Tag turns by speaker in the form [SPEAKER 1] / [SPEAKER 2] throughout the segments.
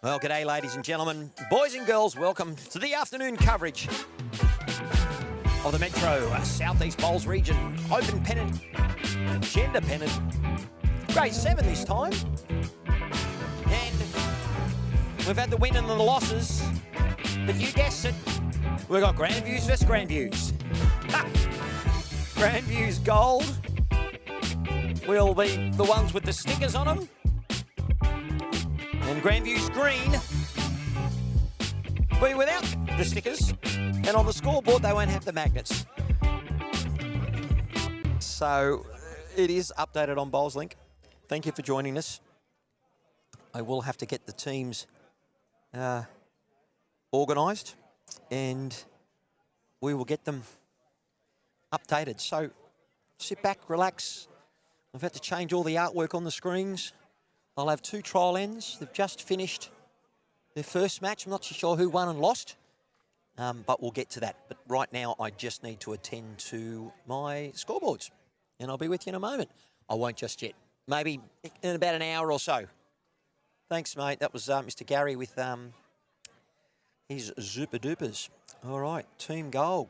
[SPEAKER 1] Well, g'day, ladies and gentlemen, boys and girls. Welcome to the afternoon coverage of the Metro Southeast Bowls region. Open Pennant, Gender Pennant, grade 7 this time. And we've had the win and the losses, but you guessed it, we've got Grandviews versus Grandviews. Grandviews gold will be the ones with the stickers on them. And Grandviews green will be without the stickers. And on the scoreboard, they won't have the magnets. So it is updated on Bowls Link. Thank you for joining us. I will have to get the teams organised and we will get them updated. So sit back, relax. I've had to change all the artwork on the screens. I'll have 2 trial ends. They've just finished their first match. I'm not too sure who won and lost, but we'll get to that. But right now, I just need to attend to my scoreboards, and I'll be with you in a moment. I won't just yet. Maybe in about an hour or so. Thanks, mate. That was Mr. Gary with his Zuper Dupers. All right, Team Gold.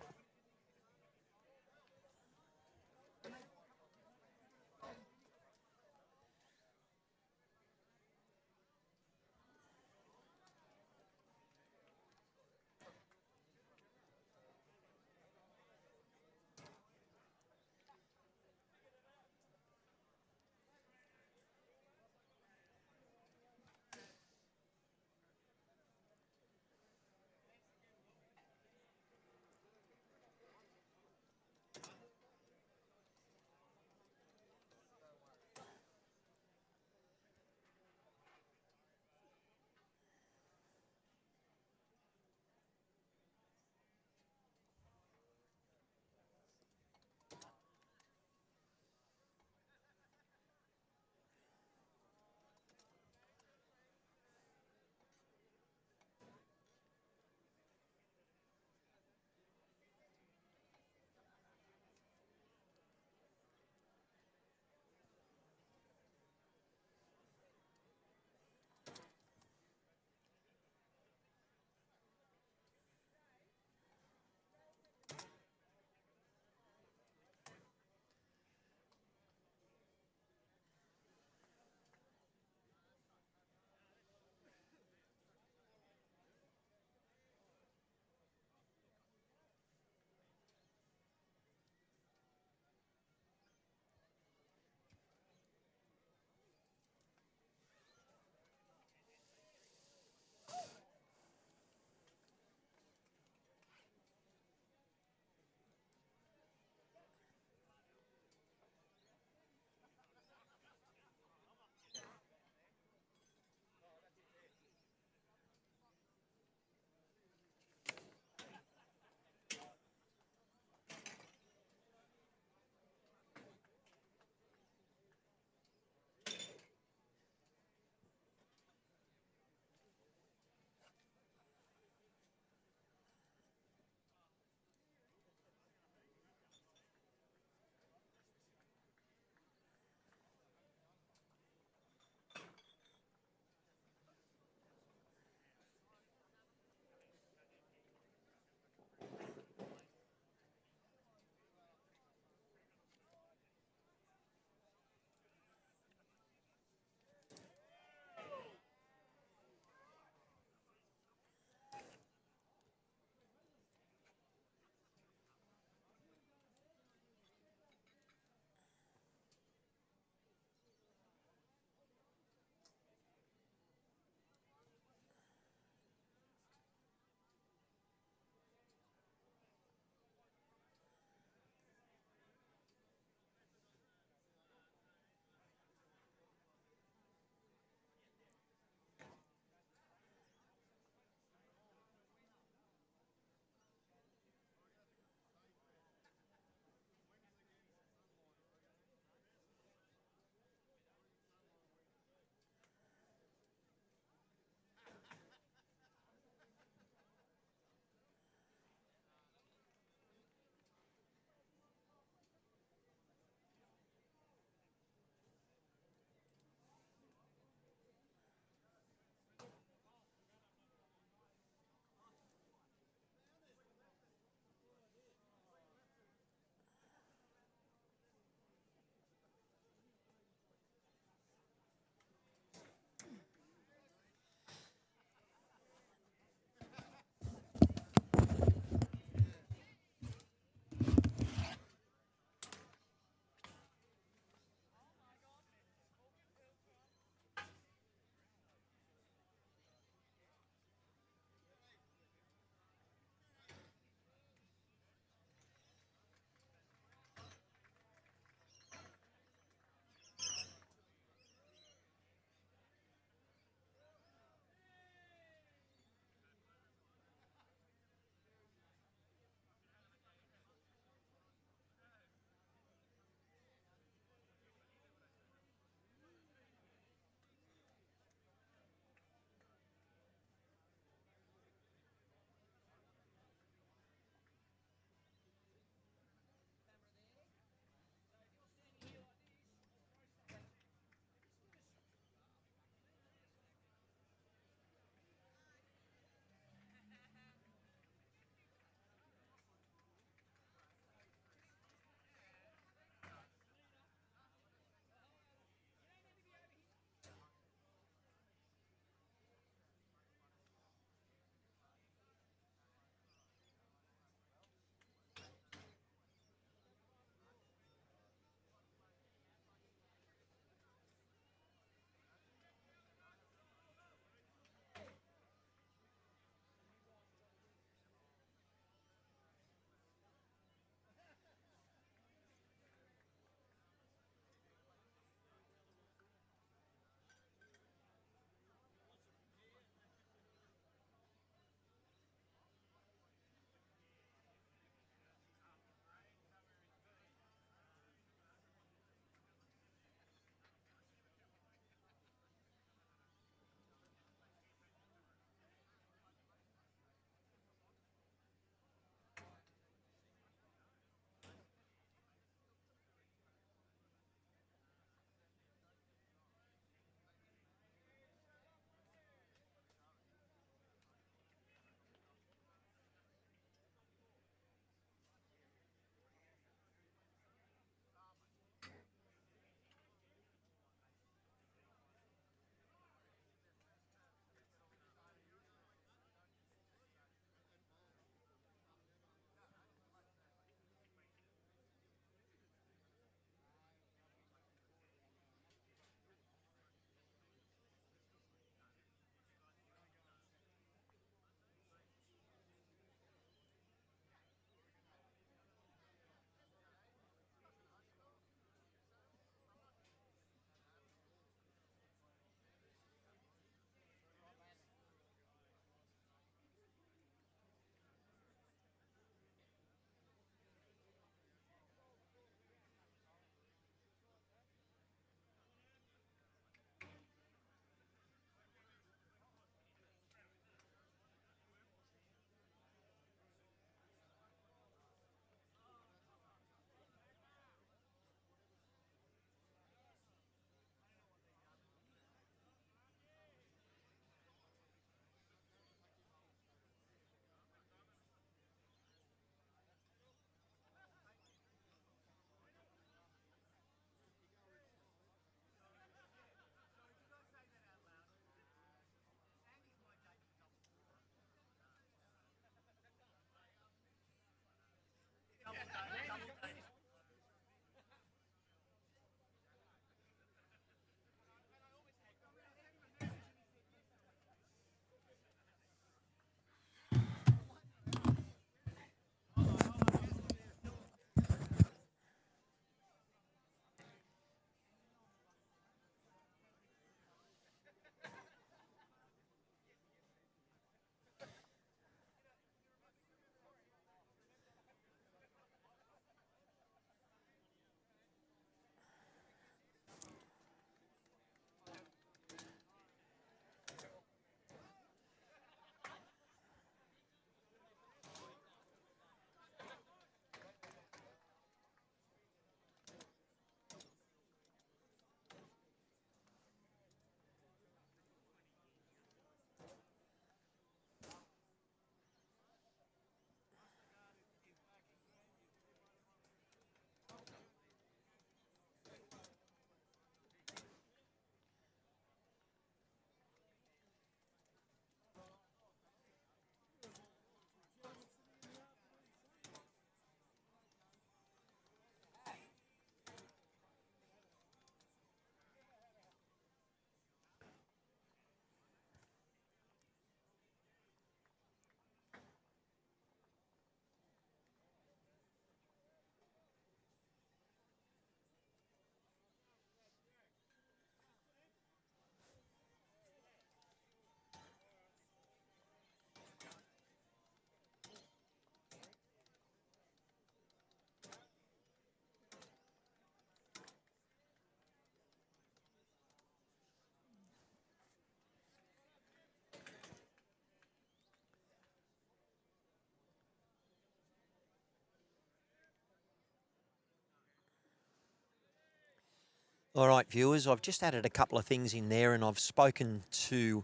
[SPEAKER 1] All right, viewers, I've just added a couple of things in there and I've spoken to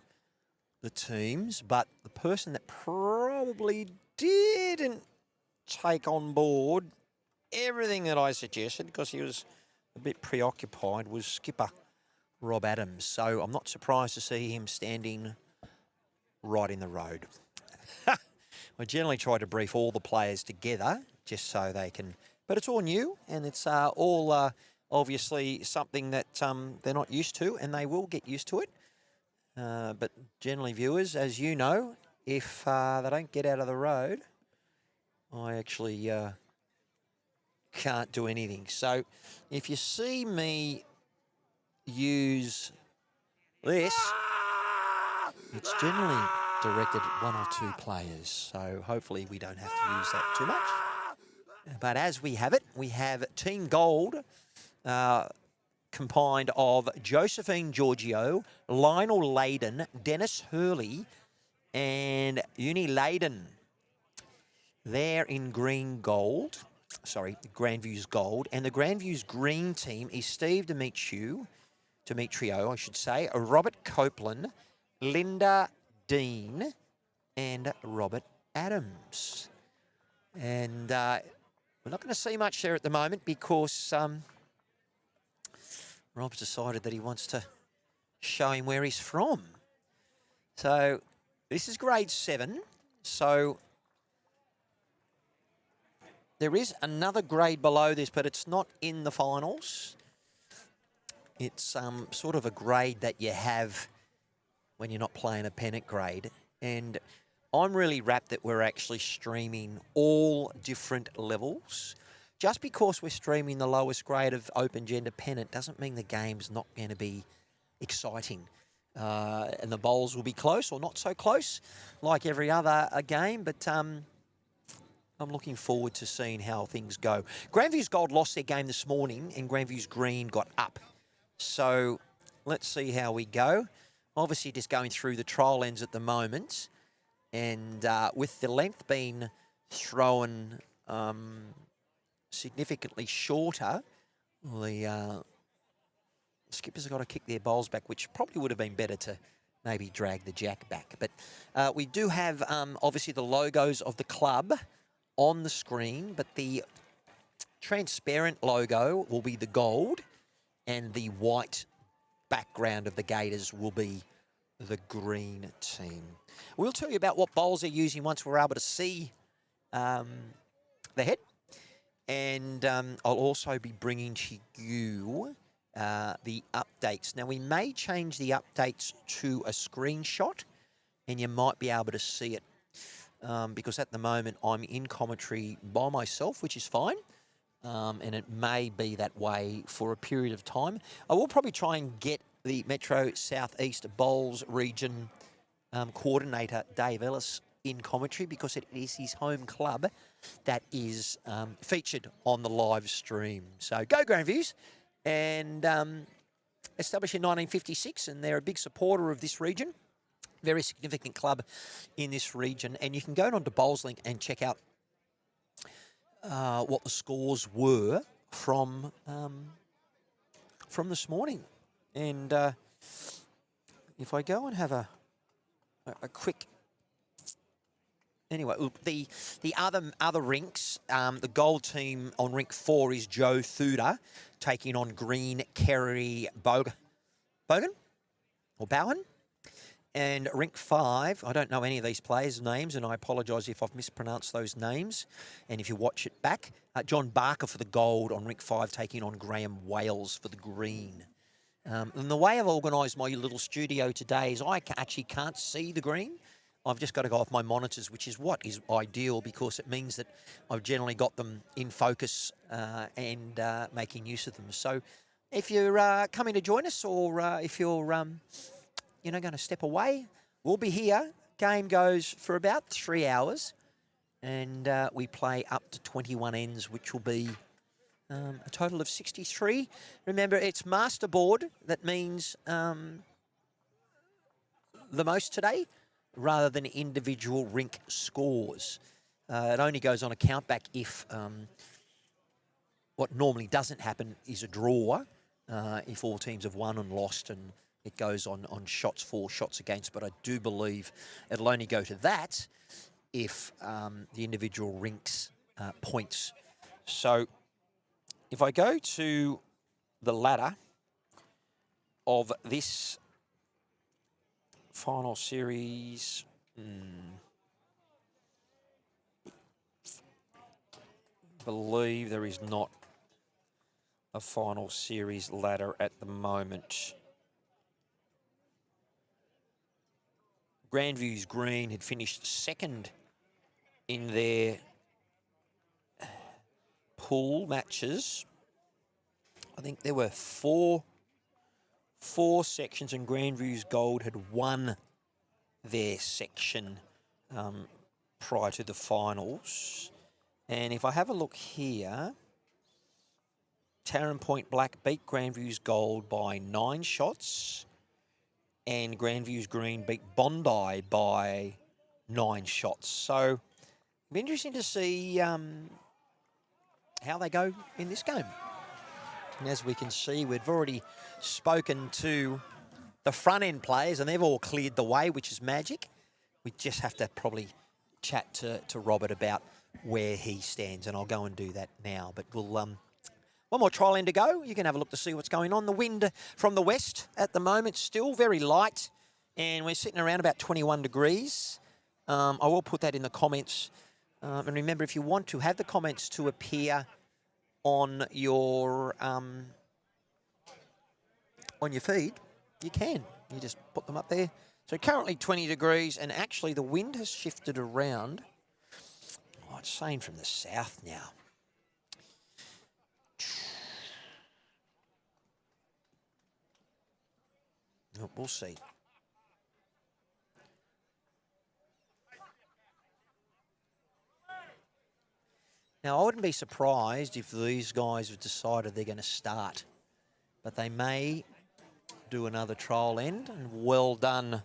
[SPEAKER 1] the teams, but the person that probably didn't take on board everything that I suggested because he was a bit preoccupied was skipper Rob Adams. So I'm not surprised to see him standing right in the road. I generally try to brief all the players together just so they can, but it's all new and it's all obviously something that they're not used to and they will get used to it. But generally, viewers, as you know, if they don't get out of the road, I actually can't do anything. So if you see me use this, it's generally directed at one or two players. So hopefully we don't have to use that too much. But as we have it, we have Team Gold combined of Josephine Giorgio, Lionel Layden, Dennis Hurley, and Uni Layden. They're in Grandviews Gold. And the Grandviews green team is Steve Demetrio, I should say, Robert Copeland, Linda Dean, and Robert Adams. And we're not going to see much there at the moment because Rob's decided that he wants to show him where he's from. So this is grade 7. So there is another grade below this, but it's not in the finals. It's sort of a grade that you have when you're not playing a pennant grade. And I'm really rapt that we're actually streaming all different levels. Just because we're streaming the lowest grade of open gender pennant doesn't mean the game's not going to be exciting. And the bowls will be close or not so close, like every other game. But I'm looking forward to seeing how things go. Grandviews Gold lost their game this morning and Grandviews Green got up. So let's see how we go. Obviously just going through the trial ends at the moment. And with the length being thrown significantly shorter, the skippers have got to kick their bowls back, which probably would have been better to maybe drag the jack back. But we do have, obviously, the logos of the club on the screen, but the transparent logo will be the gold and the white background of the Gators will be the green team. We'll tell you about what bowls they're using once we're able to see the head. And I'll also be bringing to you the updates. Now, we may change the updates to a screenshot and you might be able to see it because at the moment I'm in commentary by myself, which is fine. And it may be that way for a period of time. I will probably try and get the Metro Southeast Bowls region coordinator, Dave Ellis, in commentary because it is his home club that is featured on the live stream. So go Grandviews, and established in 1956, and they're a big supporter of this region. Very significant club in this region. And you can go on to BowlsLink and check out what the scores were from this morning. And if I go and have a quick... Anyway, the other rinks, the gold team on rink 4 is Joe Thuda taking on Green Kerry Bogan. And rink 5, I don't know any of these players' names, and I apologise if I've mispronounced those names. And if you watch it back, John Barker for the gold on rink 5 taking on Graham Wales for the green. And the way I've organised my little studio today is I actually can't see the green. I've just got to go off my monitors, which is what is ideal because it means that I've generally got them in focus and making use of them. So if you're coming to join us or if you're going to step away, we'll be here. Game goes for about 3 hours and we play up to 21 ends, which will be a total of 63. Remember, it's Masterboard that means the most today, rather than individual rink scores. It only goes on a countback if what normally doesn't happen is a draw, if all teams have won and lost, and it goes on shots for, shots against. But I do believe it'll only go to that if the individual rinks points. So if I go to the ladder of this final series, believe there is not a final series ladder at the moment. Grandviews Green had finished second in their pool matches. I think there were four sections, and Grandviews Gold had won their section prior to the finals. And if I have a look here, Taren Point Black beat Grandviews Gold by 9 shots, and Grandviews Green beat Bondi by 9 shots. So it'll be interesting to see how they go in this game. And as we can see, we've already spoken to the front end players, and they've all cleared the way, which is magic. We just have to probably chat to Robert about where he stands, and I'll go and do that now. But we'll one more trial end to go. You can have a look to see what's going on. The wind from the west at the moment, still very light, and we're sitting around about 21 degrees. I will put that in the comments. And remember, if you want to have the comments to appear on your feed, you can. You just put them up there. So currently 20 degrees, and actually the wind has shifted around. Oh, it's saying from the south now. We'll see. Now, I wouldn't be surprised if these guys have decided they're going to start, but they may do another trial end. And well done,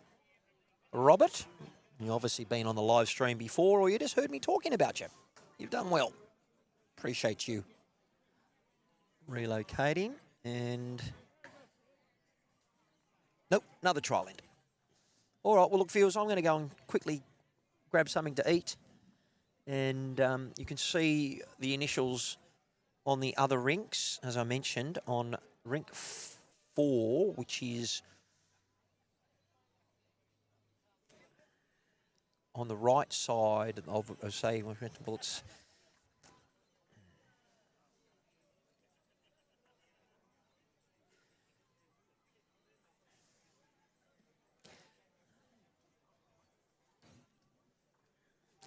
[SPEAKER 1] Robert. You've obviously been on the live stream before, or you just heard me talking about you. You've done well. Appreciate you relocating. And nope, another trial end. All right, well, look, viewers, I'm going to go and quickly grab something to eat. And you can see the initials on the other rinks, as I mentioned, on rink 4, which is on the right side of, say, bullets.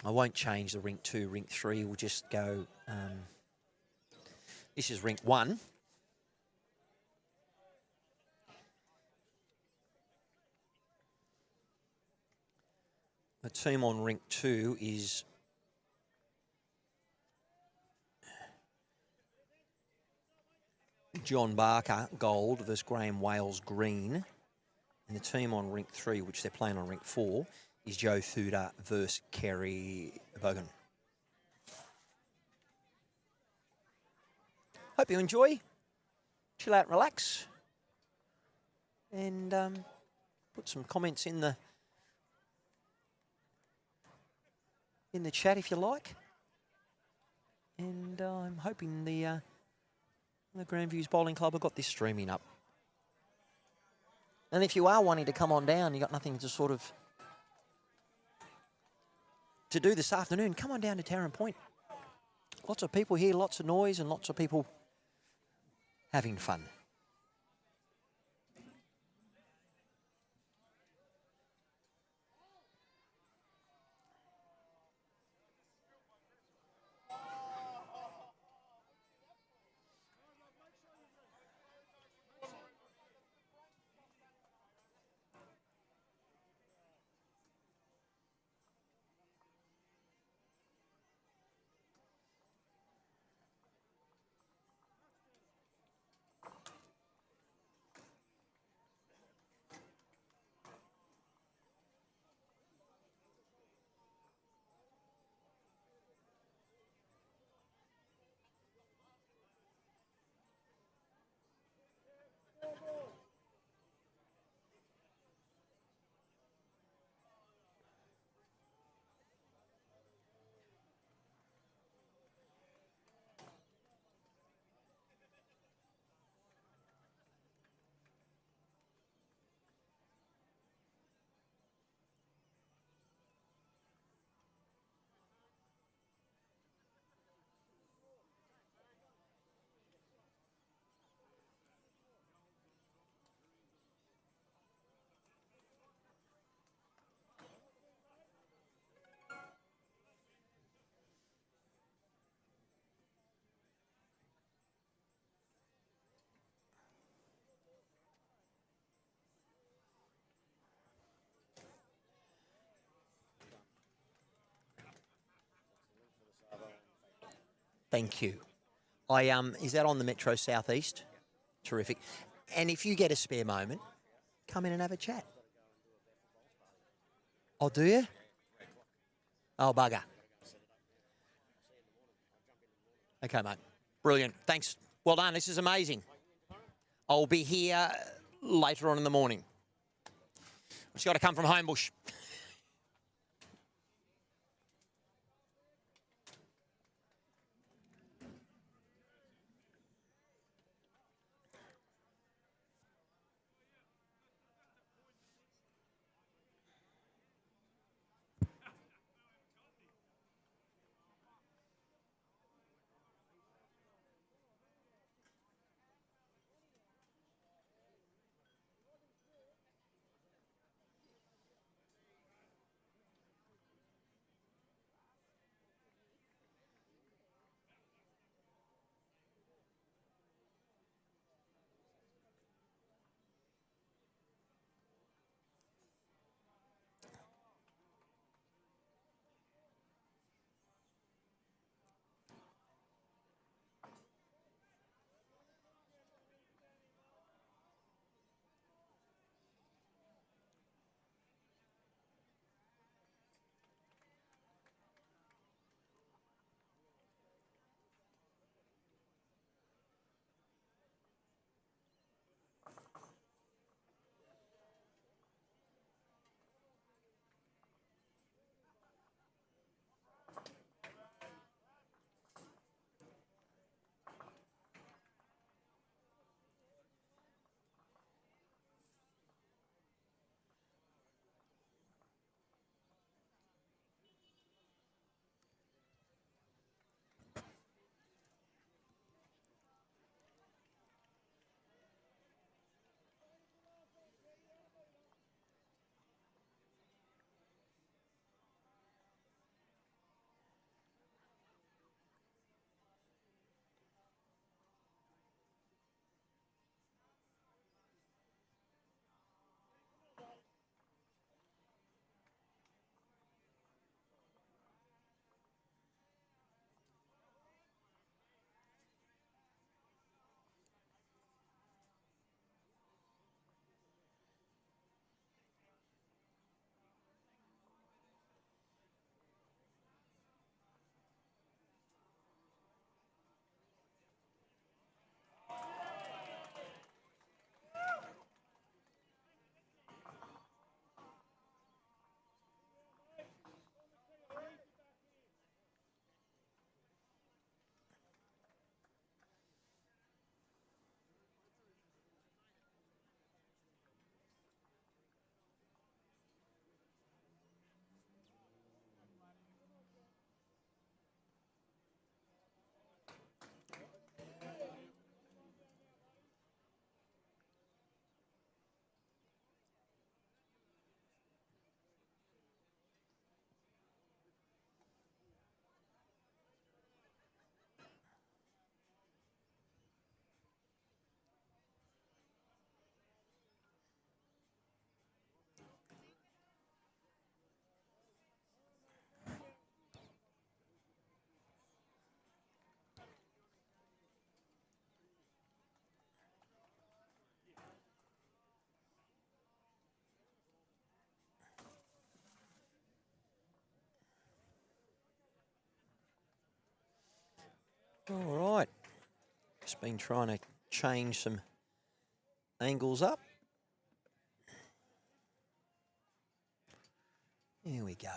[SPEAKER 1] I won't change the rink 2, rink 3. We'll just go, this is rink 1. The team on rink 2 is John Barker, gold, versus Graham Wales, green. And the team on rink 3, which they're playing on rink 4, is Joe Thuda versus Kerry Bogan. Hope you enjoy. Chill out and relax. And put some comments in the chat if you like. And I'm hoping the Grandviews Bowling Club have got this streaming up. And if you are wanting to come on down, you got nothing to sort of to do this afternoon, come on down to Taren Point. Lots of people here, lots of noise, and lots of people having fun. Thank you. Is that on the Metro Southeast? Terrific. And if you get a spare moment, come in and have a chat. Oh, do you? Oh, bugger. Okay, mate. Brilliant. Thanks. Well done. This is amazing. I'll be here later on in the morning. It's got to come from Homebush. All right. Just been trying to change some angles up. Here we go.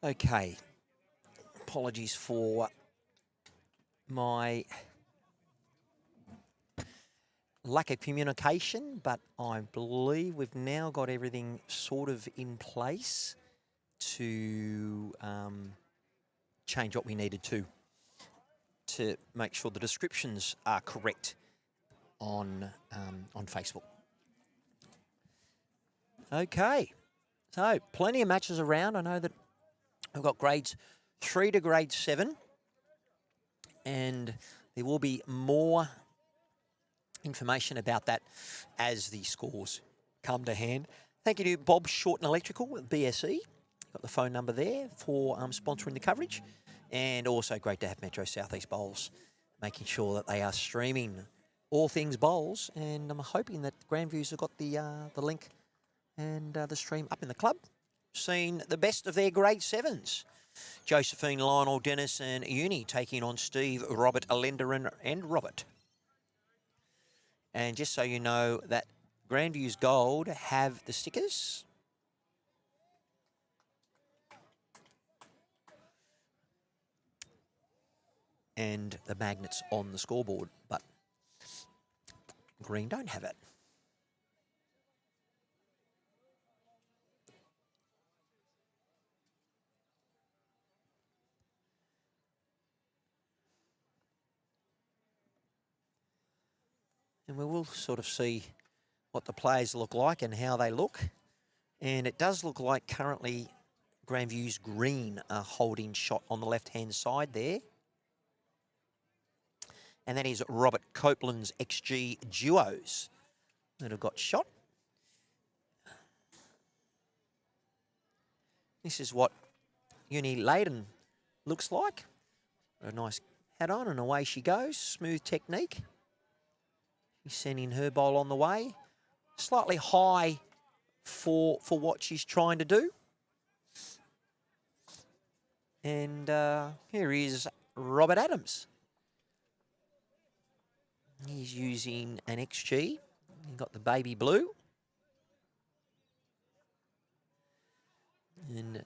[SPEAKER 1] Okay. Apologies for my lack of communication, but I believe we've now got everything sort of in place to change what we needed to make sure the descriptions are correct on Facebook. Okay, so plenty of matches around. I know that we've got grades 3 to grade 7, and there will be more information about that as the scores come to hand. Thank you to Bob Shorten Electrical with BSE. Got the phone number there for sponsoring the coverage. And also great to have Metro Southeast Bowls, making sure that they are streaming all things bowls. And I'm hoping that Grandviews have got the link and the stream up in the club. Seen the best of their grade 7s. Josephine, Lionel, Dennis and Uni taking on Steve, Robert, Alenda and Robert. And just so you know that Grandviews Gold have the stickers. And the magnets on the scoreboard, but green don't have it. And we will sort of see what the players look like and how they look. And it does look like currently Grandviews green are holding shot on the left-hand side there. And that is Robert Copeland's XG Duos that have got shot. This is what Uni Leyden looks like. A nice hat on and away she goes. Smooth technique. She's sending her bowl on the way. Slightly high for what she's trying to do. And here is Robert Adams. He's using an XG. He got the baby blue. And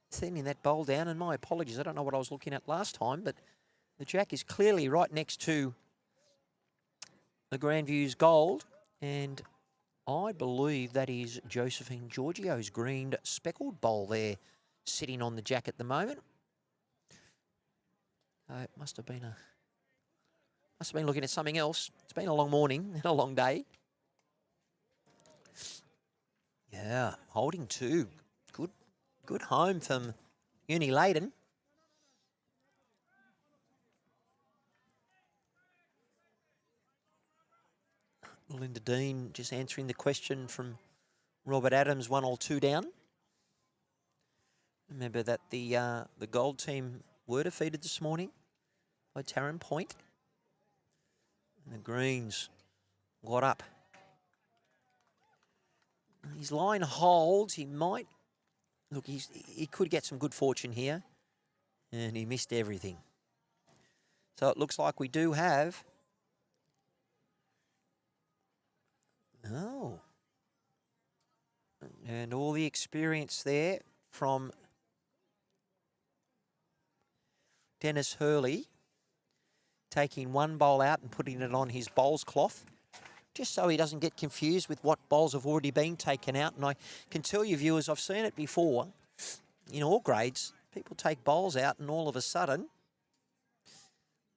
[SPEAKER 1] sending that bowl down, and my apologies, I don't know what I was looking at last time, but the jack is clearly right next to the Grandviews Gold, and I believe that is Josephine Giorgio's green speckled bowl there, sitting on the jack at the moment. It must have been looking at something else. It's been a long morning and a long day. Yeah, holding 2. Good home from Uni Leyden. Linda Dean just answering the question from Robert Adams, 1 or 2 down. Remember that the gold team were defeated this morning by Taren Point. And the greens got up. His line holds. He might... Look, he could get some good fortune here. And he missed everything. So it looks like we do have... Oh. And all the experience there from Dennis Hurley, taking one bowl out and putting it on his bowls cloth, just so he doesn't get confused with what bowls have already been taken out. And I can tell you, viewers, I've seen it before in all grades. People take bowls out and all of a sudden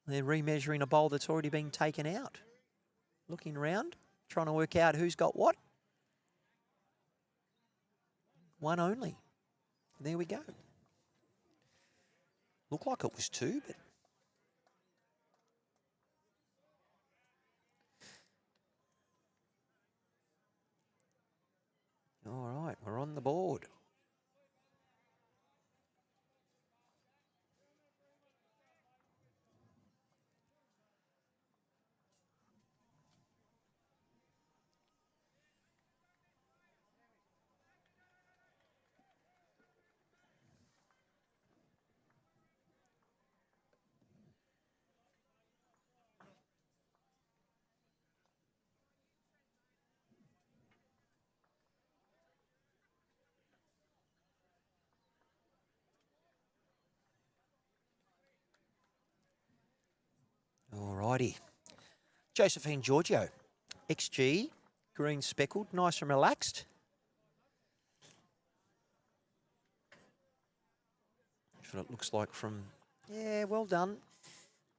[SPEAKER 1] they're remeasuring a bowl that's already been taken out. Looking around, trying to work out who's got what. One only. There we go. Looked like it was 2, but... All right, we're on the board. Alrighty. Josephine Giorgio, XG, green speckled, nice and relaxed. That's what it looks like from, yeah, well done.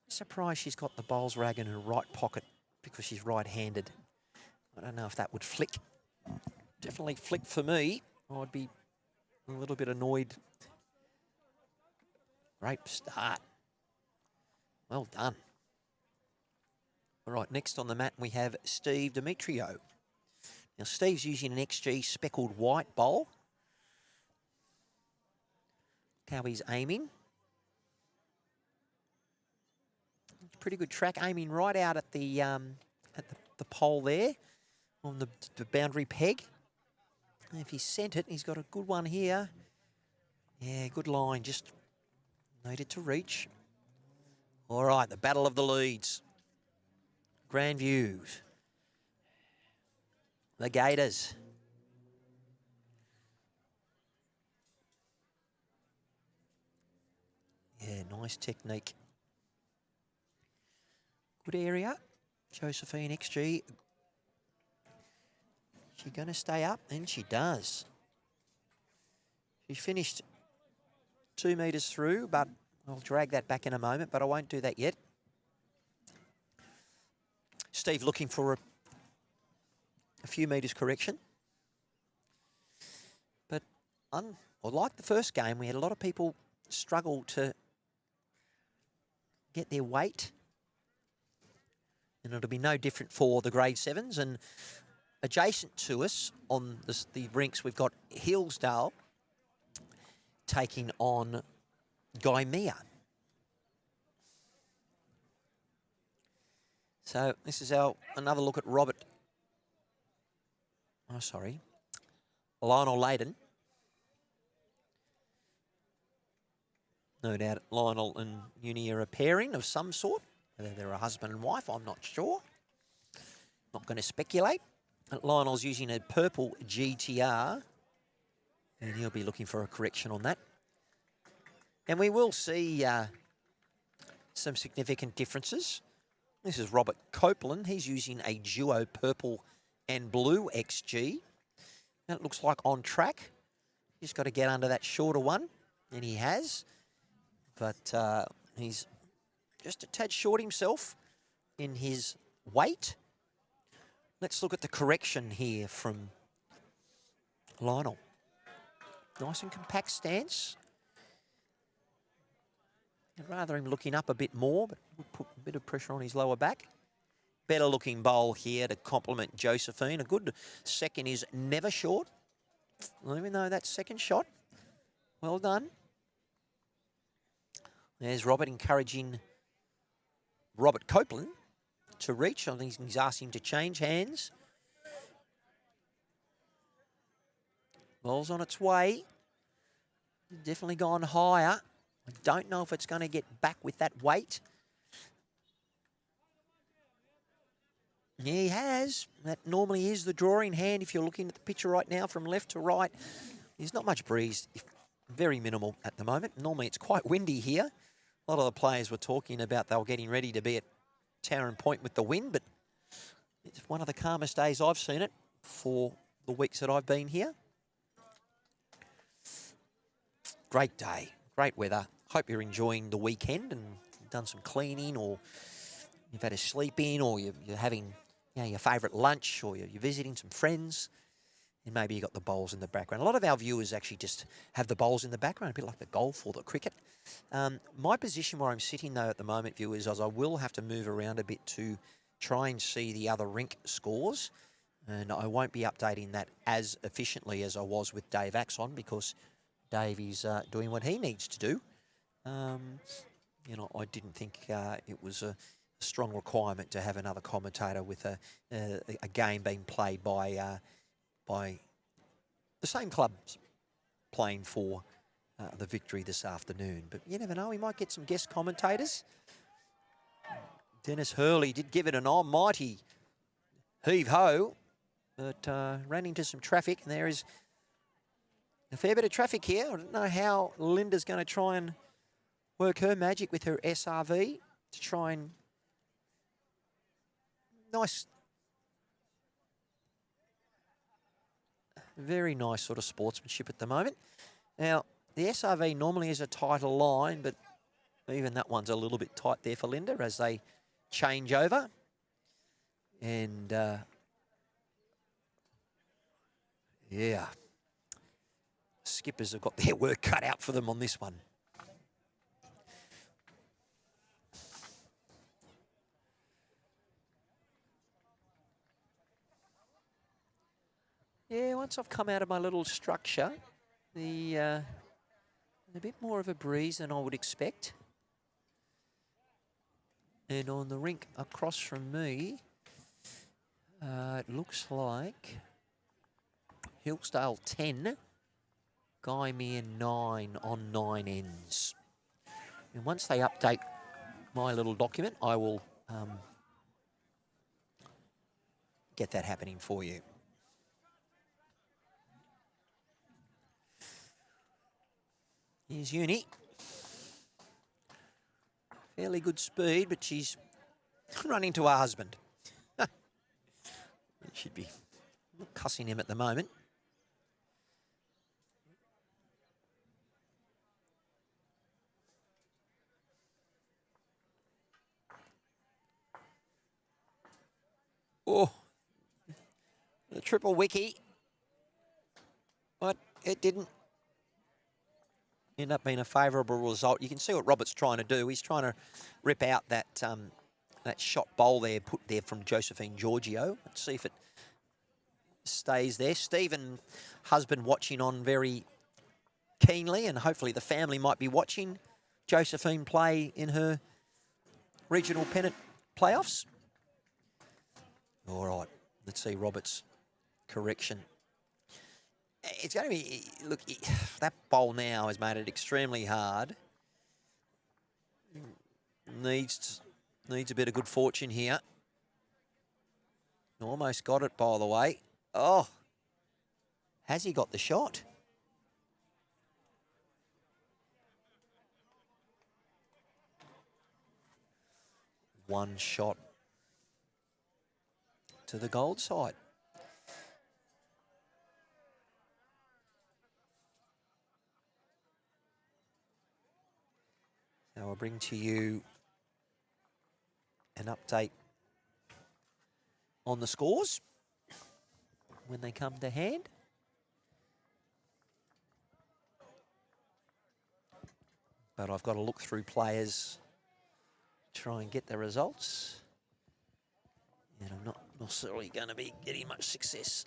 [SPEAKER 1] Surprised she's got the bowls rag in her right pocket because she's right-handed. I don't know if that would flick. Definitely flick for me. I'd be a little bit annoyed. Great start. Well done. All right, next on the mat we have Steve Demetrio. Now, Steve's using an XG speckled white bowl. Look how he's aiming. Pretty good track, aiming right out at the pole there on the boundary peg. And if he sent it, he's got a good one here. Yeah, good line, just needed to reach. All right, the battle of the leads. Grandviews. The Gators. Yeah, nice technique. Good area. Josephine XG. She going to stay up? And she does. She finished 2 metres through, but I'll drag that back in a moment, but I won't do that yet. Steve looking for a few metres correction. But like the first game, we had a lot of people struggle to get their weight. And it'll be no different for the grade 7s. And adjacent to us on the rinks, we've got Hillsdale taking on Gaimea. So this is another look at Lionel Layden. No doubt Lionel and Uni are a pairing of some sort. Whether they're a husband and wife, I'm not sure. Not going to speculate. Lionel's using a purple GTR, and he'll be looking for a correction on that. And we will see some significant differences. This is Robert Copeland. He's using a duo purple and blue XG. That looks like on track. He's got to get under that shorter one, and he has. But he's just a tad short himself in his weight. Let's look at the correction here from Lionel. Nice and compact stance. I'd rather him looking up a bit more, but we'll put a bit of pressure on his lower back. Better looking bowl here to complement Josephine. A good second is never short. Let me know that second shot. Well done. There's Robert encouraging Robert Copeland to reach. I think he's asked him to change hands. Ball's on its way. Definitely gone higher. I don't know if it's going to get back with that weight. Yeah, he has. That normally is the drawing hand if you're looking at the picture right now from left to right. There's not much breeze, very minimal at the moment. Normally it's quite windy here. A lot of the players were talking about they were getting ready to be at Taren Point with the wind, but it's one of the calmest days I've seen it for the weeks that I've been here. Great day, great weather. Hope you're enjoying the weekend and done some cleaning, or you've had a sleep in, or you're having your favourite lunch, or you're visiting some friends, and maybe you got the bowls in the background. A lot of our viewers actually just have the bowls in the background, a bit like the golf or the cricket. My position where I'm sitting, though, at the moment, viewers, is I will have to move around a bit to try and see the other rink scores, and I won't be updating that as efficiently as I was with Dave Axon, because Dave is doing what he needs to do. I didn't think it was a strong requirement to have another commentator with a game being played by the same clubs playing for the victory this afternoon. But you never know, we might get some guest commentators. Dennis Hurley did give it an almighty heave-ho, but ran into some traffic, and there is a fair bit of traffic here. I don't know how Linda's going to try and work her magic with her SRV to try and Nice. Very nice sort of sportsmanship at the moment. Now, the SRV normally is a tighter line, but even that one's a little bit tight there for Linda as they change over. And, yeah, skippers have got their work cut out for them on this one. Yeah, once I've come out of my little structure, a bit more of a breeze than I would expect. And on the rink across from me, it looks like Hillsdale 10, Guymere 9 on 9 ends. And once they update my little document, I will get that happening for you. Here's Uni. Fairly good speed, but she's running to her husband. She'd be cussing him at the moment. Oh, the triple wicky. But it didn't end up being a favourable result. You can see what Robert's trying to do. He's trying to rip out that that shot bowl there, put there from Josephine Giorgio. Let's see if it stays there. Stephen, husband, watching on very keenly, and hopefully the family might be watching Josephine play in her regional pennant playoffs. All right, let's see Robert's correction. It's going to be, look, that bowl now has made it extremely hard. Needs a bit of good fortune here. Almost got it, by the way. Oh, has he got the shot? One shot to the gold side. Now I'll bring to you an update on the scores when they come to hand. But I've got to look through players, try and get the results. And I'm not necessarily going to be getting much success.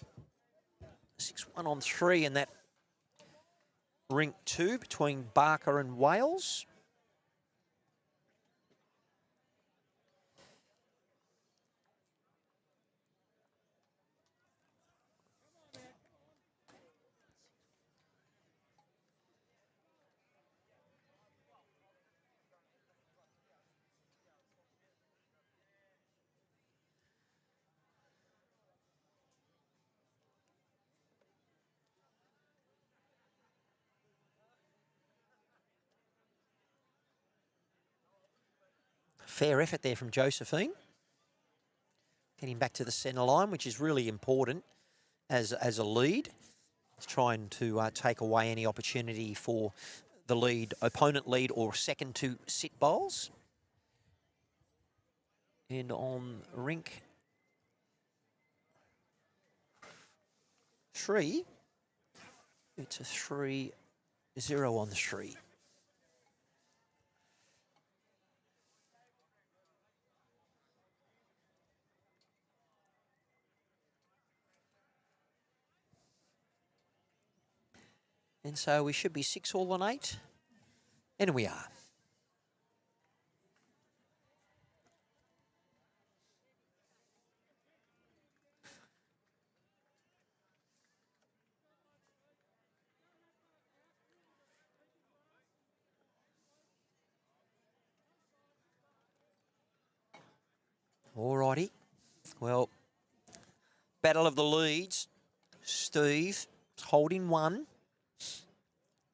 [SPEAKER 1] 6-1 on 3 in that rink 2 between Barker and Wales. Fair effort there from Josephine. Getting back to the centre line, which is really important as a lead. It's trying to take away any opportunity for the lead, opponent lead or second to sit bowls. And on rink 3, it's a 3-0 on 3. And so we should be 6-all on 8. And we are. All righty. Well, battle of the leads. Steve holding 1.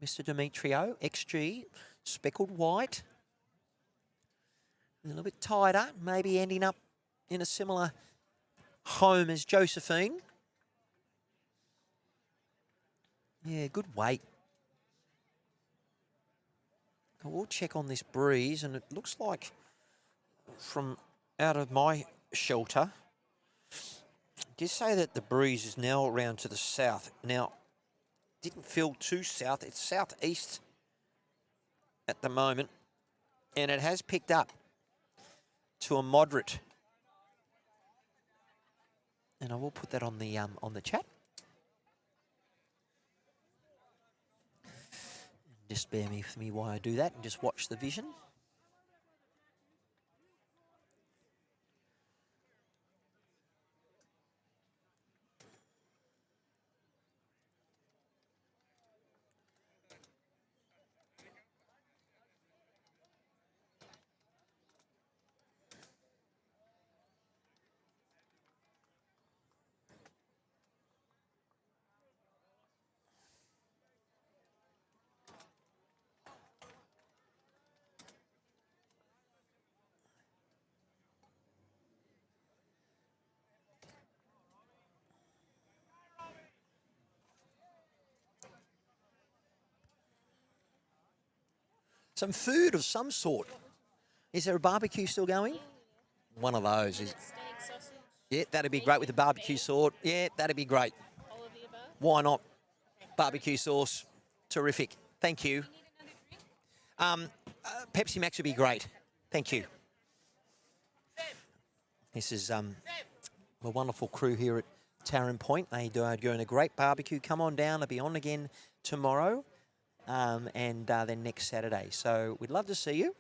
[SPEAKER 1] Mr. Demetrio, XG, speckled white. A little bit tighter, maybe ending up in a similar home as Josephine. Yeah, good weight. We'll check on this breeze, and it looks like from out of my shelter, just say that the breeze is now around to the south. Now, didn't feel too south. It's southeast at the moment, and it has picked up to a moderate. And I will put that on the chat. Just bear with me while I do that and just watch the vision. Some food of some sort. Is there a barbecue still going? One of those. Is. Yeah, that'd be great with the barbecue sauce. Yeah, that'd be great. Why not? Barbecue sauce. Terrific. Thank you. Pepsi Max would be great. Thank you. This is a wonderful crew here at Taren Point. They are doing a great barbecue. Come on down. They'll be on again tomorrow. And then next Saturday. So we'd love to see you.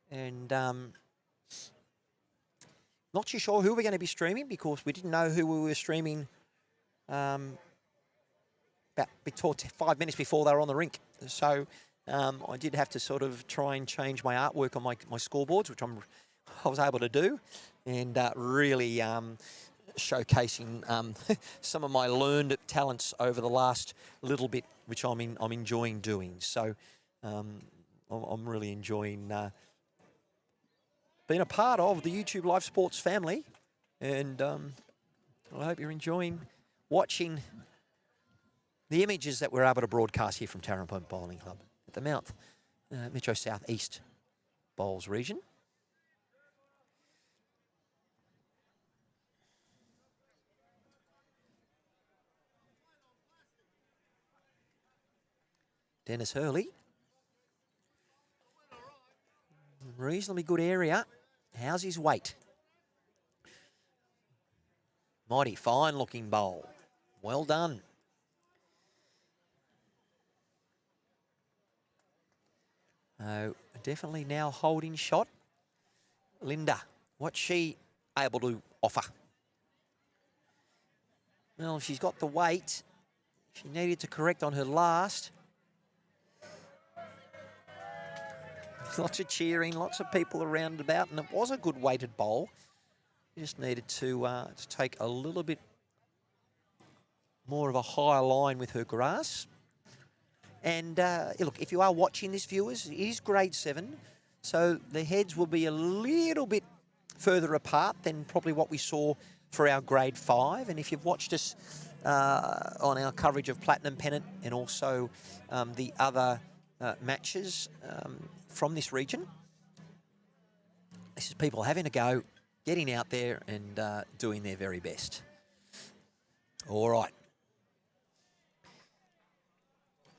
[SPEAKER 1] And not too sure who we're going to be streaming because we didn't know who we were streaming about 5 minutes before they were on the rink. So I did have to sort of try and change my artwork on my scoreboards, which I was able to do, and really showcasing some of my learned talents over the last little bit, which I'm enjoying doing. So I'm really enjoying being a part of the YouTube Live Sports family, and I hope you're enjoying watching the images that we're able to broadcast here from Taren Point Bowling Club at the Mount Metro South East Bowls region. Dennis Hurley. Reasonably good area. How's his weight? Mighty fine looking bowl. Well done. Definitely now holding shot. Linda, what's she able to offer? Well, she's got the weight. She needed to correct on her last. Lots of cheering, lots of people around about, and it was a good weighted bowl. You just needed to take a little bit more of a higher line with her grass. And look, if you are watching this, viewers, it is grade 7, so the heads will be a little bit further apart than probably what we saw for our grade 5. And if you've watched us on our coverage of Platinum, Pennant, and also the other matches from this region, this is people having a go, getting out there and doing their very best. All right.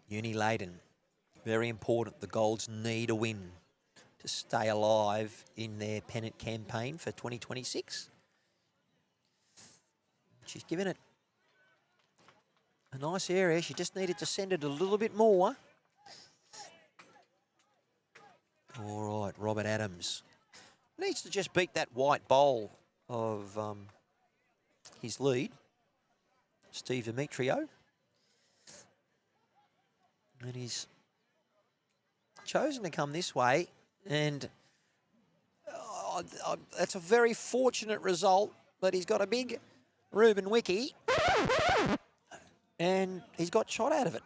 [SPEAKER 1] Uni Leyden, very important. The Golds need a win to stay alive in their pennant campaign for 2026. She's given it a nice area. She just needed to send it a little bit more. All right, Robert Adams needs to just beat that white bowl of his lead, Steve Demetrio. And he's chosen to come this way, and that's a very fortunate result, but he's got a big Reuben Wiki, and he's got shot out of it.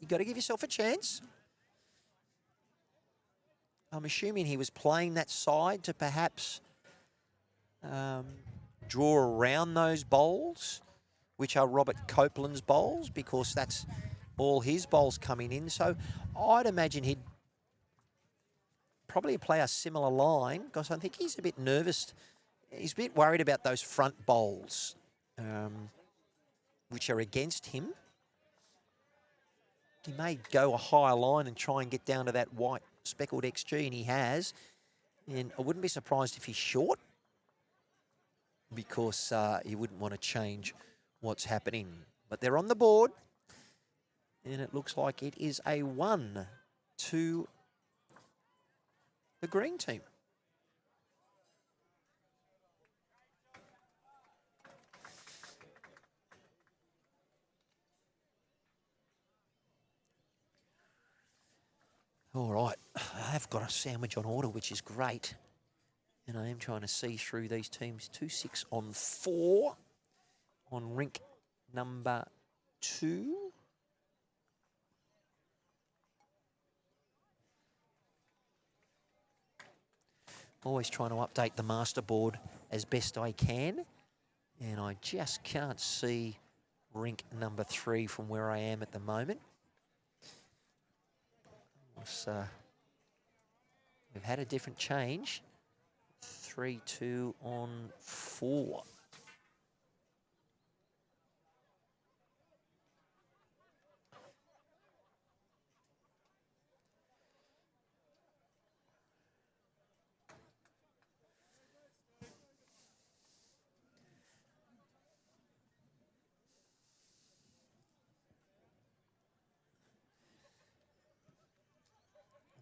[SPEAKER 1] You've got to give yourself a chance. I'm assuming he was playing that side to perhaps draw around those bowls, which are Robert Copeland's bowls, because that's all his bowls coming in. So I'd imagine he'd probably play a similar line, because I think he's a bit nervous. He's a bit worried about those front bowls, which are against him. He may go a higher line and try and get down to that white speckled XG, and he has. And I wouldn't be surprised if he's short, because he wouldn't want to change what's happening. But they're on the board, and it looks like it is a 1 to the green team. All right, I have got a sandwich on order, which is great. And I am trying to see through these teams. 2-6 on 4 on rink number 2. Always trying to update the Masterboard as best I can. And I just can't see rink number 3 from where I am at the moment. We've had a different change. 3-2 on 4.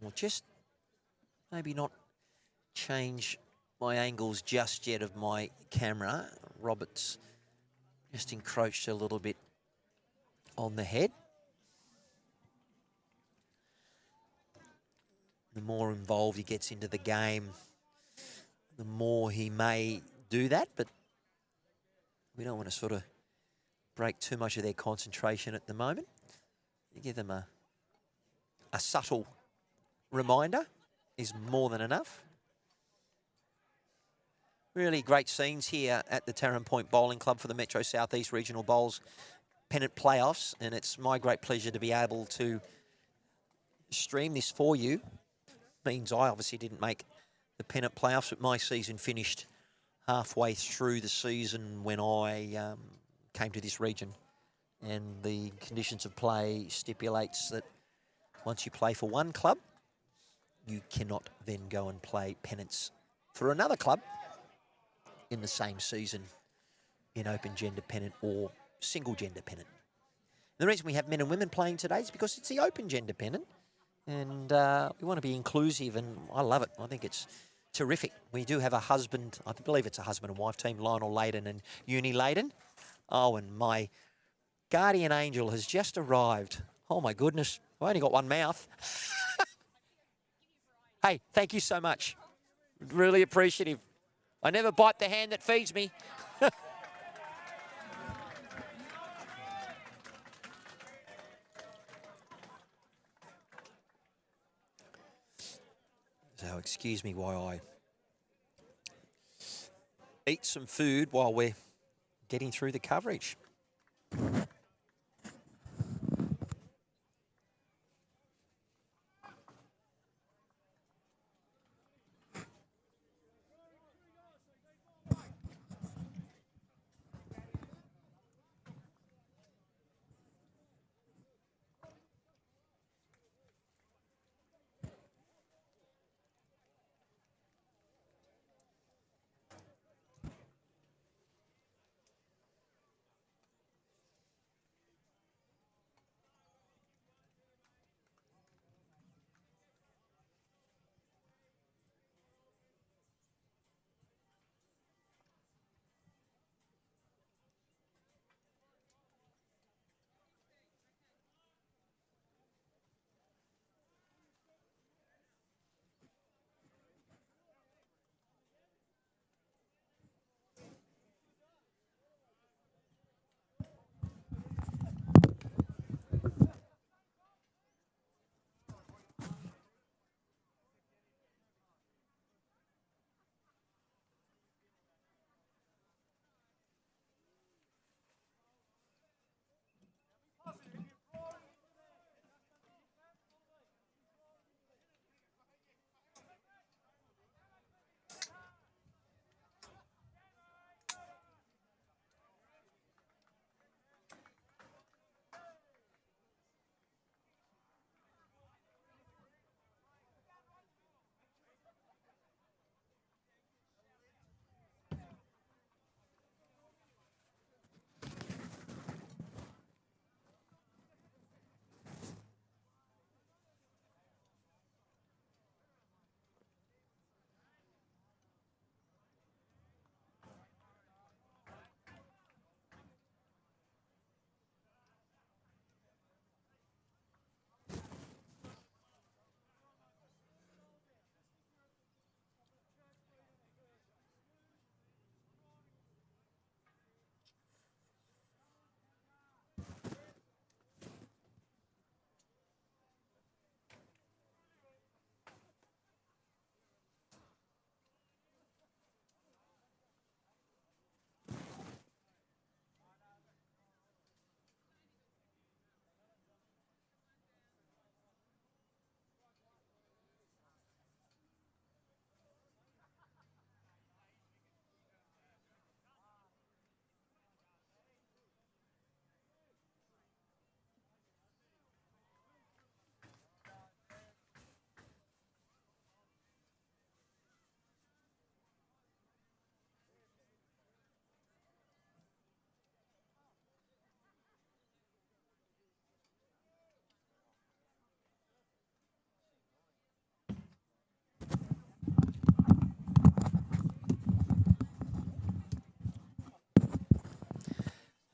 [SPEAKER 1] Well, just maybe not change my angles just yet of my camera. Robert's just encroached a little bit on the head. The more involved he gets into the game, the more he may do that, but we don't want to sort of break too much of their concentration at the moment. You give them a subtle reminder is more than enough. Really great scenes here at the Taren Point Bowling Club for the Metro Southeast Regional Bowls Pennant Playoffs, and it's my great pleasure to be able to stream this for you. Means I obviously didn't make the Pennant Playoffs, but my season finished halfway through the season when I came to this region, and the conditions of play stipulates that once you play for one club, you cannot then go and play pennants for another club in the same season in open gender pennant or single gender pennant. The reason we have men and women playing today is because it's the open gender pennant, and we want to be inclusive, and I love it. I think it's terrific. We do have a husband, I believe it's a husband and wife team, Lionel Layden and Uni Layden. Oh, and my guardian angel has just arrived. Oh my goodness, I only got one mouth. Hey, thank you so much. Really appreciative. I never bite the hand that feeds me. So excuse me while I eat some food while we're getting through the coverage.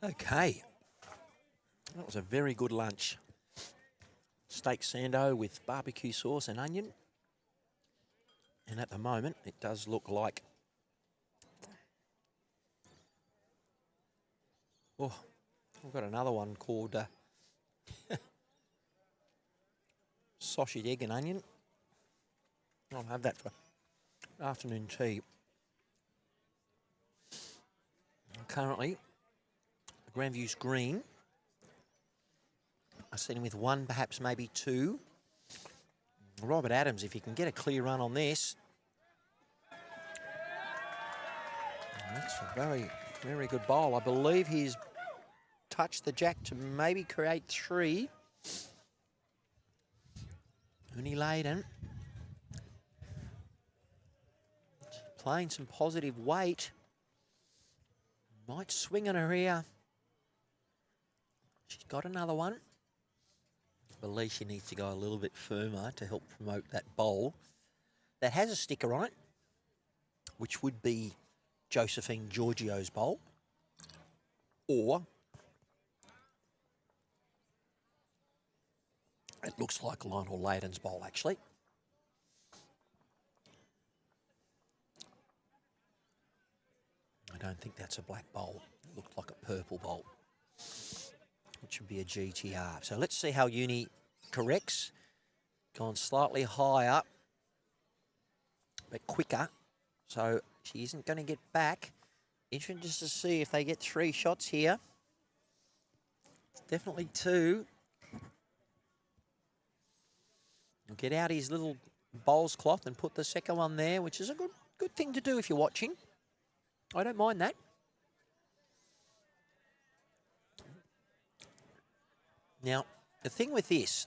[SPEAKER 1] Okay. That was a very good lunch. Steak sando with barbecue sauce and onion. And at the moment, it does look like... Oh, I've got another one called sausage, egg and onion. I'll have that for afternoon tea. Currently, Grandviews green. I see him with one, perhaps maybe two. Robert Adams, if he can get a clear run on this. That's a very, very good bowl. I believe he's touched the jack to maybe create three. Uni Layden playing some positive weight. Might swing on her here. She's got another one. I believe she needs to go a little bit firmer to help promote that bowl. That has a sticker on it, which would be Josephine Giorgio's bowl. Or it looks like Lionel Layden's bowl, actually. I don't think that's a black bowl. It looked like a purple bowl, which would be a GTR. So let's see how Uni corrects. Gone slightly higher, but quicker. So she isn't going to get back. Interesting just to see if they get three shots here. Definitely two. He'll get out his little bowls cloth and put the second one there, which is a good thing to do if you're watching. I don't mind that. Now, the thing with this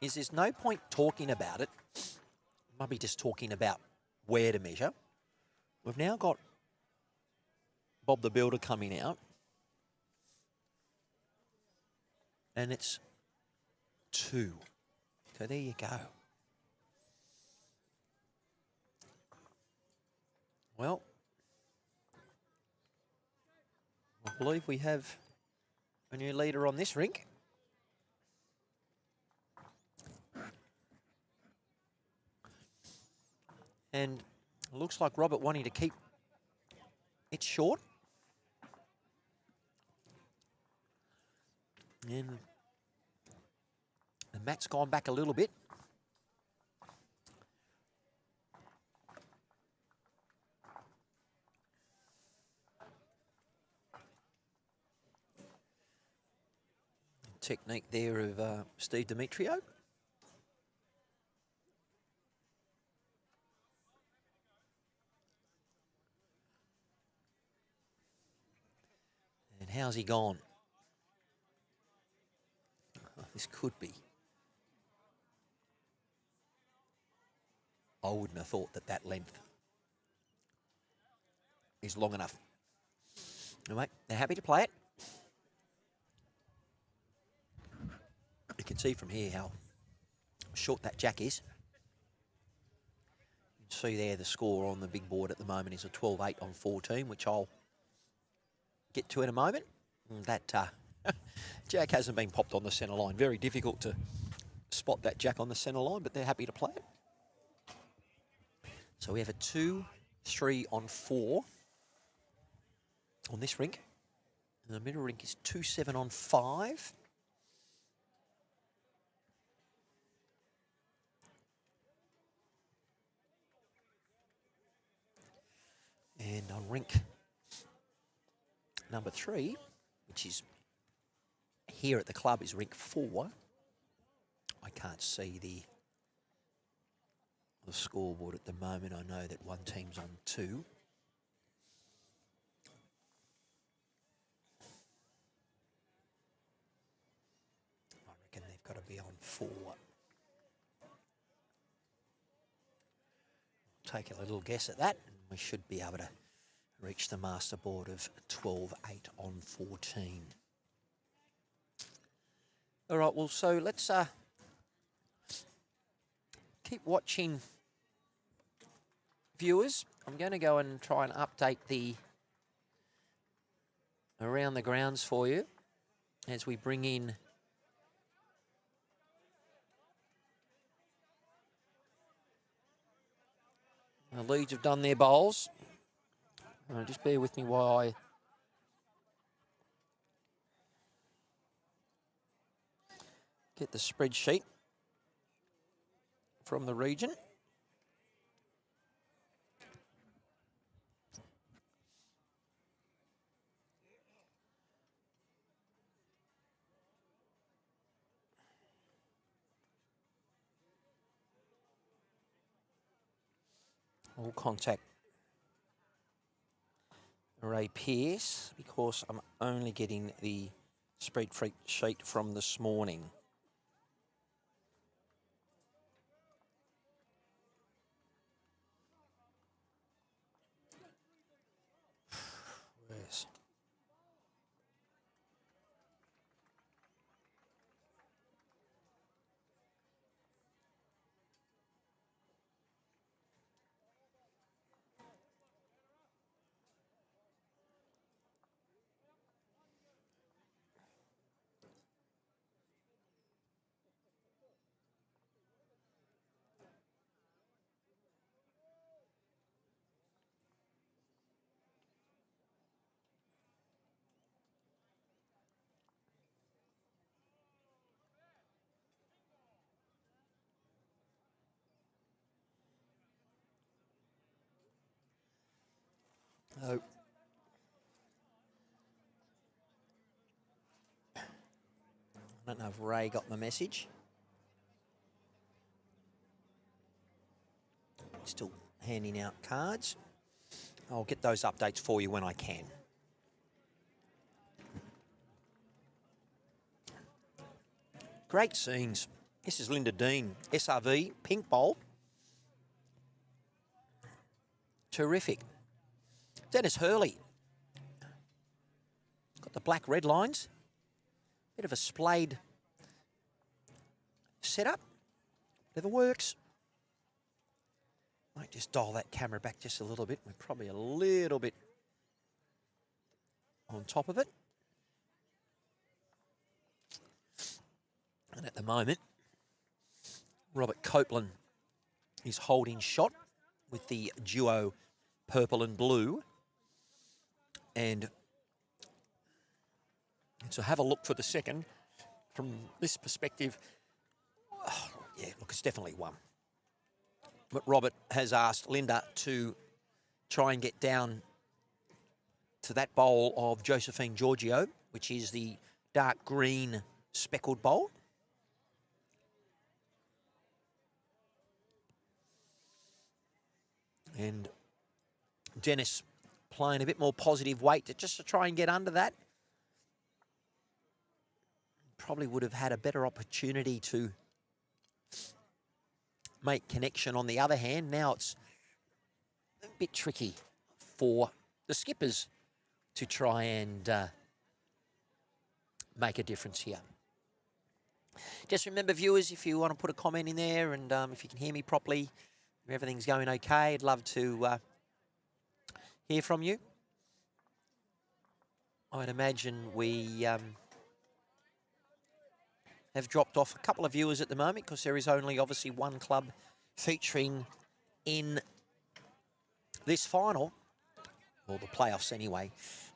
[SPEAKER 1] is there's no point talking about it. Might be just talking about where to measure. We've now got Bob the Builder coming out. And it's 2. So there you go. Well, I believe we have a new leader on this rink. And it looks like Robert wanting to keep it short. And the mat's gone back a little bit. Technique there of Steve Demetrio. And how's he gone? Oh, this could be. I wouldn't have thought that that length is long enough. Anyway, they're happy to play it. You can see from here how short that jack is. You can see there the score on the big board at the moment is a 12-8 on 14, which I'll get to in a moment. And that jack hasn't been popped on the centre line. Very difficult to spot that jack on the centre line, but they're happy to play it. So we have a 2, 3 on 4 on this rink. And the middle rink is 2, 7 on 5. And on rink number 3, which is here at the club, is rink 4. I can't see the scoreboard at the moment. I know that one team's on 2. I reckon they've got to be on 4. Take a little guess at that, and we should be able to reach the Masterboard of 12-8 on 14. All right, well, so let's keep watching, viewers. I'm going to go and try and update the around the grounds for you as we bring in the Leeds have done their bowls. Just bear with me while I get the spreadsheet from the region. All contact Ray Pierce because I'm only getting the spreadsheet from this morning. Where's... Oh. I don't know if Ray got the message. Still handing out cards. I'll get those updates for you when I can. Great scenes. This is Linda Dean, SRV, pink bowl. Terrific. Dennis Hurley. Got the black red lines. Bit of a splayed setup. Never works. Might just dial that camera back just a little bit. We're probably a little bit on top of it. And at the moment, Robert Copeland is holding shot with the duo purple and blue. And so have a look for the second. From this perspective, oh, yeah, look, it's definitely one. But Robert has asked Linda to try and get down to that bowl of Josephine Giorgio, which is the dark green speckled bowl. And Dennis playing a bit more positive weight just to try and get under that. Probably would have had a better opportunity to make connection on the other hand. Now it's a bit tricky for the skippers to try and make a difference here. Just remember, viewers, if you want to put a comment in there and if you can hear me properly, if everything's going okay, I'd love to hear from you. I'd imagine we have dropped off a couple of viewers at the moment because there is only obviously one club featuring in this final, or the playoffs anyway.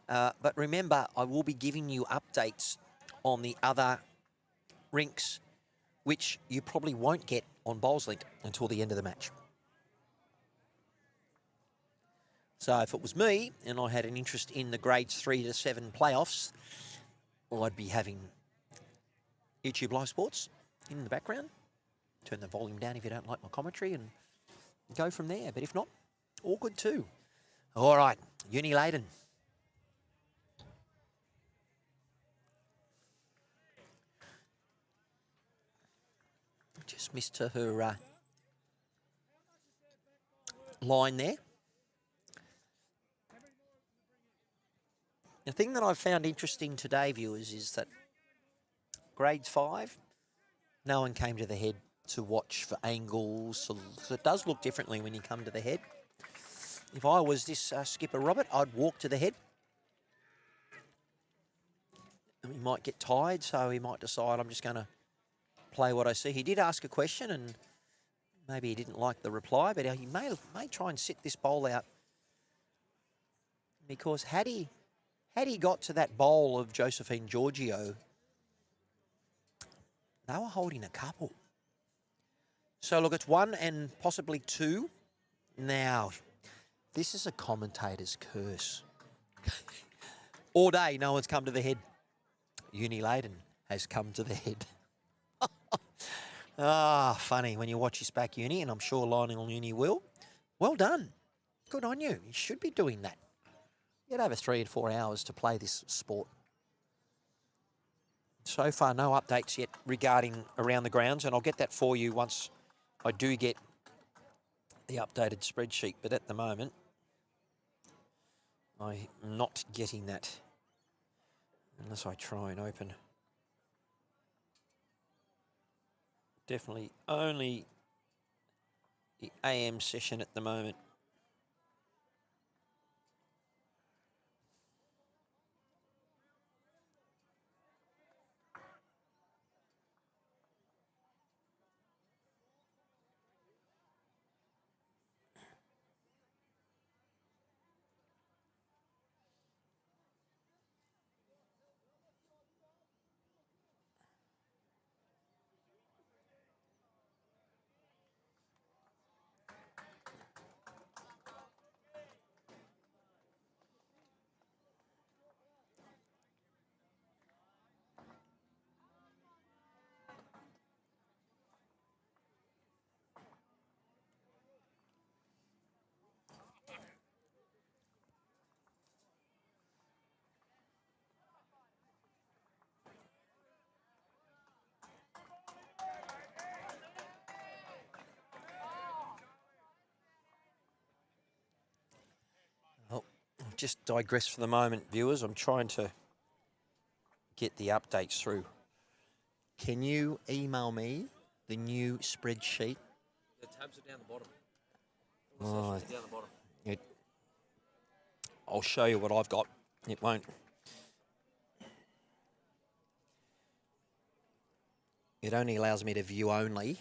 [SPEAKER 1] But remember, I will be giving you updates on the other rinks, which you probably won't get on BowlsLink until the end of the match. So if it was me and I had an interest in the grades 3 to 7 playoffs, well, I'd be having YouTube Live Sports in the background. Turn the volume down if you don't like my commentary and go from there. But if not, all good too. All right, Uni Leyden. Just missed her line there. The thing that I've found interesting today, viewers, is that grades 5, no one came to the head to watch for angles. So it does look differently when you come to the head. If I was this skipper Robert, I'd walk to the head. He might get tired, so he might decide I'm just going to play what I see. He did ask a question, and maybe he didn't like the reply, but he may try and sit this bowl out, because had he got to that bowl of Josephine Giorgio, they were holding a couple. So look, it's 1 and possibly 2. Now, this is a commentator's curse. All day, no one's come to the head. Uni Leyden has come to the head. Funny when you watch his back, Uni, and I'm sure Lionel Uni will. Well done. Good on you. You should be doing that. You had over 3 or 4 hours to play this sport. So far, no updates yet regarding around the grounds, and I'll get that for you once I do get the updated spreadsheet. But at the moment, I'm not getting that unless I try and open. Definitely only the AM session at the moment. Just digress for the moment, viewers. I'm trying to get the updates through. Can you email me the new spreadsheet?
[SPEAKER 2] The tabs are down the bottom.
[SPEAKER 1] Down the bottom. I'll show you what I've got. It won't. It only allows me to view only.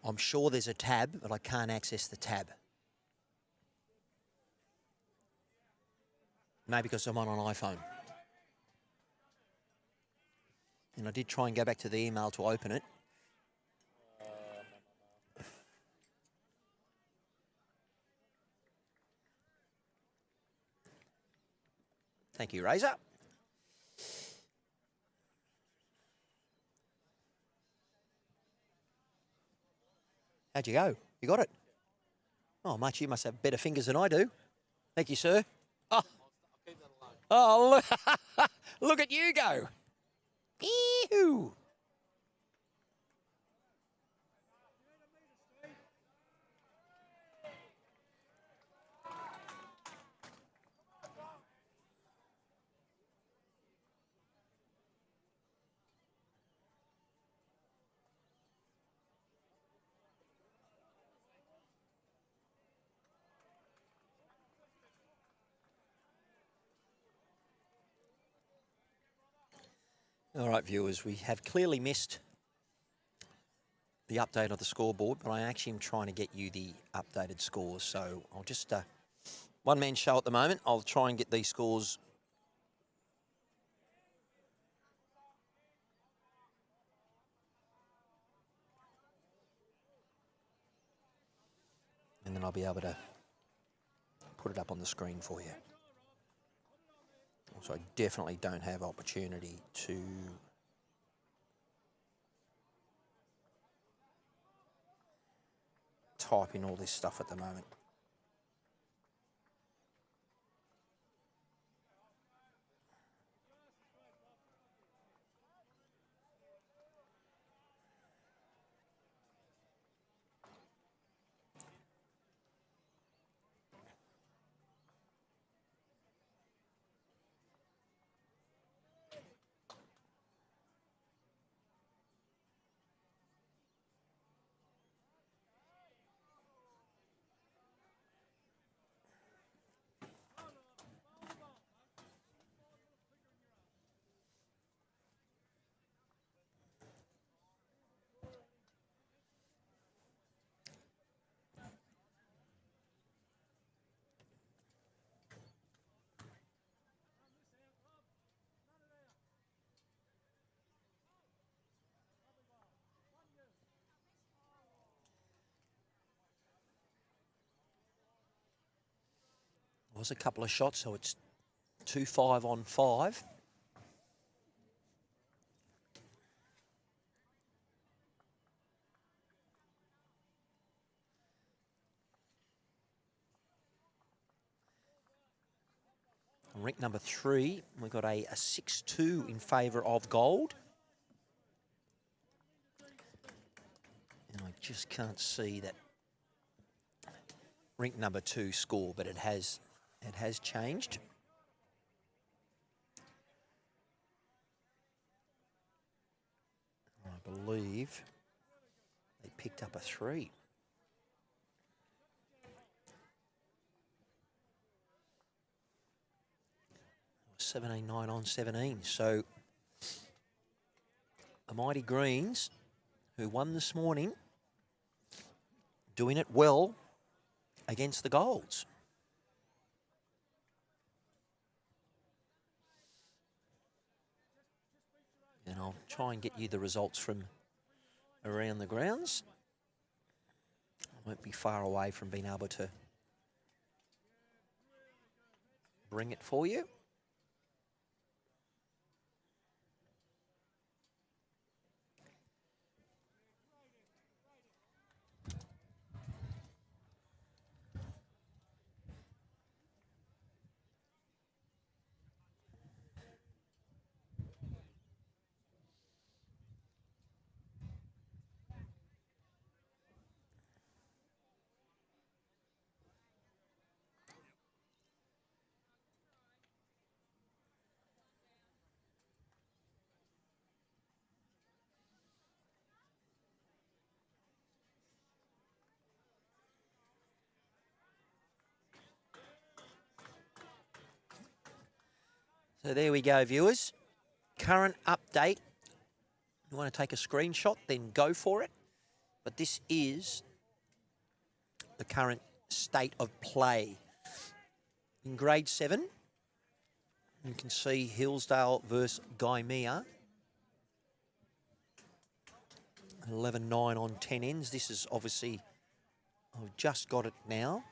[SPEAKER 1] I'm sure there's a tab, but I can't access the tab. Maybe because I'm on an iPhone. And I did try and go back to the email to open it. Thank you, Razor. How'd you go? You got it? Oh, much, you must have better fingers than I do. Thank you, sir. Oh, look, look at you go. Ew. All right, viewers, we have clearly missed the update of the scoreboard, but I actually am trying to get you the updated scores. So I'll just, one-man show at the moment. I'll try and get these scores. And then I'll be able to put it up on the screen for you. So I definitely don't have opportunity to type in all this stuff at the moment. was a couple of shots, so it's 2-5 on 5. Rank number 3, we've got a 6-2 in favour of gold. And I just can't see that rank number 2 score, but it has changed. I believe they picked up a 3. 17-9 on 17. So the Mighty Greens, who won this morning, doing it well against the Golds. And I'll try and get you the results from around the grounds. I won't be far away from being able to bring it for you. So there we go, viewers. Current update. You want to take a screenshot, then go for it. But this is the current state of play. In grade 7, you can see Hillsdale versus Gymea. 11-9 on 10 ends. This is obviously, I've just got it now.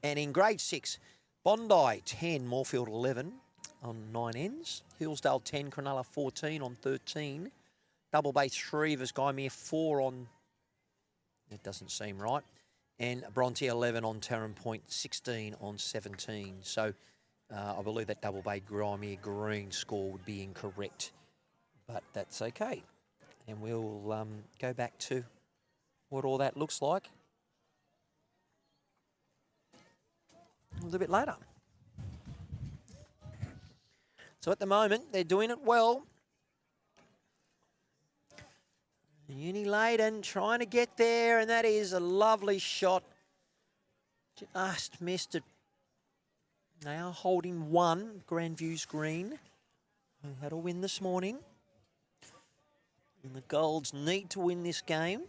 [SPEAKER 1] And in grade 6, Bondi 10, Moorfield 11 on 9 ends. Hillsdale 10, Cronulla 14 on 13. Double Bay 3 versus Gymea 4 on, it doesn't seem right. And Bronte 11 on Taren Point 16 on 17. So I believe that Double Bay Gymea Green score would be incorrect, but that's okay. And we'll go back to what all that looks like a little bit later. So at the moment, they're doing it well. Uni Leyden trying to get there, and that is a lovely shot. Just missed it. They are holding 1, Grandviews Green, who had a win this morning. And the Golds need to win this game,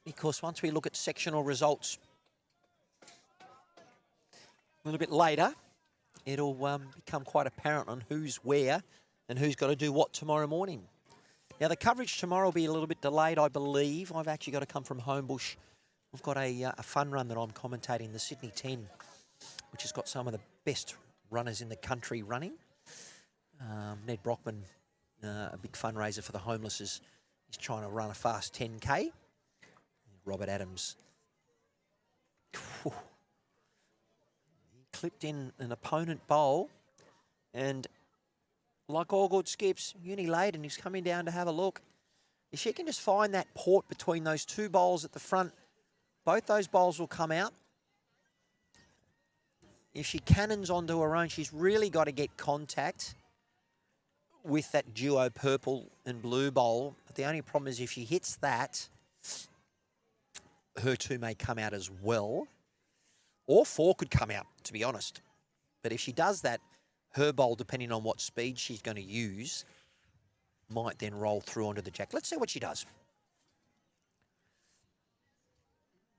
[SPEAKER 1] because once we look at sectional results a little bit later, it'll become quite apparent on who's where and who's got to do what tomorrow morning. Now, the coverage tomorrow will be a little bit delayed, I believe. I've actually got to come from Homebush. We've got a fun run that I'm commentating, the Sydney 10, which has got some of the best runners in the country running. Ned Brockman, a big fundraiser for the homeless, is trying to run a fast 10K. Robert Adams. He clipped in an opponent bowl, and like all good skips, Uni Leyden is coming down to have a look. If she can just find that port between those 2 bowls at the front, both those bowls will come out. If she cannons onto her own, she's really got to get contact with that duo purple and blue bowl. But the only problem is if she hits that, her 2 may come out as well. Or 4 could come out, to be honest. But if she does that, her bowl, depending on what speed she's going to use, might then roll through onto the jack. Let's see what she does.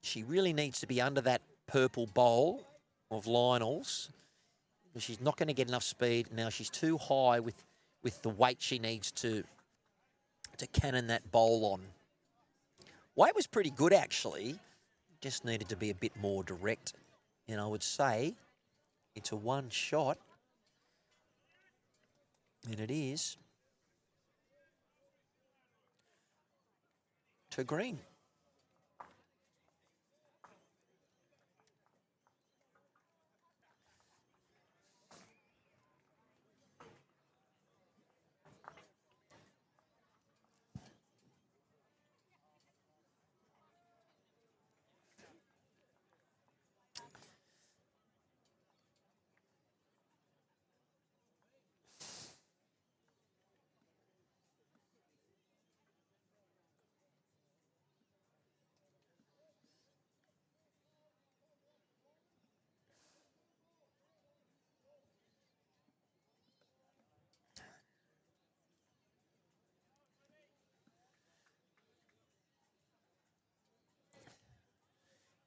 [SPEAKER 1] She really needs to be under that purple bowl of Lionel's. She's not going to get enough speed. Now she's too high with the weight she needs to cannon that bowl on. Weight was pretty good, actually. Just needed to be a bit more direct. And I would say it's a one shot. And it is to green.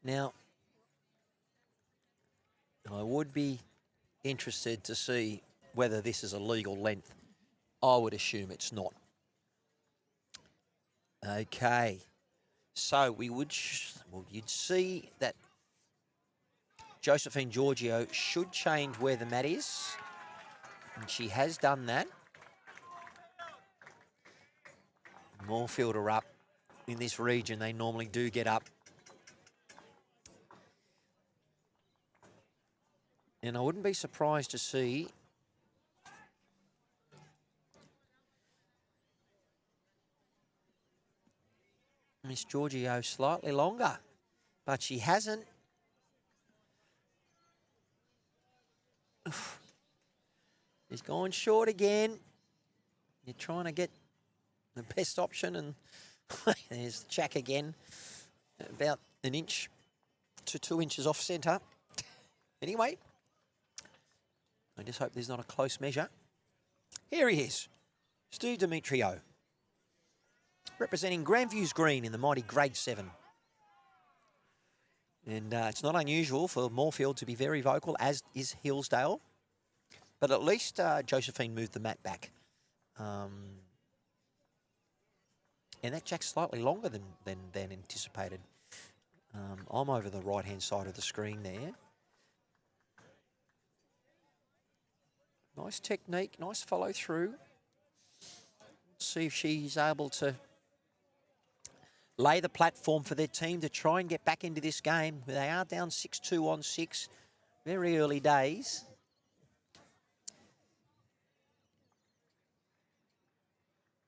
[SPEAKER 1] Now, I would be interested to see whether this is a legal length. I would assume it's not. Okay. So we would, well, you'd see that Josephine Giorgio should change where the mat is. And she has done that. Moorfield are up. In this region, they normally do get up. And I wouldn't be surprised to see Miss Giorgio slightly longer, but she hasn't. She's gone short again. You're trying to get the best option, and there's Jack again, about an inch to 2 inches off centre. Anyway, I just hope there's not a close measure. Here he is, Stu Demetrio, representing Grandviews Green in the mighty Grade 7. And it's not unusual for Moorfield to be very vocal, as is Hillsdale. But at least Josephine moved the mat back. And that jack's slightly longer than anticipated. I'm over the right-hand side of the screen there. Nice technique, nice follow through. See if she's able to lay the platform for their team to try and get back into this game. They are down 6-2 on 6. Very early days.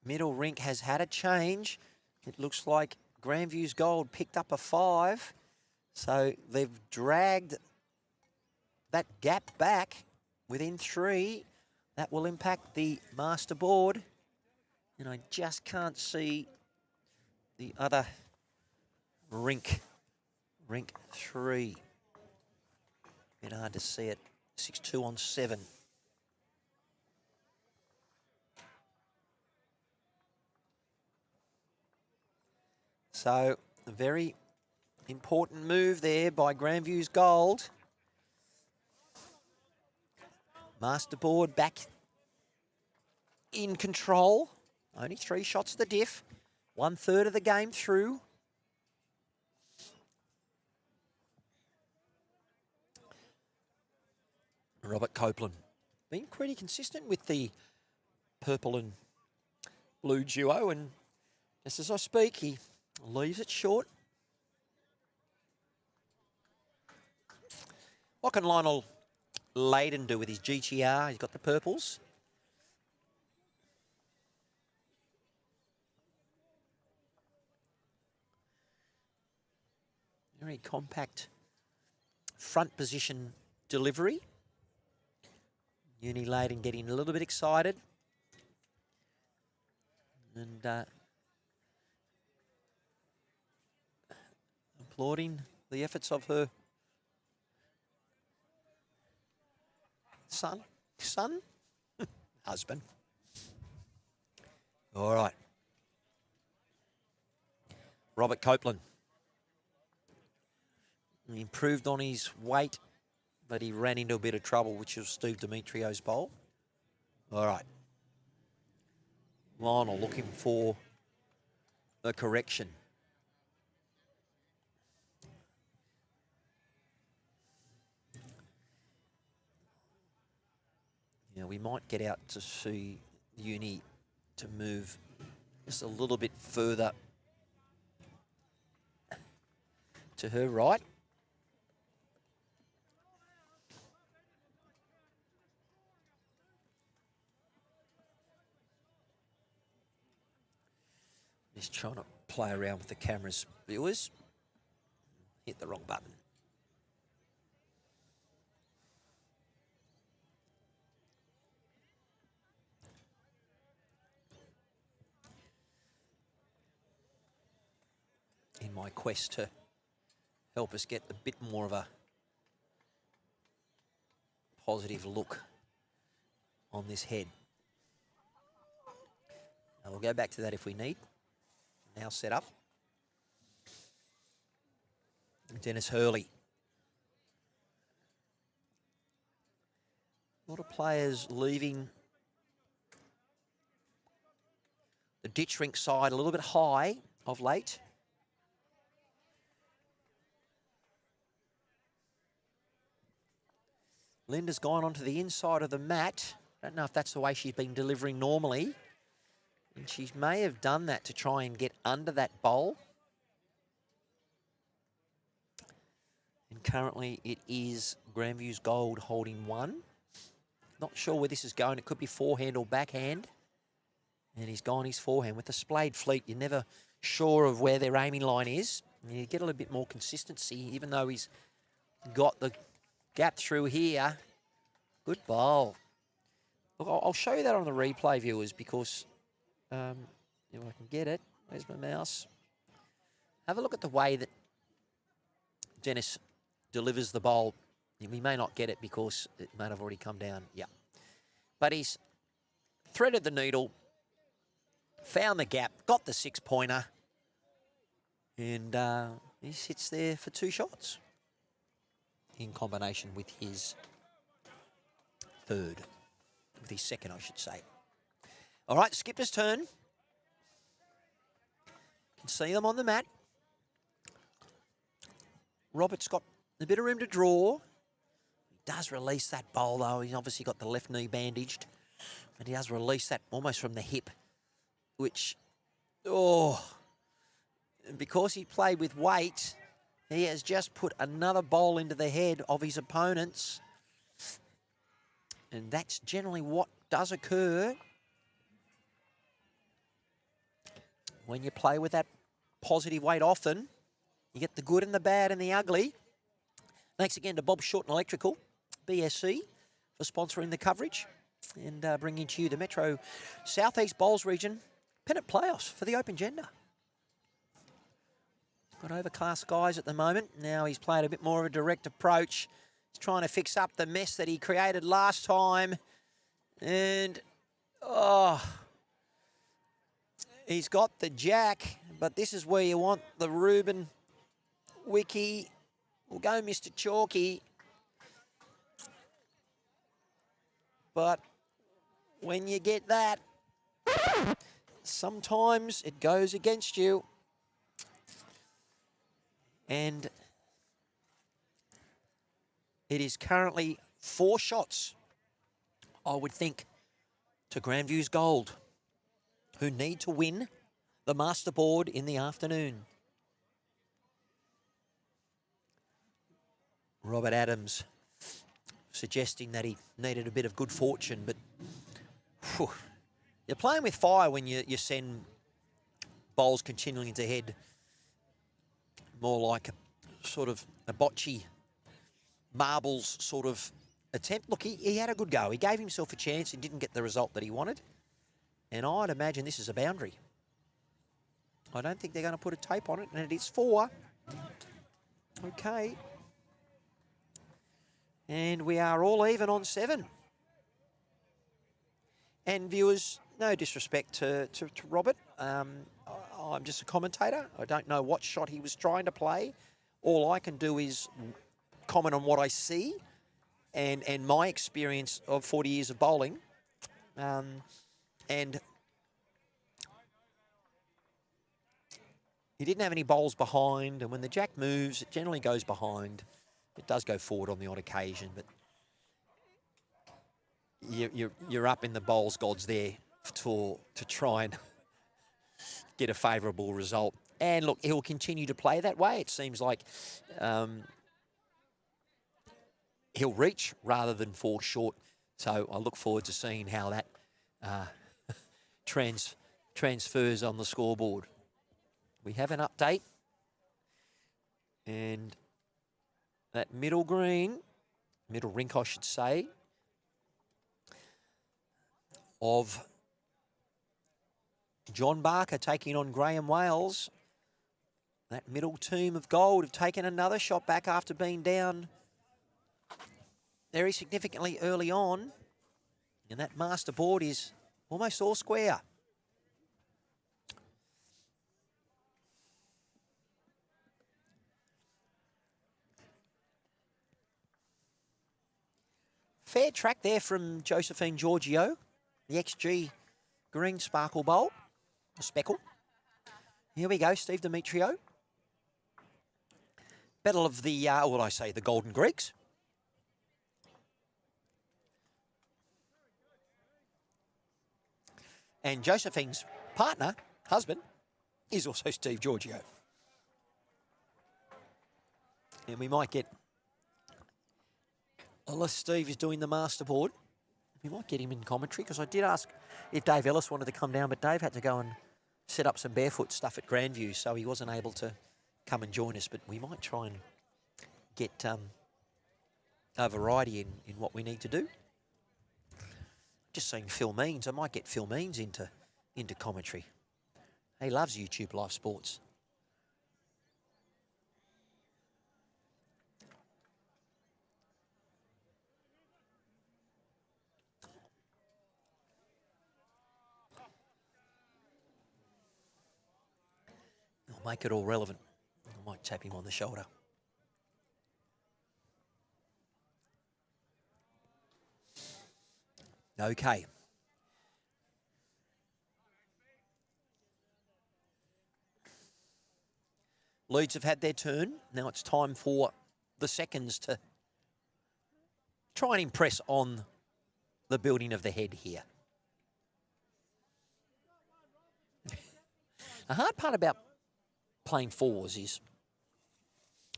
[SPEAKER 1] Middle rink has had a change. It looks like Grandviews Gold picked up a 5. So they've dragged that gap back within 3. That will impact the Masterboard. And I just can't see the other rink. Rink 3. Bit hard to see it. 6-2 on 7. So a very important move there by Grandviews Gold. Masterboard back in control. Only 3 shots the diff. 1/3 of the game through. Robert Copeland being pretty consistent with the purple and blue duo, and just as I speak, he leaves it short. What can Lionel Layden do with his GTR? He's got the purples. Very compact front position delivery. Uni Layden getting a little bit excited. And applauding the efforts of her son, husband. All right. Robert Copeland. He improved on his weight, but he ran into a bit of trouble, which was Steve Demetrio's bowl. All right. Lionel looking for the correction. You know, we might get out to see Uni to move just a little bit further to her right. Just trying to play around with the cameras, viewers. Hit the wrong button. In my quest to help us get a bit more of a positive look on this head. And we'll go back to that if we need. Now set up. Dennis Hurley. A lot of players leaving the ditch rink side a little bit high of late. Linda's gone onto the inside of the mat. I don't know if that's the way she's been delivering normally. And she may have done that to try and get under that bowl. And currently it is Grandviews Gold holding 1. Not sure where this is going. It could be forehand or backhand. And he's gone his forehand. With the splayed fleet, you're never sure of where their aiming line is. You get a little bit more consistency, even though he's got the gap through here. Good bowl. Look, I'll show you that on the replay, viewers, because if I can get it. Where's my mouse? Have a look at the way that Dennis delivers the bowl. We may not get it because it might have already come down. Yeah. But he's threaded the needle, found the gap, got the 6-pointer, and he sits there for 2 shots in combination with his third, with his second, I should say. All right, skipper's turn. You can see them on the mat. Robert's got a bit of room to draw. He does release that bowl, though. He's obviously got the left knee bandaged. But he does release that almost from the hip, which, and because he played with weight, he has just put another bowl into the head of his opponents. And that's generally what does occur when you play with that positive weight often. You get the good and the bad and the ugly. Thanks again to Bob Short and Electrical, BSC, for sponsoring the coverage and bringing to you the Metro Southeast Bowls region Pennant playoffs for the Open Gender. Got overcast skies at the moment. Now he's played a bit more of a direct approach. He's trying to fix up the mess that he created last time. And, he's got the jack, but this is where you want the Reuben Wiki. We'll go Mr. Chalky. But when you get that, sometimes it goes against you. And it is currently 4 shots, I would think, to Grandviews Gold, who need to win the Masterboard in the afternoon. Robert Adams suggesting that he needed a bit of good fortune, but you're playing with fire when you send bowls continuing to head. More like a sort of a bocce marbles sort of attempt. Look, he had a good go. He gave himself a chance and didn't get the result that he wanted. And I'd imagine this is a boundary. I don't think they're going to put a tape on it, and it is 4. Okay. And we are all even on 7. And viewers, no disrespect to Robert. I'm just a commentator. I don't know what shot he was trying to play. All I can do is comment on what I see and my experience of 40 years of bowling. And he didn't have any bowls behind, and when the jack moves, it generally goes behind. It does go forward on the odd occasion, but you're up in the bowls gods there to try and get a favourable result. And look, he'll continue to play that way. It seems like he'll reach rather than fall short. So I look forward to seeing how that transfers on the scoreboard. We have an update. And that middle green, middle rink I should say, of John Barker taking on Graham Wales. That middle team of gold have taken another shot back after being down very significantly early on. And that Masterboard is almost all square. Fair track there from Josephine Giorgio, the XG green sparkle bowl, a speckle. Here we go, Steve Demetrio. Battle of the, the Golden Greeks. And Josephine's partner, husband, is also Steve Giorgio. And we might get, unless Steve is doing the Masterboard, we might get him in commentary, because I did ask if Dave Ellis wanted to come down, but Dave had to go and set up some barefoot stuff at Grandviews, so he wasn't able to come and join us. But we might try and get a variety in what we need to do. Just seeing Phil Means, I might get Phil Means into commentary. He loves YouTube Live Sports. I'll make it all relevant. I might tap him on the shoulder. Okay. Leads have had their turn. Now it's time for the seconds to try and impress on the building of the head here. The hard part about playing fours is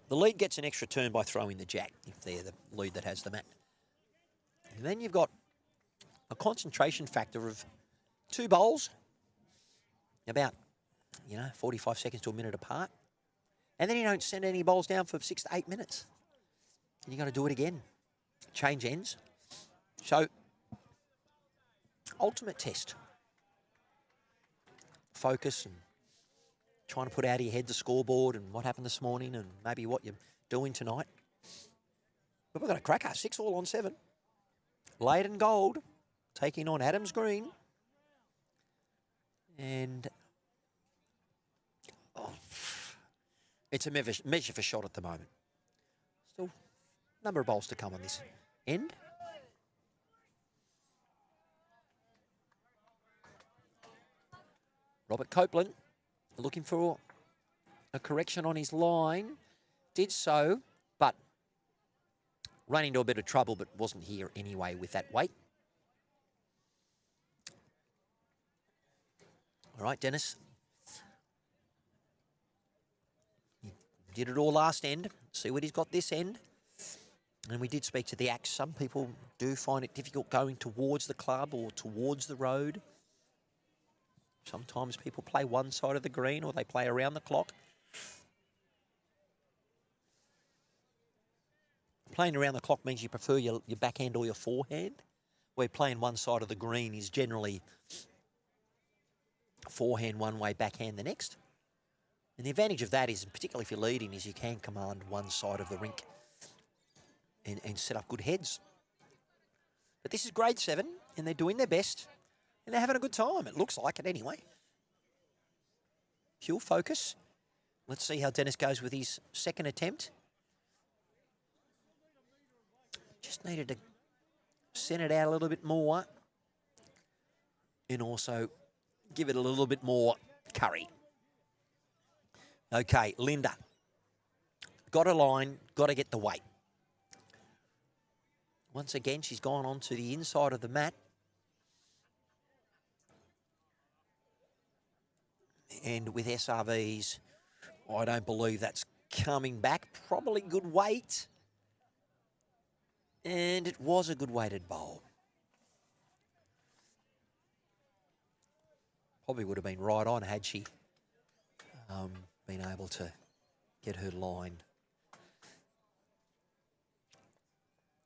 [SPEAKER 1] the lead gets an extra turn by throwing the jack, if they're the lead that has the mat. And then you've got a concentration factor of 2 bowls, about, 45 seconds to a minute apart. And then you don't send any bowls down for 6 to 8 minutes. And you've got to do it again. Change ends. So, ultimate test. Focus and trying to put out of your head the scoreboard and what happened this morning and maybe what you're doing tonight. But we've got a cracker, 6 all on 7. Leighton Gold taking on Adams Green. And it's a measure for shot at the moment. Still a number of bowls to come on this end. Robert Copeland looking for a correction on his line. Did so, but ran into a bit of trouble, but wasn't here anyway with that weight. All right, Dennis. He did it all last end. See what he's got this end. And we did speak to the axe. Some people do find it difficult going towards the club or towards the road. Sometimes people play one side of the green or they play around the clock. Playing around the clock means you prefer your backhand or your forehand. Where playing one side of the green is generally forehand one way, backhand the next. And the advantage of that is, particularly if you're leading, is you can command one side of the rink and set up good heads. But this is grade 7, and they're doing their best, and they're having a good time. It looks like it anyway. Pure focus. Let's see how Dennis goes with his second attempt. Just needed to send it out a little bit more and also give it a little bit more curry. Okay, Linda. Got a line, got to get the weight. Once again, she's gone on to the inside of the mat. And with SRVs, I don't believe that's coming back. Probably good weight. And it was a good weighted bowl. Probably would have been right on had she been able to get her line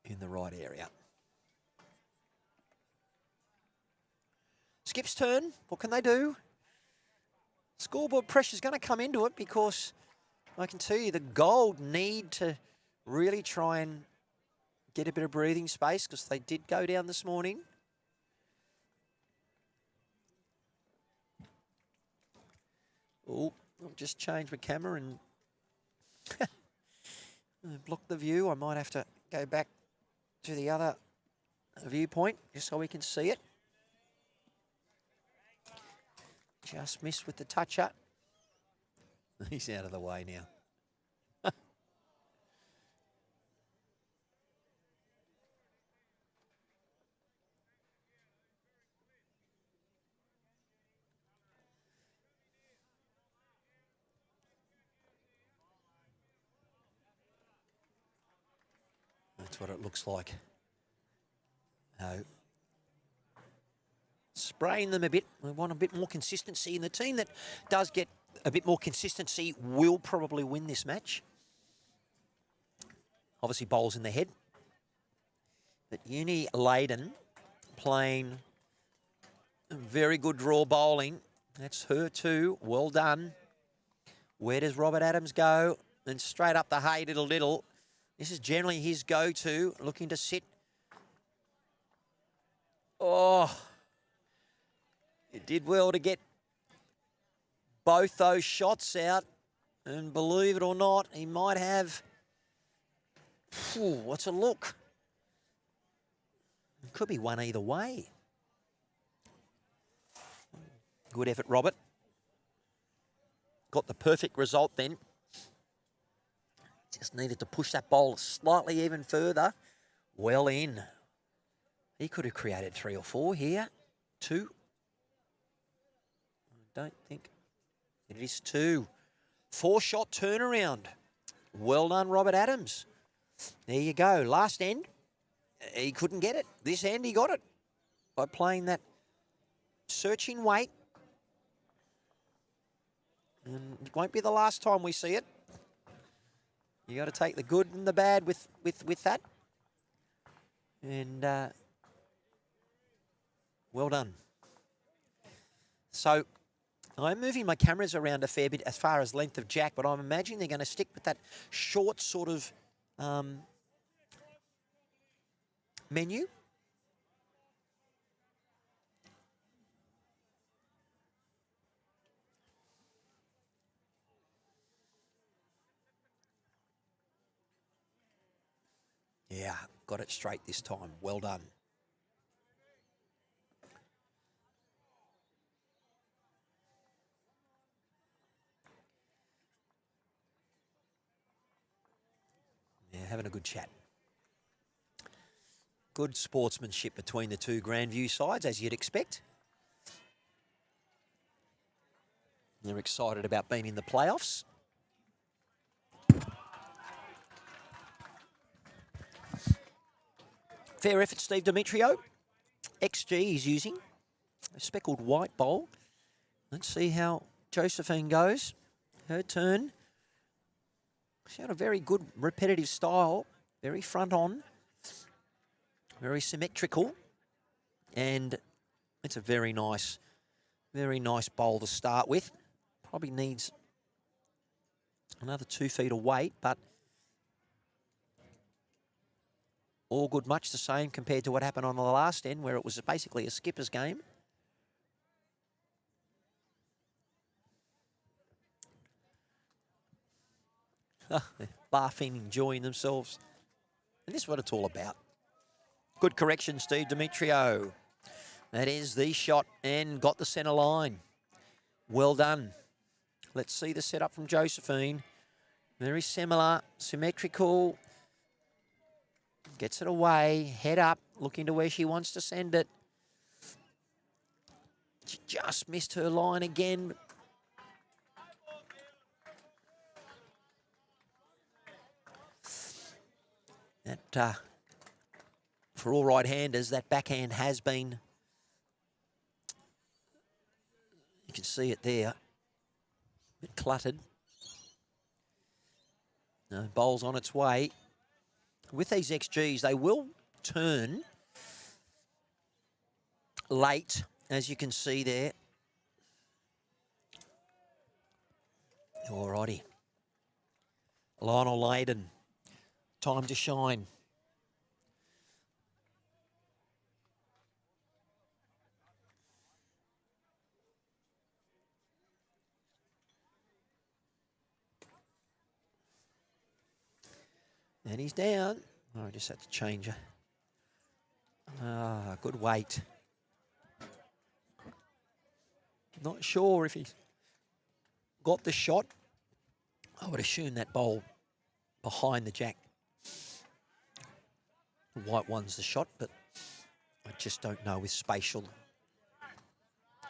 [SPEAKER 1] in the right area. Skip's turn. What can they do? Scoreboard pressure's going to come into it because I can tell you the Gold need to really try and get a bit of breathing space because they did go down this morning. Oh, I've just changed my camera and block the view. I might have to go back to the other viewpoint just so we can see it. Just missed with the touch-up. He's out of the way now. That's what it looks like. No. Spraying them a bit. We want a bit more consistency. And the team that does get a bit more consistency will probably win this match. Obviously, bowls in the head. But Uni Leyden playing very good draw bowling. That's her too. Well done. Where does Robert Adams go? And straight up the hay, diddle. This is generally his go-to, looking to sit. Oh, it did well to get both those shots out. And believe it or not, he might have... what's a look? It could be one either way. Good effort, Robert. Got the perfect result then. Just needed to push that bowl slightly even further. Well in. He could have created 3 or 4 here. 2. I don't think it is 2. 4-shot turnaround. Well done, Robert Adams. There you go. Last end, he couldn't get it. This end, he got it by playing that searching weight. And it won't be the last time we see it. You got to take the good and the bad with that. And well done. So I'm moving my cameras around a fair bit as far as length of jack, but I'm imagining they're going to stick with that short sort of menu. Yeah, got it straight this time. Well done. Yeah, having a good chat. Good sportsmanship between the two Grandview sides, as you'd expect. They're excited about being in the playoffs. Fair effort, Steve Demetrio. XG he's using. A speckled white bowl. Let's see how Josephine goes. Her turn. She had a very good repetitive style. Very front on. Very symmetrical. And it's a very nice bowl to start with. Probably needs another 2 feet of weight, but all good, much the same compared to what happened on the last end, where it was basically a skipper's game. They're laughing, enjoying themselves. And this is what it's all about. Good correction, Steve Demetrio. That is the shot and got the centre line. Well done. Let's see the setup from Josephine. Very similar, symmetrical. Gets it away, head up, looking to where she wants to send it. She just missed her line again. That, for all right-handers, that backhand has been, you can see it there, a bit cluttered. No, bowl's on its way. With these XGs, they will turn late, as you can see there. Alrighty. Lionel Layden, time to shine. And he's down. Oh, I just had to change her. Ah, good weight. Not sure if he's got the shot. I would assume that bowl behind the jack. The white one's the shot, but I just don't know with spatial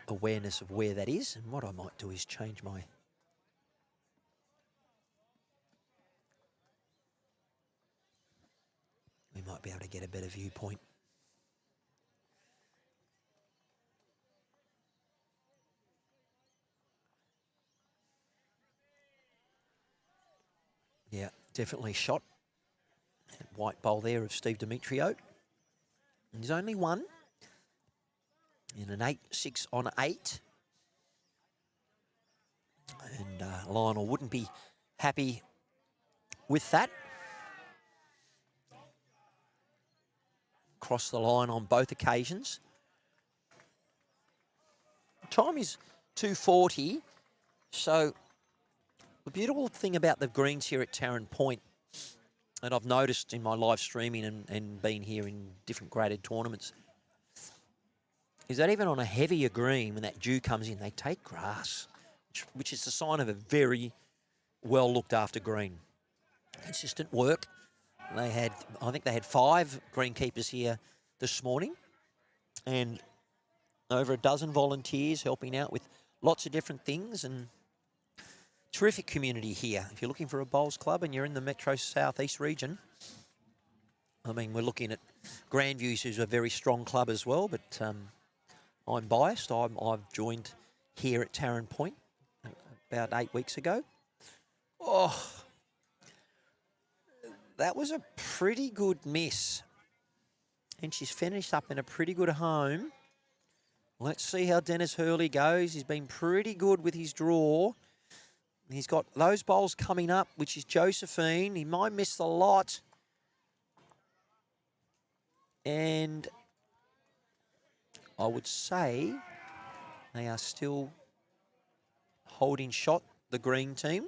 [SPEAKER 1] awareness of where that is. And what I might do is change my... We might be able to get a better viewpoint. Yeah, definitely shot. That white bowl there of Steve Demetrio. And he's only one in an 8-6 on 8. And Lionel wouldn't be happy with that. Crossed the line on both occasions. Time is 2:40. So the beautiful thing about the greens here at Taren Point, and I've noticed in my live streaming and been here in different graded tournaments, is that even on a heavier green, when that dew comes in, they take grass, which is the sign of a very well looked after green. Consistent work. They had, I think they had 5 greenkeepers here this morning and over a dozen volunteers helping out with lots of different things, and terrific community here. If you're looking for a bowls club and you're in the Metro Southeast region, I mean, we're looking at Grandviews, who's a very strong club as well, but I'm biased. I've joined here at Taren Point about 8 weeks ago. Oh, that was a pretty good miss. And she's finished up in a pretty good home. Let's see how Dennis Hurley goes. He's been pretty good with his draw. He's got those bowls coming up, which is Josephine. He might miss the lot. And I would say they are still holding shot, the green team.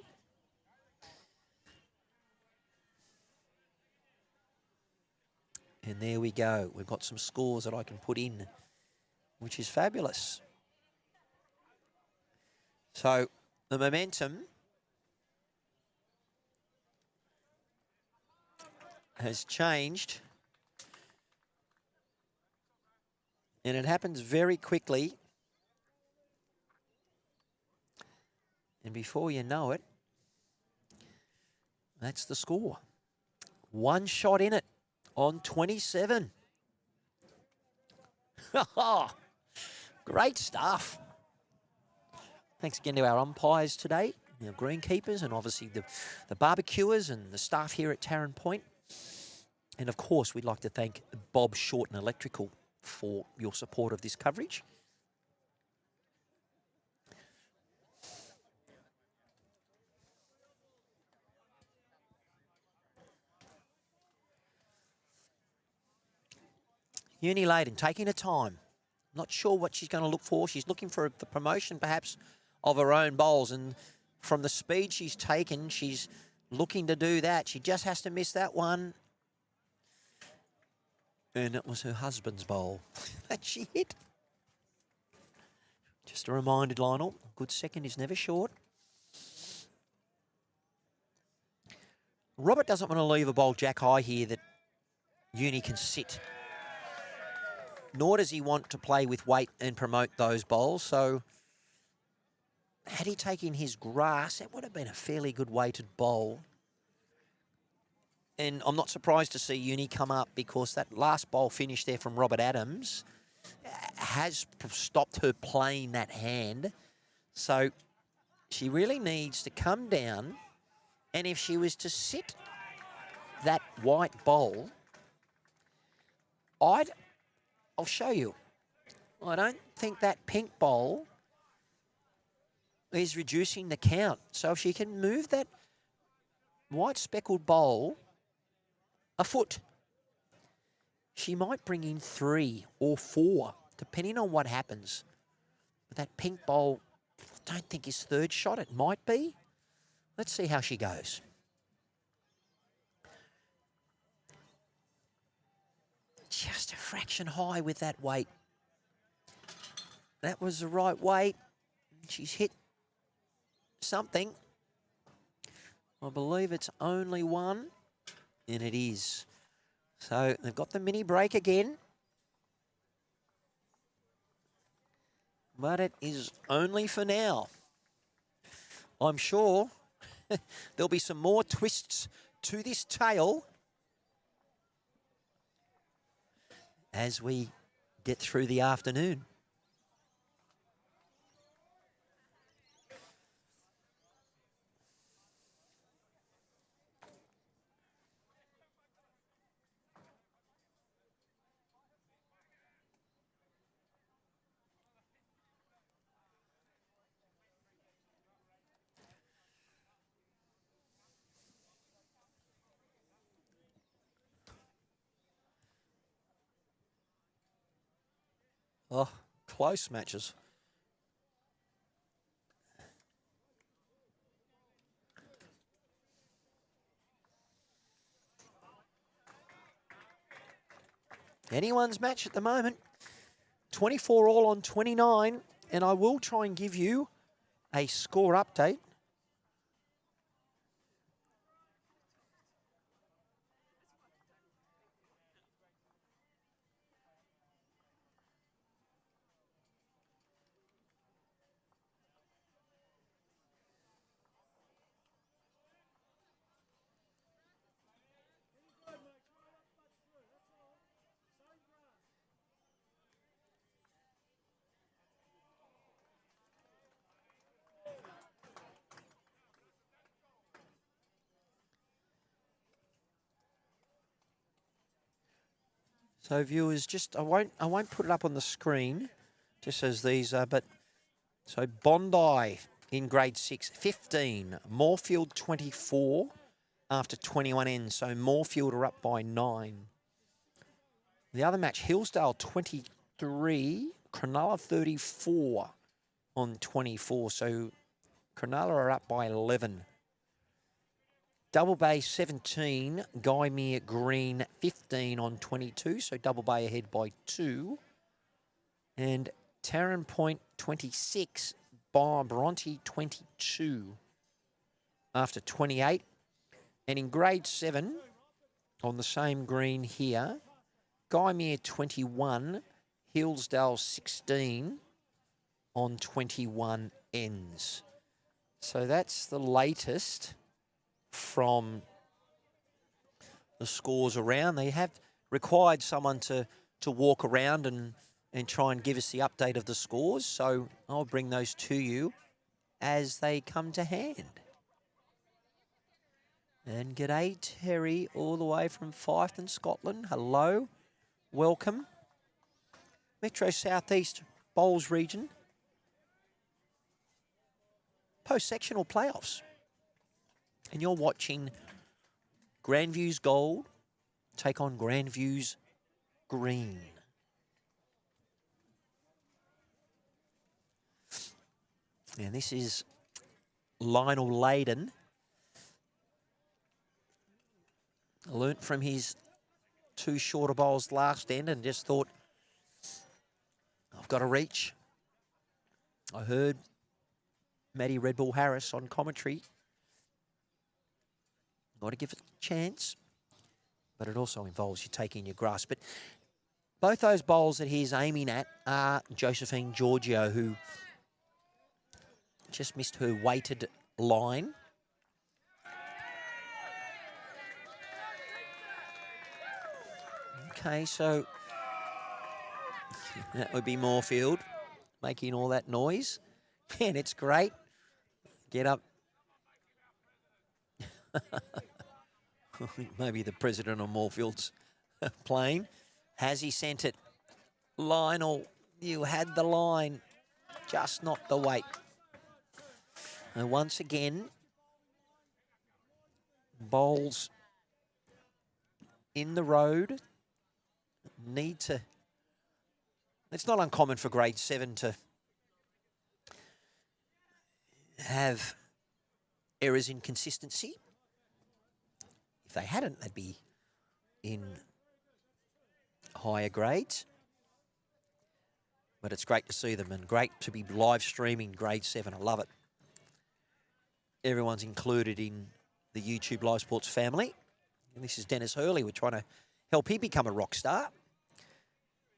[SPEAKER 1] And there we go. We've got some scores that I can put in, which is fabulous. So the momentum has changed. And it happens very quickly. And before you know it, that's the score. One shot in it on 27. Great stuff. Thanks again to our umpires today, our greenkeepers, and obviously the barbecuers and the staff here at Taren Point. And of course, we'd like to thank Bob Shorten Electrical for your support of this coverage. Uni Layden taking her time. Not sure what she's going to look for. She's looking for the promotion perhaps of her own bowls, and from the speed she's taken, she's looking to do that. She just has to miss that one. And it was her husband's bowl that she hit. Just a reminder, Lionel, a good second is never short. Robert doesn't want to leave a bowl jack high here that Uni can sit. Nor does he want to play with weight and promote those bowls. So had he taken his grass, it would have been a fairly good weighted bowl. And I'm not surprised to see Uni come up because that last bowl finish there from Robert Adams has stopped her playing that hand. So she really needs to come down. And if she was to sit that white bowl, I'll show you. I don't think that pink bowl is reducing the count. So if she can move that white speckled bowl a foot, she might bring in 3 or 4, depending on what happens. But that pink bowl, I don't think is third shot. It might be. Let's see how she goes. Just a fraction high with that weight. That was the right weight. She's hit something. I believe it's only one, and it is. So they've got the mini break again. But it is only for now. I'm sure there'll be some more twists to this tale as we get through the afternoon. Oh, close matches. Anyone's match at the moment. 24 all on 29, and I will try and give you a score update. So viewers, just I won't put it up on the screen, just as these are. But so Bondi in grade 6, 15, Moorfield 24 after 21 ends. So Moorfield are up by 9. The other match, Hillsdale 23, Cronulla 34 on 24. So Cronulla are up by 11. Double Bay 17, Guymere Green 15 on 22, so Double Bay ahead by 2. And Taren Point 26, Bronte 22 after 28. And in grade 7, on the same green here, Guymere 21, Hillsdale 16 on 21 ends. So that's the latest from the scores around. They have required someone to walk around and try and give us the update of the scores. So I'll bring those to you as they come to hand. And g'day, Terry, all the way from Fife in Scotland. Hello, welcome. Metro Southeast Bowls region. Post-sectional playoffs. And you're watching Grandviews Gold take on Grandviews Green. And this is Lionel Layden. Learnt from his 2 shorter bowls last end and just thought, I've got to reach. I heard Matty Red Bull Harris on commentary. Got to give it a chance. but it also involves you taking your grass. But both those bowls that he's aiming at are Josephine Giorgio, who just missed her weighted line. Okay, so that would be Moorfield making all that noise. And it's great. Get up. Maybe the president of Moorfield's playing. Has he sent it? Lionel, you had the line, just not the weight. And once again, bowls in the road need to... It's not uncommon for grade 7 to have errors in consistency. If they hadn't, they'd be in higher grades. But it's great to see them and great to be live streaming grade 7. I love it. Everyone's included in the YouTube Live Sports family. And this is Dennis Hurley. We're trying to help him become a rock star.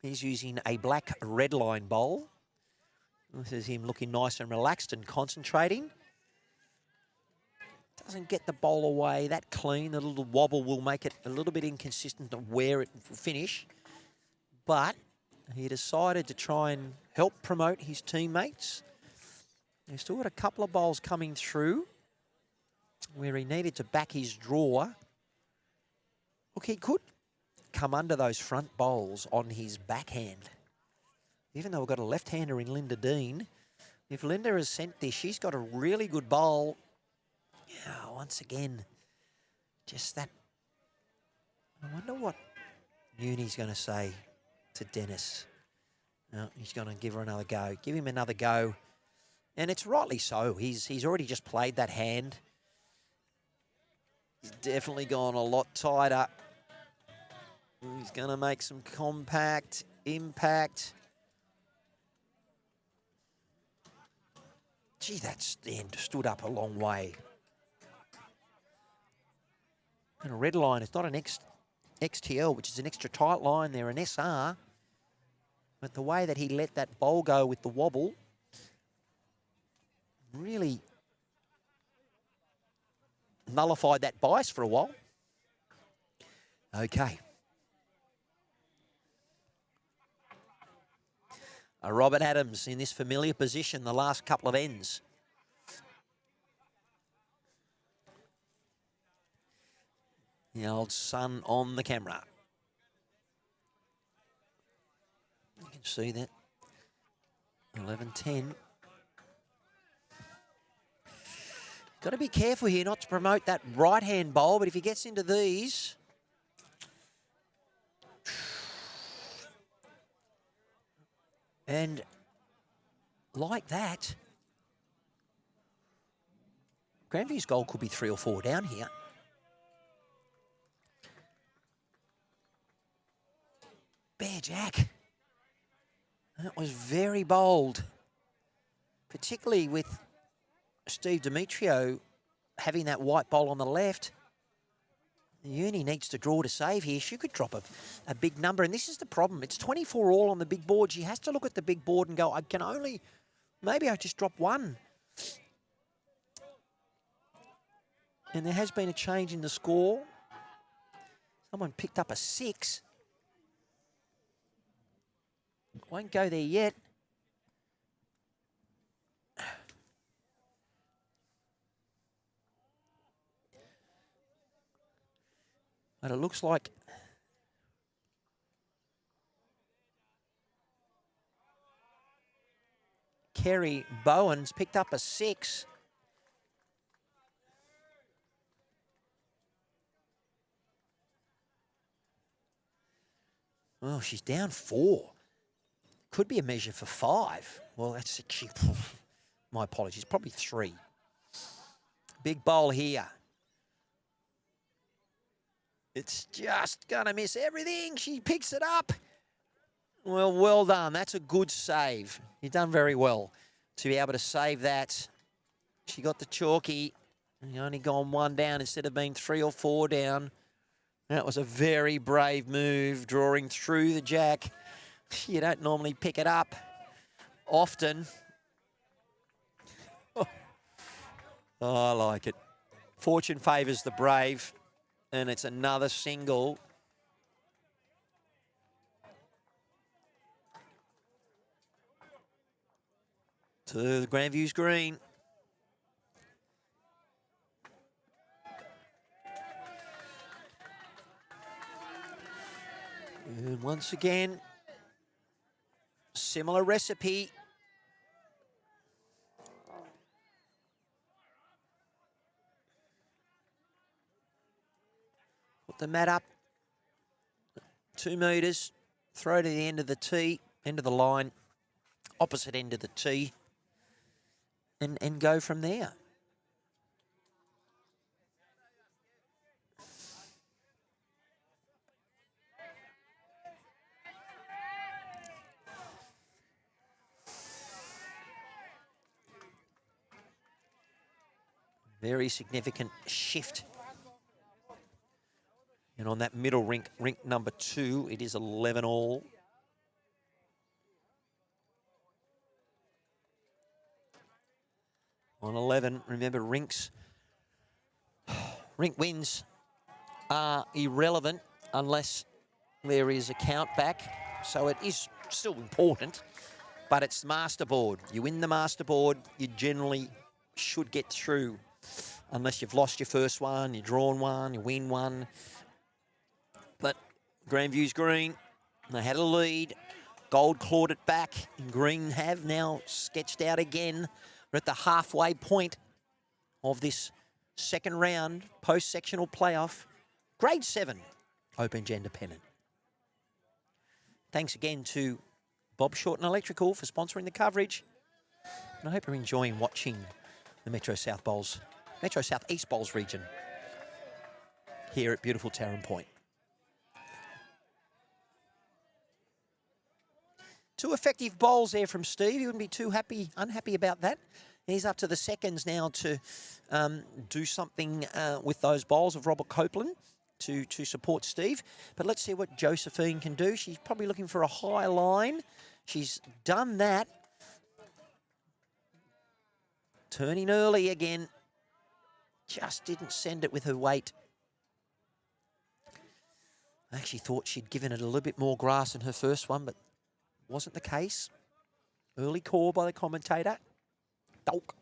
[SPEAKER 1] He's using a black red line bowl. This is him looking nice and relaxed and concentrating. Doesn't get the bowl away that clean. The little wobble will make it a little bit inconsistent of where it will finish. But he decided to try and help promote his teammates. He's still got a couple of bowls coming through where he needed to back his draw. Look, he could come under those front bowls on his backhand. Even though we've got a left-hander in Linda Dean, if Linda has sent this, she's got a really good bowl. Yeah, once again, just that. I wonder what Uni's going to say to Dennis. No, he's going to give her another go. Give him another go. And it's rightly so. He's already just played that hand. He's definitely gone a lot tighter. He's going to make some compact impact. Gee, that's end stood up a long way. And a red line, it's not an XTL, which is an extra tight line. They're an SR. But the way that he let that bowl go with the wobble really nullified that bias for a while. Okay. Robert Adams in this familiar position the last couple of ends. The old sun on the camera. You can see that. 11-10. Got to be careful here not to promote that right-hand bowl, but if he gets into these... And like that, Grandview's goal could be 3 or 4 down here. Bear jack. That was very bold, particularly with Steve Demetrio having that white bowl on the left. The Uni needs to draw to save here. She could drop a big number, and this is the problem. It's 24 all on the big board. She has to look at the big board and go, I can only, maybe I just drop one. And there has been a change in the score. Someone picked up a 6. Won't go there yet. But it looks like Kerry Bowen's picked up a 6. Oh, she's down 4. Could be a measure for 5. Well, that's actually, my apologies, probably 3. Big bowl here. It's just going to miss everything. She picks it up. Well, well done. That's a good save. You've done very well to be able to save that. She got the chalky. And you only gone 1 down instead of being 3 or 4 down. That was a very brave move, drawing through the jack. You don't normally pick it up often. Oh, I like it. Fortune favours the brave, and it's another single. To the Grandviews green. And once again, similar recipe. Put the mat up, 2 metres, throw to the end of the tee, end of the line, opposite end of the tee, and go from there. Very significant shift. And on that middle rink, rink number 2, it is 11 all. On 11, remember rink wins are irrelevant unless there is a count back. So it is still important, but it's Masterboard. You win the Masterboard, you generally should get through. Unless you've lost your first one, you've drawn one, you win one. But Grandviews green, they had a lead. Gold clawed it back, and green have now sketched out again. We're at the halfway point of this second round, post-sectional playoff. Grade 7 Open Gender Pennant. Thanks again to Bob Shorten Electrical for sponsoring the coverage. And I hope you're enjoying watching the Metro South East Bowls region here at beautiful Taren Point. 2 effective bowls there from Steve. He wouldn't be too unhappy about that. He's up to the seconds now to do something with those bowls of Robert Copeland to support Steve. But let's see what Josephine can do. She's probably looking for a high line. She's done that. Turning early again. Just didn't send it with her weight. I actually thought she'd given it a little bit more grass in her first one, but wasn't the case. Early call by the commentator. Dolk.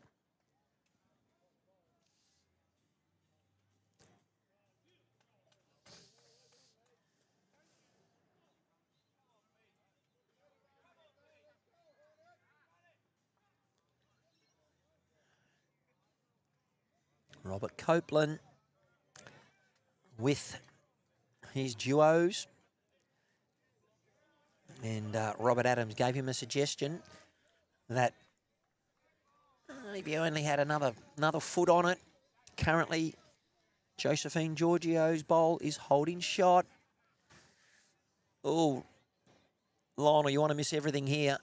[SPEAKER 1] Robert Copeland with his duos. And Robert Adams gave him a suggestion that if you only had another foot on it. Currently, Josephine Giorgio's bowl is holding shot. Oh, Lionel, you want to miss everything here.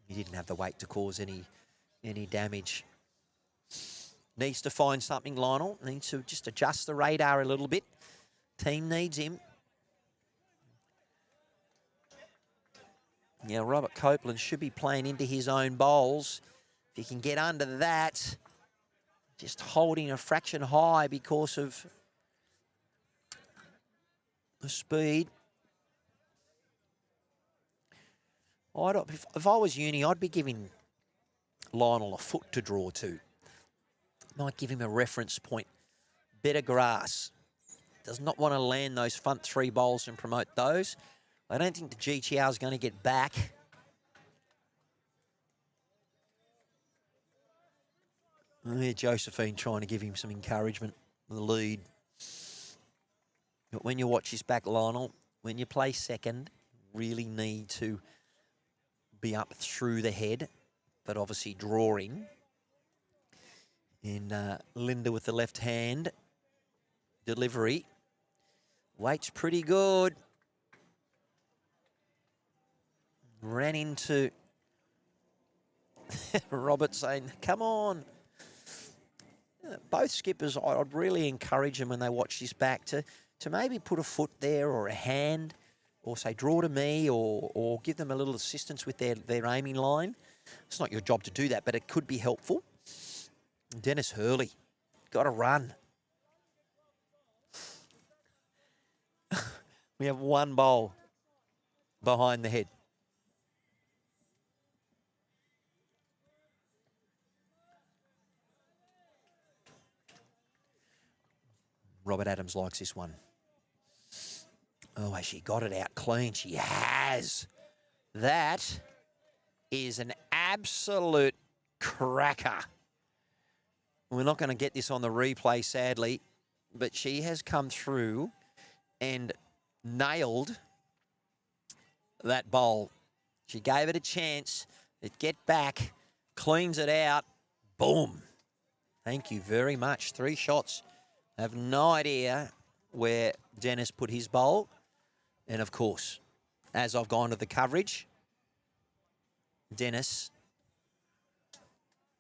[SPEAKER 1] He didn't have the weight to cause any damage. Needs to find something, Lionel. Needs to just adjust the radar a little bit. Team needs him. Yeah, Robert Copeland should be playing into his own bowls. If he can get under that, just holding a fraction high because of the speed. If I was Uni, I'd be giving Lionel a foot to draw to. Might give him a reference point. Better grass. Does not want to land those front 3 bowls and promote those. I don't think the GTR is going to get back. Yeah, Josephine trying to give him some encouragement, the lead. But when you watch his back, Lionel, when you play second, really need to be up through the head, but obviously drawing. And Linda with the left hand delivery. Weight's pretty good. Ran into Robert saying, come on. both skippers, I'd really encourage them when they watch this back to maybe put a foot there or a hand, or say draw to me, or give them a little assistance with their aiming line. It's not your job to do that, but it could be helpful. Dennis Hurley, got to run. We have one bowl behind the head. Robert Adams likes this one. Oh, has she got it out clean? She has. That is an absolute cracker. We're not going to get this on the replay, sadly, but she has come through and nailed that bowl. She gave it a chance. It get back, cleans it out. Boom. Thank you very much. 3 shots. I have no idea where Dennis put his bowl. And, of course, as I've gone to the coverage, Dennis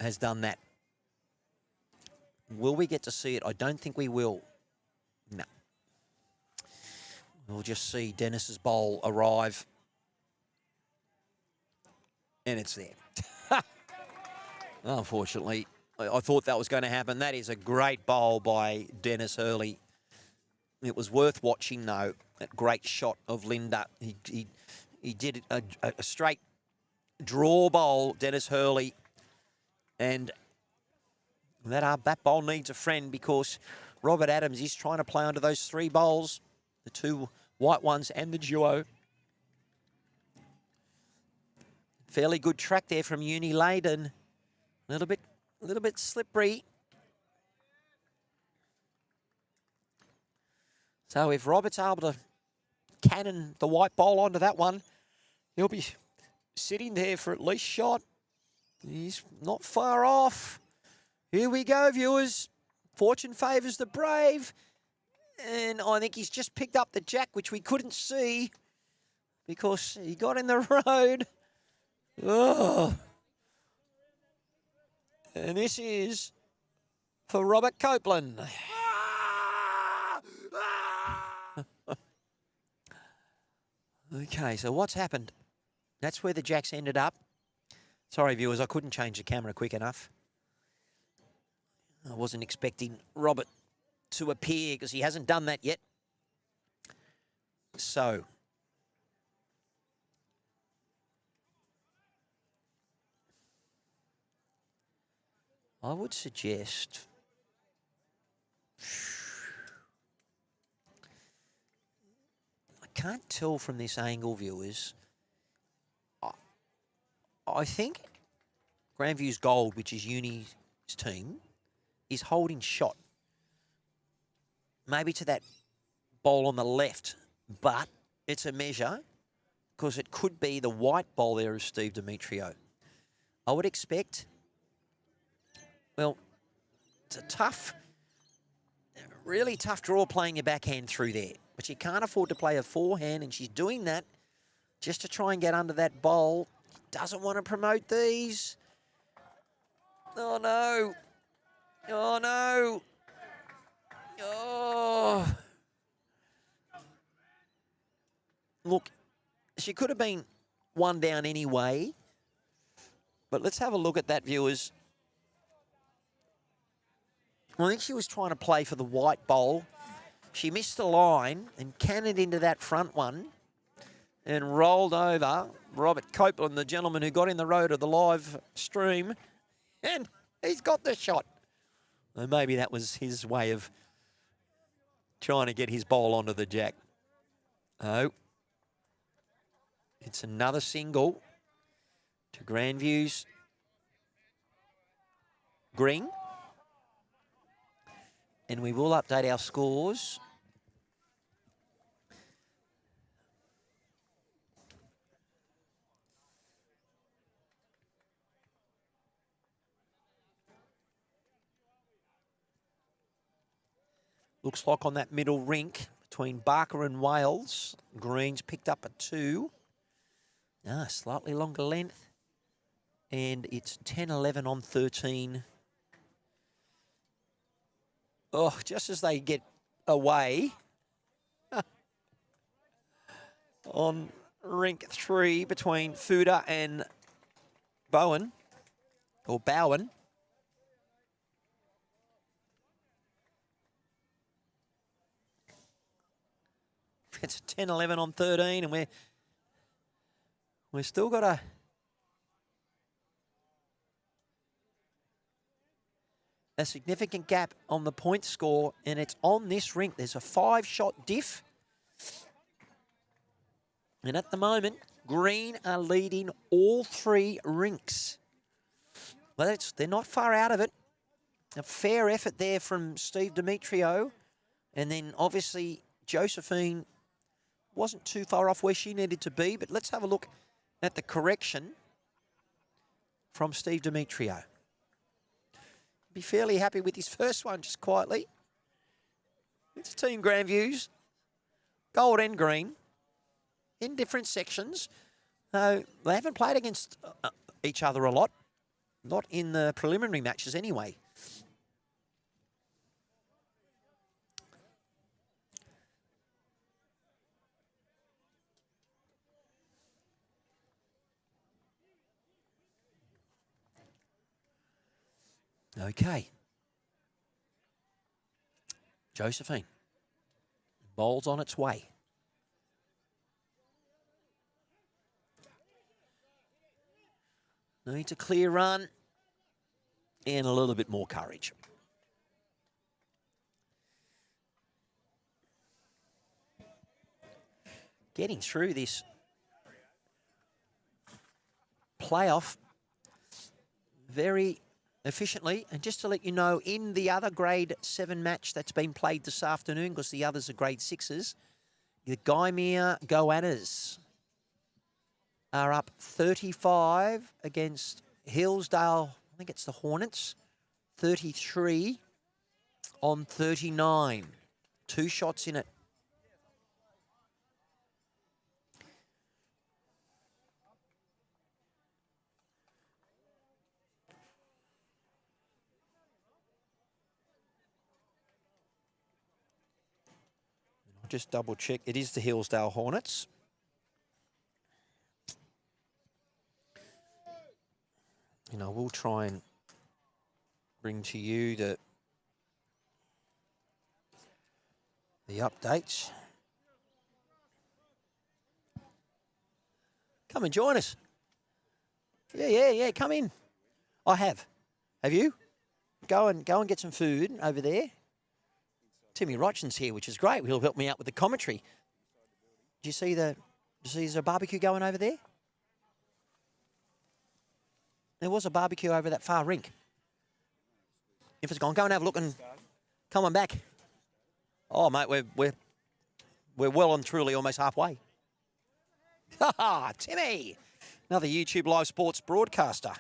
[SPEAKER 1] has done that. Will we get to see it? I don't think we will. No. We'll just see Dennis's bowl arrive. And it's there. Unfortunately, I thought that was going to happen. That is a great bowl by Dennis Hurley. It was worth watching, though. That great shot of Linda. He did a straight draw bowl, Dennis Hurley. And that bowl needs a friend, because Robert Adams is trying to play under those 3 bowls, the 2 white ones and the duo. Fairly good track there from Uni Leyden. A little bit slippery. So if Robert's able to cannon the white bowl onto that one, he'll be sitting there for at least shot. He's not far off. Here we go, viewers. Fortune favours the brave. And I think he's just picked up the jack, which we couldn't see because he got in the road. Oh. And this is for Robert Copeland. Okay, so what's happened? That's where the jacks ended up. Sorry, viewers, I couldn't change the camera quick enough. I wasn't expecting Robert to appear because he hasn't done that yet. So, I would suggest I can't tell from this angle, viewers. I think Grandviews Gold, which is Uni's team, is holding shot. Maybe to that bowl on the left, but it's a measure because it could be the white bowl there of Steve Demetrio. I would expect, well, it's a tough, really tough draw playing your backhand through there, but you can't afford to play a forehand, and she's doing that just to try and get under that bowl. Doesn't want to promote these. Oh, no. Oh, no. Oh. Look, she could have been 1 down anyway. But let's have a look at that, viewers. I think she was trying to play for the white bowl. She missed the line and cannoned into that front one and rolled over Robert Copeland, the gentleman who got in the road of the live stream, and he's got the shot. And maybe that was his way of trying to get his bowl onto the jack. Oh. It's another single to Grandviews green. And we will update our scores. Looks like on that middle rink between Barker and Wales, Greens picked up a 2. Slightly longer length. And it's 10-11 on 13 Oh, just as they get away on rink 3 between Fuda and Bowen, or Bowen. It's 10-11 on 13, and we've still got a significant gap on the point score, and it's on this rink. There's a 5-shot diff. And at the moment, Green are leading all 3 rinks. Well, they're not far out of it. A fair effort there from Steve Demetrio. And then, obviously, Josephine wasn't too far off where she needed to be. But let's have a look at the correction from Steve Demetrio. Be fairly happy with his first one, just quietly. It's Team Grandviews, gold and green, in different sections. They haven't played against each other a lot, not in the preliminary matches anyway. Okay. Josephine. Ball's on its way. Needs a clear run and a little bit more courage. Getting through this playoff very efficiently. And just to let you know, in the other grade 7 match that's been played this afternoon, because the others are grade 6s, the Gymea Goannas are up 35 against Hillsdale, I think it's the Hornets, 33 on 39. 2 shots in it. I'll just double check. It is the Hillsdale Hornets. And I will try and bring to you the updates. Come and join us. Yeah, come in. I have. Have you? Go and get some food over there. Timmy Rochon's here, which is great. He'll help me out with the commentary. Do you see there's a barbecue going over there? There was a barbecue over that far rink. If it's gone, go and have a look and come on back. Oh, mate, we're well and truly almost halfway. Ha, Timmy! Another YouTube Live Sports broadcaster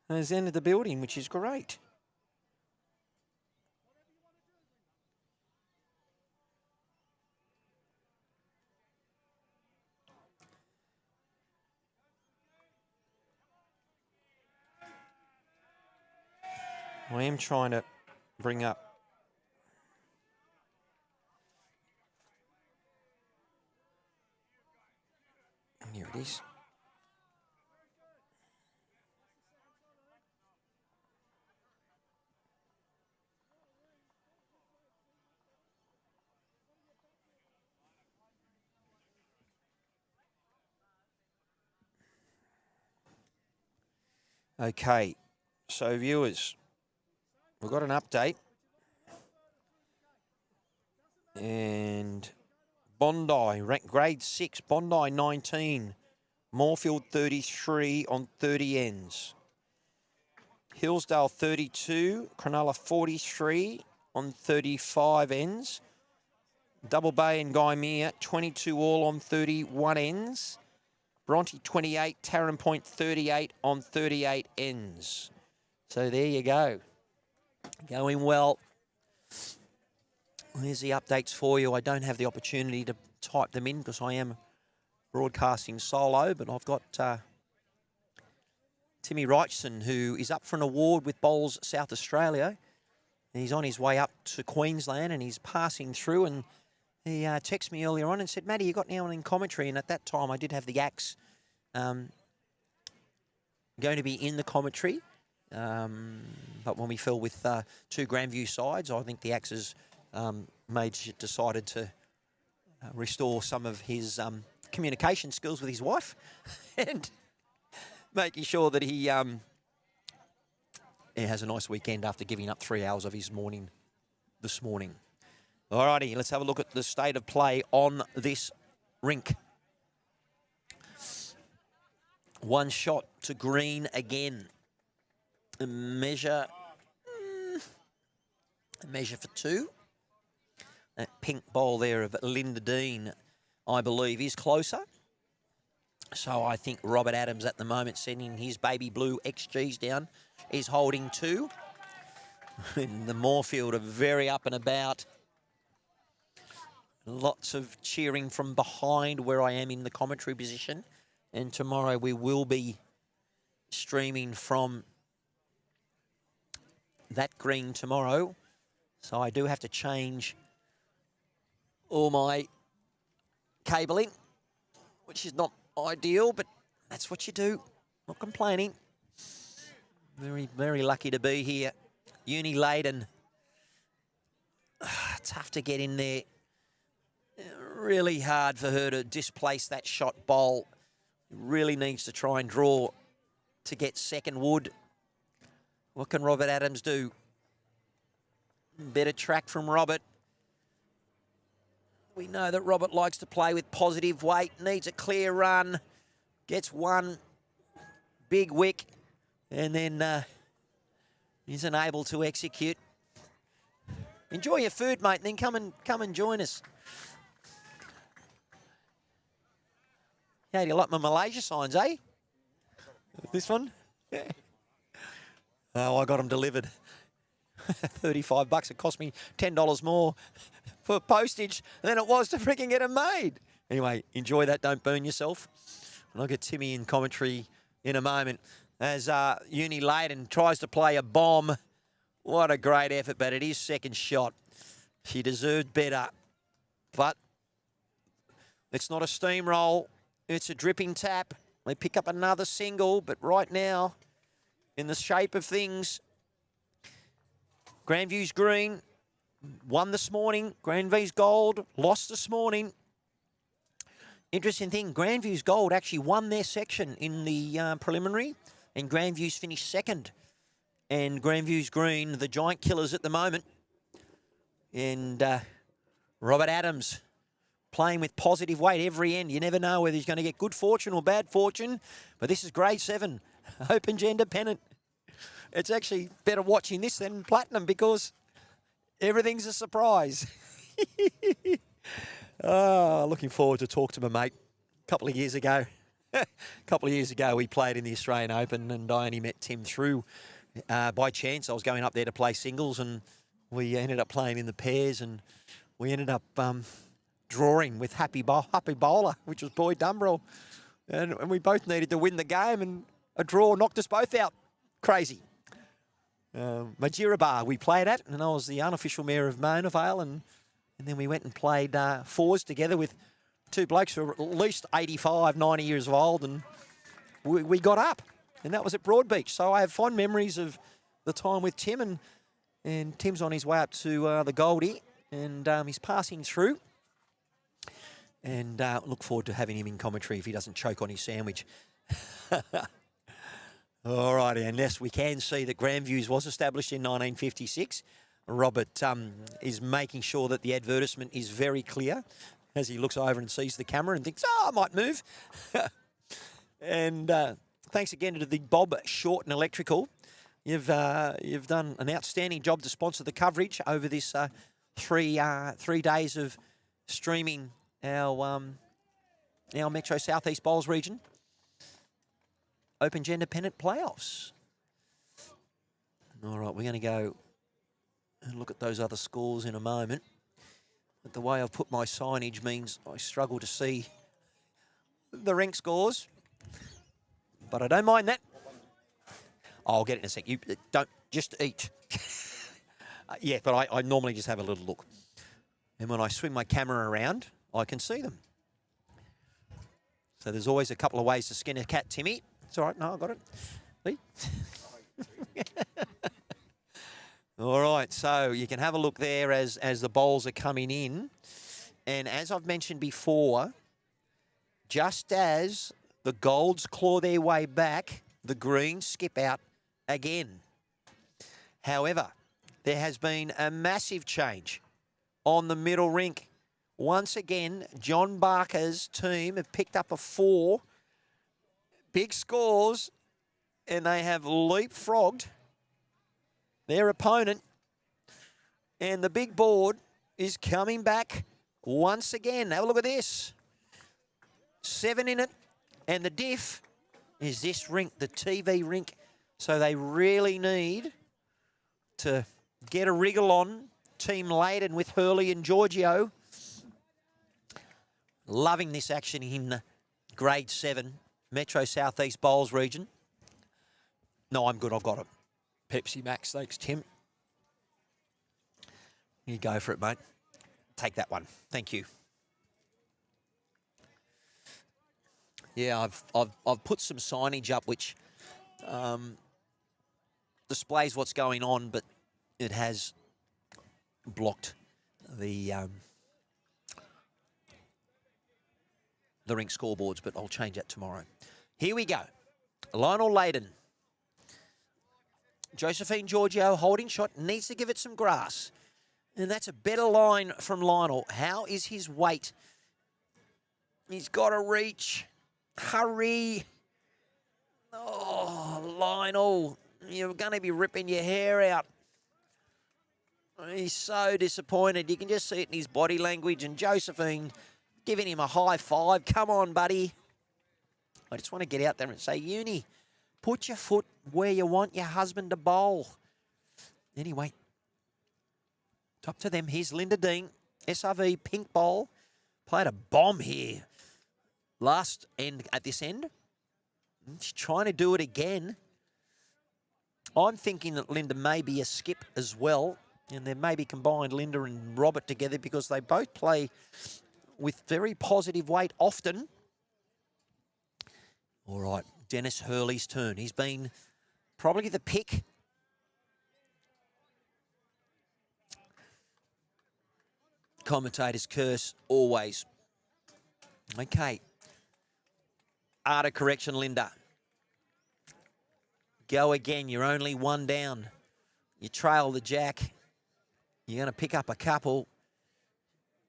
[SPEAKER 1] has entered the building, which is great. I am trying to bring up here it is. Okay, so viewers, we've got an update. And Bondi, ranked grade 6, Bondi 19, Moorfield 33 on 30 ends. Hillsdale 32, Cronulla 43 on 35 ends. Double Bay and Gymea 22 all on 31 ends. Bronte 28, Taren Point 38 on 38 ends. So there you go. Going well. Here's the updates for you. I don't have the opportunity to type them in because I am broadcasting solo, but I've got Timmy Reichson, who is up for an award with Bowls South Australia. He's on his way up to Queensland and he's passing through, and he texted me earlier on and said, Matty, you got anyone in commentary? And at that time I did have the Axe going to be in the commentary. But when we fell with 2 Grandview sides, I think the Axes decided to restore some of his communication skills with his wife and making sure that he has a nice weekend after giving up 3 hours of his morning this morning. All righty, let's have a look at the state of play on this rink. One shot to green again. A measure for 2. That pink bowl there of Linda Dean, I believe, is closer. So I think Robert Adams at the moment, sending his baby blue XGs down, is holding 2. And the Moorfield are very up and about. Lots of cheering from behind where I am in the commentary position. And tomorrow we will be streaming from that green tomorrow. So I do have to change all my cabling, which is not ideal, but that's what you do. Not complaining. Very, very lucky to be here. Uni laden. Tough to get in there. Really hard for her to displace that shot bowl. Really needs to try and draw to get second wood. What can Robert Adams do? Better track from Robert. We know that Robert likes to play with positive weight, needs a clear run, gets one big wick, and then isn't able to execute. Enjoy your food, mate, and then come and join us. Yeah, do you like my Malaysia signs, eh? This one? Yeah. Oh, I got them delivered. 35 bucks. It cost me $10 more for postage than it was to freaking get them made. Anyway, enjoy that. Don't burn yourself. And I'll get Timmy in commentary in a moment as Uni Layden tries to play a bomb. What a great effort, but it is second shot. She deserved better. But it's not a steamroll. It's a dripping tap. They pick up another single, but right now, in the shape of things, Grandviews green, won this morning. Grandviews gold, lost this morning. Interesting thing, Grandviews gold actually won their section in the preliminary, and Grandviews finished second. And Grandviews green, the giant killers at the moment. And Robert Adams playing with positive weight every end. You never know whether he's going to get good fortune or bad fortune, but this is grade 7, open gender pennant. It's actually better watching this than platinum because everything's a surprise. Oh, looking forward to talk to my mate. A couple of years ago, we played in the Australian Open, and I only met Tim through by chance. I was going up there to play singles, and we ended up playing in the pairs, and we ended up drawing with Happy Bowler, which was Boyd Dumbrell. And we both needed to win the game, and a draw knocked us both out. Crazy. Majira we played at, and I was the unofficial mayor of Mona Vale, and then we went and played fours together with 2 blokes who were at least 85, 90 years old, and we got up, and that was at Broadbeach. So I have fond memories of the time with Tim, and Tim's on his way up to the Goldie, and he's passing through, and look forward to having him in commentary if he doesn't choke on his sandwich. All righty, and yes, we can see that Grandviews was established in 1956. Robert is making sure that the advertisement is very clear as he looks over and sees the camera and thinks, oh, I might move. And thanks again to the Bob Shorten Electrical. You've done an outstanding job to sponsor the coverage over this 3 days of streaming our Metro Southeast Bowls region. Open Gender Pennant Playoffs. All right, we're going to go and look at those other scores in a moment. But the way I've put my signage means I struggle to see the rank scores. But I don't mind that. I'll get it in a sec. You don't just eat. Yeah, but I normally just have a little look. And when I swing my camera around, I can see them. So there's always a couple of ways to skin a cat, Timmy. It's all right. No, I got it. See? All right, so you can have a look there as the bowls are coming in. And as I've mentioned before, just as the golds claw their way back, the greens skip out again. However, there has been a massive change on the middle rink. Once again, John Barker's team have picked up a 4. Big scores, and they have leapfrogged their opponent. And the big board is coming back once again. Have a look at this. 7 in it. And the diff is this rink, the TV rink. So they really need to get a wriggle on. Team laden with Hurley and Giorgio. Loving this action in Grade 7, Metro Southeast Bowls region. No, I'm good. I've got it. Pepsi Max. Thanks, Tim. You go for it, mate. Take that one. Thank you. Yeah, I've put some signage up which displays what's going on, but it has blocked the rink scoreboards, but I'll change that tomorrow. Here we go. Lionel Layden. Josephine Giorgio holding shot, needs to give it some grass. And that's a better line from Lionel. How is his weight? He's got to reach. Hurry. Oh, Lionel, you're going to be ripping your hair out. He's so disappointed. You can just see it in his body language. And Josephine giving him a high five. Come on, buddy. I just want to get out there and say, Uni, put your foot where you want your husband to bowl. Anyway, top to them. Here's Linda Dean, SRV pink bowl. Played a bomb here last end at this end. She's trying to do it again. I'm thinking that Linda may be a skip as well. And they maybe combined Linda and Robert together because they both play with very positive weight often. All right, Dennis Hurley's turn. He's been probably the pick. Commentator's curse, always. Okay. Art of correction, Linda. Go again. You're only 1 down. You trail the jack. You're going to pick up a couple.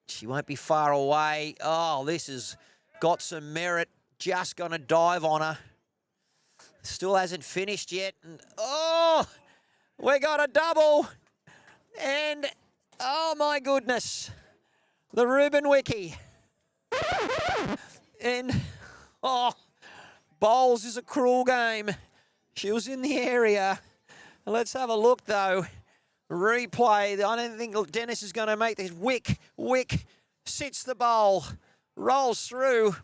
[SPEAKER 1] She won't be far away. Oh, this has got some merit. Just going to dive on her. Still hasn't finished yet. And, oh, we got a double. And, oh, my goodness. The Ruben Wiki. And, oh, bowls is a cruel game. She was in the area. Let's have a look, though. Replay. I don't think Dennis is going to make this. Wick sits the bowl, rolls through,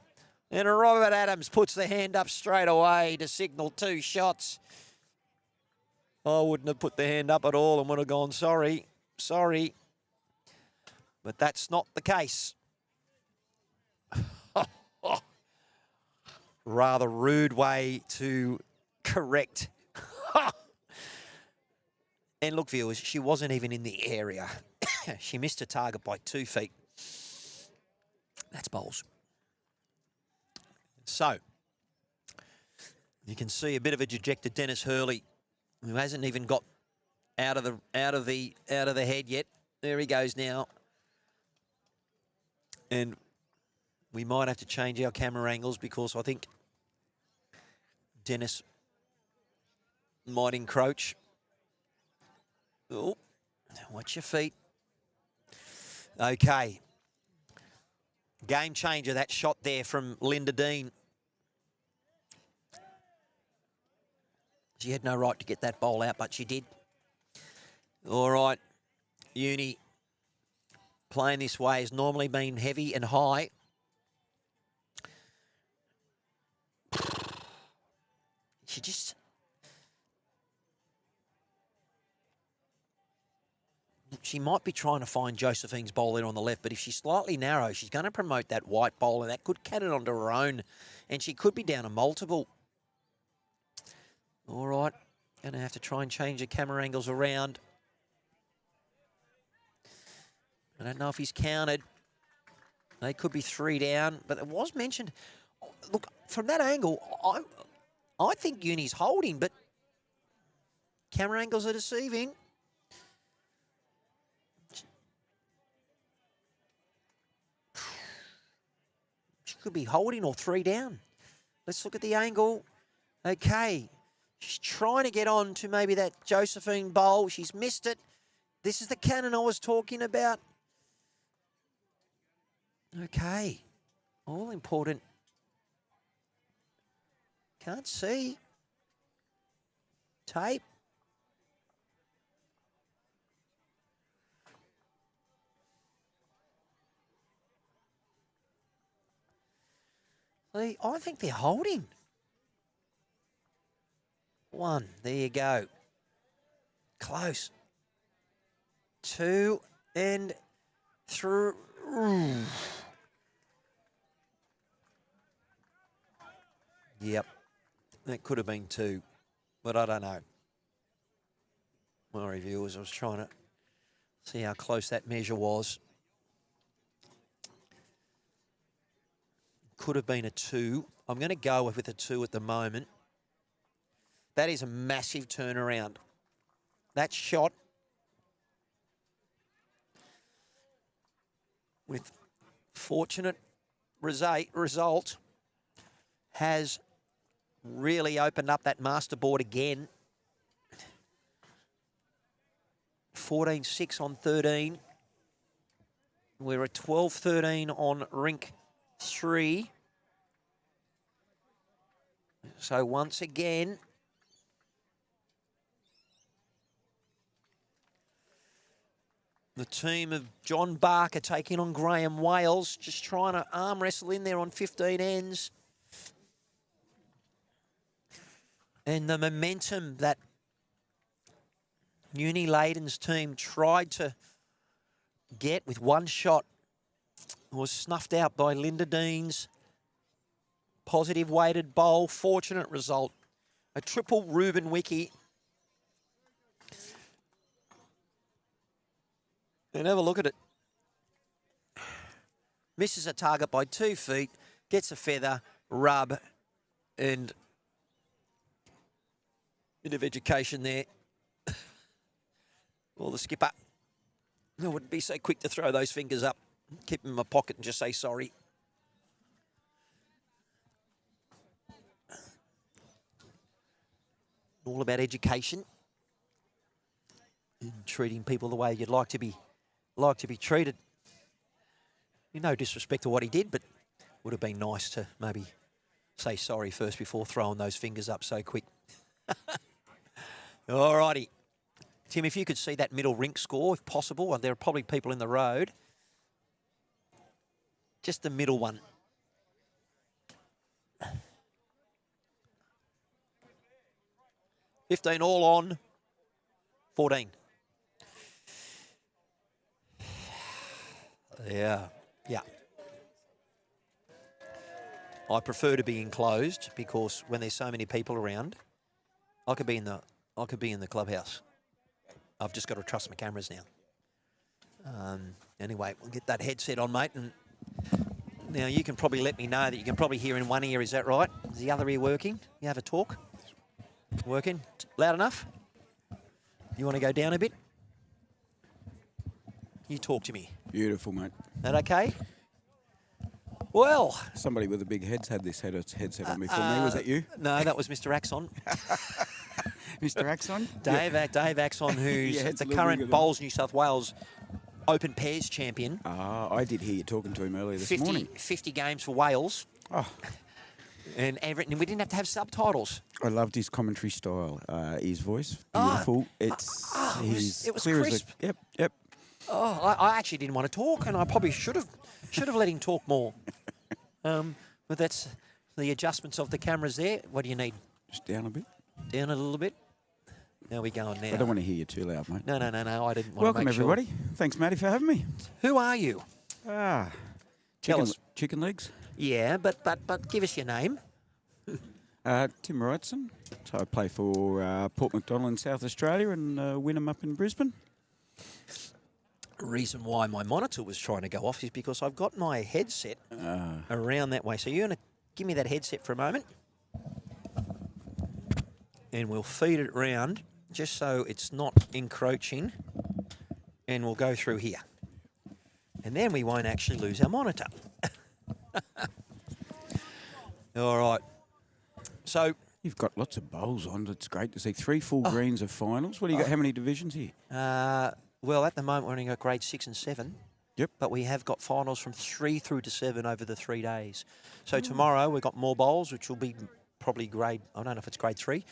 [SPEAKER 1] and Robert Adams puts the hand up straight away to signal 2 shots. I wouldn't have put the hand up at all and would have gone, sorry. But that's not the case. Rather rude way to correct. And look, viewers, she wasn't even in the area. She missed her target by 2 feet. That's bowls. So, you can see a bit of a dejected Dennis Hurley, who hasn't even got out of the head yet. There he goes now. And we might have to change our camera angles because I think Dennis might encroach. Oh, watch your feet. Okay. Game changer, that shot there from Linda Dean. She had no right to get that bowl out, but she did. All right. Uni playing this way has normally been heavy and high. She just... she might be trying to find Josephine's bowl there on the left, but if she's slightly narrow, she's going to promote that white bowl, and that could cat it onto her own, and she could be down a multiple. All right, going to have to try and change the camera angles around. I don't know if he's counted. They could be 3 down, but it was mentioned. Look, from that angle, I think Uni's holding, but camera angles are deceiving. She could be holding or 3 down. Let's look at the angle. Okay. She's trying to get on to maybe that Josephine bowl. She's missed it. This is the cannon I was talking about. Okay. All important. Can't see. Tape. See, I think they're holding. 1, there you go. Close. 2 and 3. Yep, that could have been 2, but I don't know. My reviewers, I was trying to see how close that measure was. Could have been a 2. I'm going to go with a 2 at the moment. That is a massive turnaround. That shot with fortunate result has really opened up that Masterboard again. 14-6 on 13. We're at 12-13 on rink 3. So once again, the team of John Barker taking on Graham Wales, just trying to arm wrestle in there on 15 ends. And the momentum that Uni Leighton's team tried to get with one shot was snuffed out by Linda Dean's positive weighted bowl. Fortunate result. A triple Reuben Wiki. And have a look at it. Misses a target by 2 feet, gets a feather, rub, and bit of education there. Well, the skipper, I wouldn't be so quick to throw those fingers up. Keep them in my pocket and just say sorry. All about education and treating people the way you'd like to be treated. No disrespect to what he did, but would have been nice to maybe say sorry first before throwing those fingers up so quick. All righty. Tim, if you could see that middle rink score, if possible, and there are probably people in the road. Just the middle one. $15 all on 14. Yeah. I prefer to be enclosed because when there's so many people around, I could be in the clubhouse. I've just got to trust my cameras now. Anyway, we'll get that headset on, mate. And now you can probably let me know that you can probably hear in one ear. Is that right? Is the other ear working? You have a talk? Working? Loud enough? You want to go down a bit? You talk to me.
[SPEAKER 3] Beautiful, mate.
[SPEAKER 1] That okay? Well,
[SPEAKER 3] somebody with a big headset had this headset on before me. Was that you?
[SPEAKER 1] No, that was Mr. Axon.
[SPEAKER 3] Mr. Axon?
[SPEAKER 1] Dave Axon, who's the current Bowls New South Wales Open Pairs champion.
[SPEAKER 3] I did hear you talking to him earlier this morning.
[SPEAKER 1] 50 games for Wales.
[SPEAKER 3] Oh.
[SPEAKER 1] And we didn't have to have subtitles.
[SPEAKER 3] I loved his commentary style. His voice, beautiful.
[SPEAKER 1] It was
[SPEAKER 3] clear
[SPEAKER 1] crisp.
[SPEAKER 3] Yep.
[SPEAKER 1] Oh, I actually didn't want to talk, and I probably should have let him talk more. But that's the adjustments of the cameras there. What do you need?
[SPEAKER 3] Just down a bit.
[SPEAKER 1] Down a little bit. How are we going now?
[SPEAKER 3] I don't want to hear you too loud, mate.
[SPEAKER 1] No. I didn't want to
[SPEAKER 3] Welcome,
[SPEAKER 1] make
[SPEAKER 3] everybody.
[SPEAKER 1] Sure.
[SPEAKER 3] Thanks, Matty, for having me.
[SPEAKER 1] Who are you?
[SPEAKER 3] Chicken legs.
[SPEAKER 1] Yeah, but give us your name.
[SPEAKER 3] Tim Wrightson. So I play for Port Macdonald in South Australia and Wynnum up in Brisbane.
[SPEAKER 1] Reason why my monitor was trying to go off is because I've got my headset around that way. So you're going to give me that headset for a moment. And we'll feed it round just so it's not encroaching. And we'll go through here. And then we won't actually lose our monitor. All right. So
[SPEAKER 3] You've got lots of bowls on. It's great to see. 3 full greens of finals. What do you got? How many divisions here?
[SPEAKER 1] Well, at the moment, we're only got grade 6 and 7.
[SPEAKER 3] Yep.
[SPEAKER 1] But we have got finals from 3 through to 7 over the 3 days. So tomorrow we've got more bowls, which will be probably grade, I don't know if it's grade 3,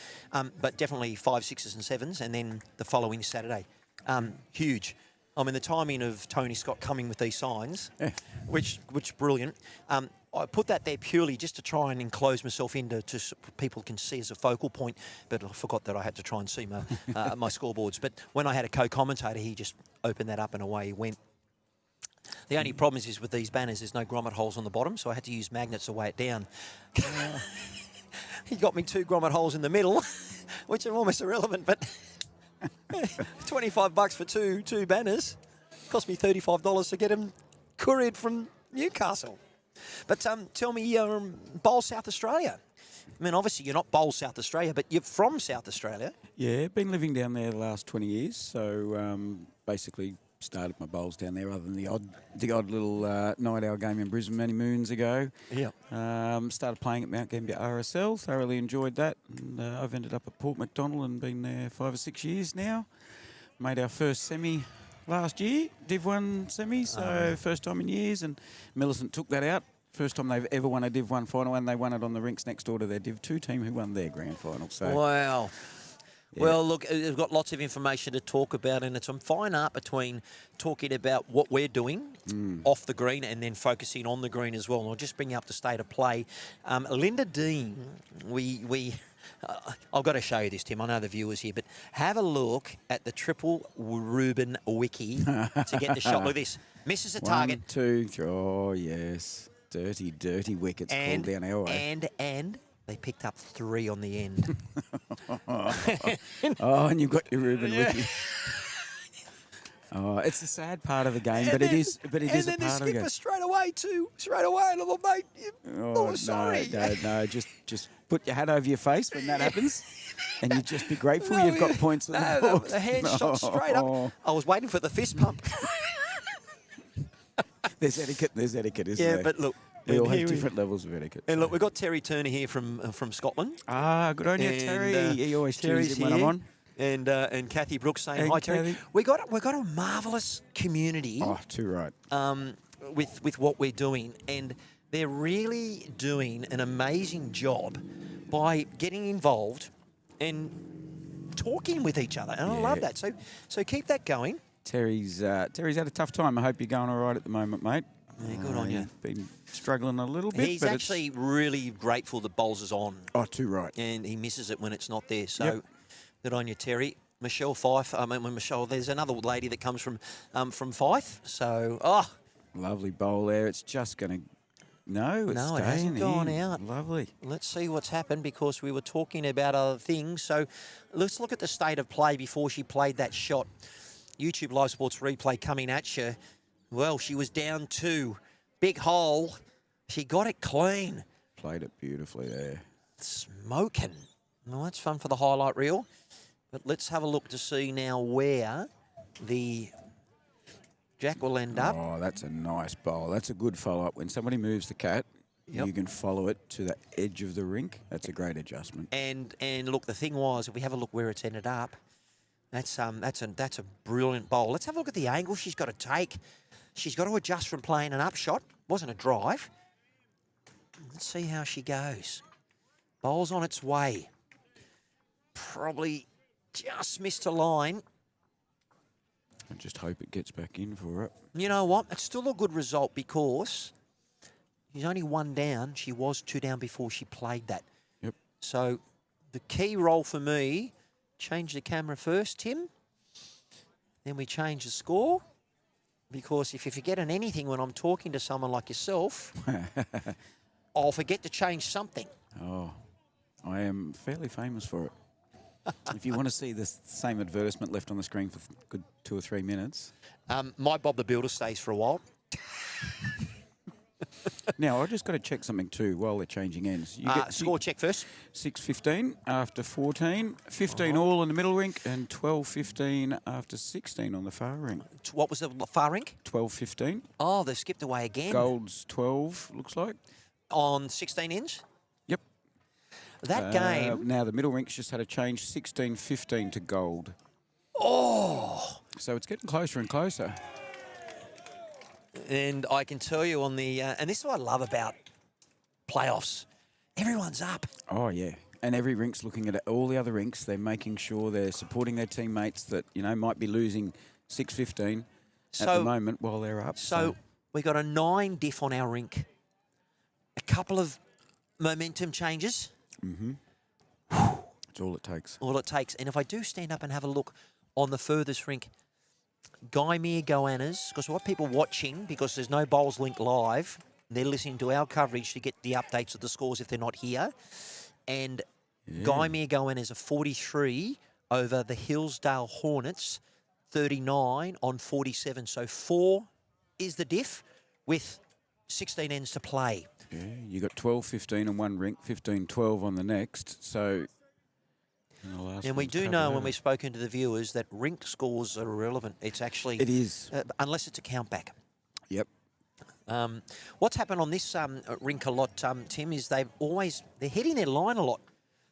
[SPEAKER 1] but definitely 5, 6s and 7s, and then the following Saturday. Huge. I mean, the timing of Tony Scott coming with these signs, which brilliant. I put that there purely just to try and enclose myself into people can see as a focal point, but I forgot that I had to try and see my my scoreboards. But when I had a co-commentator, he just opened that up and away he went. The only problem is with these banners, there's no grommet holes on the bottom, so I had to use magnets to weigh it down. He got me 2 grommet holes in the middle, which are almost irrelevant, but 25 bucks for two banners. Cost me $35 to get them couriered from Newcastle. But tell me, Bowl South Australia. I mean, obviously you're not Bowl South Australia, but you're from South Australia.
[SPEAKER 3] Yeah, been living down there the last 20 years. So basically started my bowls down there, other than the odd little night-hour game in Brisbane many moons ago.
[SPEAKER 1] Yeah.
[SPEAKER 3] Started playing at Mount Gambier RSL. Thoroughly enjoyed that. And, I've ended up at Port Macdonald and been there 5 or 6 years now. Made our first semi last year, Div 1 semi, so first time in years, and Millicent took that out. First time they've ever won a Div 1 final, and they won it on the rinks next door to their Div 2 team who won their grand final. So,
[SPEAKER 1] wow.
[SPEAKER 3] Yeah.
[SPEAKER 1] Well, look, we've got lots of information to talk about, and it's some fine art between talking about what we're doing off the green and then focusing on the green as well. And I'll just bring you up to state of play. Linda Dean, I've got to show you this, Tim. I know the viewers here, but have a look at the triple Reuben wiki to get the shot. Look at this. Misses a target.
[SPEAKER 3] 1, 2, 3. Oh, yes. Dirty, dirty wickets called down our way.
[SPEAKER 1] And they picked up 3 on the end.
[SPEAKER 3] Oh, and you've got your Reuben wiki. Oh, it's a sad part of the game, but it is a part of the game.
[SPEAKER 1] And then the skipper straight away, little mate. Oh, sorry.
[SPEAKER 3] No, just put your hat over your face when that happens, and you just be grateful you've got points on the board.
[SPEAKER 1] The hand shot straight up. I was waiting for the fist pump.
[SPEAKER 3] There's etiquette, isn't there?
[SPEAKER 1] Yeah, but look.
[SPEAKER 3] We all have different levels of etiquette.
[SPEAKER 1] And look, we've got Terry Turner here from Scotland.
[SPEAKER 3] Ah, good on you, Terry. He always tunes in when I'm on.
[SPEAKER 1] And Kathy Brooks saying hi, Terry. We got a marvellous community.
[SPEAKER 3] Oh, too right.
[SPEAKER 1] With what we're doing, and they're really doing an amazing job by getting involved and talking with each other, and I love that. So keep that going.
[SPEAKER 3] Terry's had a tough time. I hope you're going all right at the moment, mate.
[SPEAKER 1] Yeah, good on you.
[SPEAKER 3] Been struggling a little bit.
[SPEAKER 1] He's actually really grateful that bowls is on.
[SPEAKER 3] Oh, too right.
[SPEAKER 1] And he misses it when it's not there. So good on you, Terry. Michelle Fife. Michelle, there's another lady that comes from Fife. So,
[SPEAKER 3] lovely bowl there. It's just going to... No, it's
[SPEAKER 1] it hasn't gone out.
[SPEAKER 3] Lovely.
[SPEAKER 1] Let's see what's happened because we were talking about other things. So let's look at the state of play before she played that shot. YouTube Live Sports replay coming at you. Well, she was down 2. Big hole. She got it clean.
[SPEAKER 3] Played it beautifully there.
[SPEAKER 1] Smoking. Well, that's fun for the highlight reel. But let's have a look to see now where the jack will end up.
[SPEAKER 3] Oh, that's a nice bowl. That's a good follow-up. When somebody moves the cat, you can follow it to the edge of the rink. That's a great adjustment. And
[SPEAKER 1] look, the thing was, if we have a look where it's ended up, that's a brilliant bowl. Let's have a look at the angle she's got to take. She's got to adjust from playing an upshot. Wasn't a drive. Let's see how she goes. Bowl's on its way. Probably just missed a line.
[SPEAKER 3] I just hope it gets back in for it.
[SPEAKER 1] You know what? It's still a good result because she's only 1 down. She was 2 down before she played that.
[SPEAKER 3] Yep.
[SPEAKER 1] So the key role for me change the camera first, Tim. Then we change the score. Because if you forget on anything when I'm talking to someone like yourself, I'll forget to change something.
[SPEAKER 3] Oh, I am fairly famous for it. If you want to see the same advertisement left on the screen for a good 2 or 3 minutes.
[SPEAKER 1] My Bob the Builder stays for a while.
[SPEAKER 3] Now, I just got to check something too while they're changing ends.
[SPEAKER 1] Score check first.
[SPEAKER 3] 6-15 after 14, 15 all in the middle rink, and 12-15 after 16 on the far rink.
[SPEAKER 1] What was the far rink?
[SPEAKER 3] 12-15.
[SPEAKER 1] Oh, they've skipped away again.
[SPEAKER 3] Gold's 12, looks like.
[SPEAKER 1] On 16 ends?
[SPEAKER 3] Yep.
[SPEAKER 1] That game...
[SPEAKER 3] Now, the middle rink's just had a change, 16-15 to gold.
[SPEAKER 1] Oh!
[SPEAKER 3] So it's getting closer and closer.
[SPEAKER 1] And I can tell you on the... and this is what I love about playoffs. Everyone's up.
[SPEAKER 3] Oh, yeah. And every rink's looking at all the other rinks. They're making sure they're supporting their teammates that, you know, might be losing 6-15 at the moment while they're up.
[SPEAKER 1] So we got a 9 diff on our rink. A couple of momentum changes.
[SPEAKER 3] Mm-hmm. That's all it takes.
[SPEAKER 1] All it takes. And if I do stand up and have a look on the furthest rink... Guymere Goannas, because what people watching, because there's no Bowls Link live, they're listening to our coverage to get the updates of the scores if they're not here. And Guymere Goannas are 43 over the Hillsdale Hornets, 39 on 47. So 4 is the diff with 16 ends to play.
[SPEAKER 3] Yeah, you got 12-15 on one rink, 15-12 on the next. So...
[SPEAKER 1] And we do know when we've spoken to the viewers that rink scores are irrelevant. It's actually...
[SPEAKER 3] It is.
[SPEAKER 1] Unless it's a countback.
[SPEAKER 3] Yep.
[SPEAKER 1] What's happened on this rink a lot, Tim, is they're hitting their line a lot.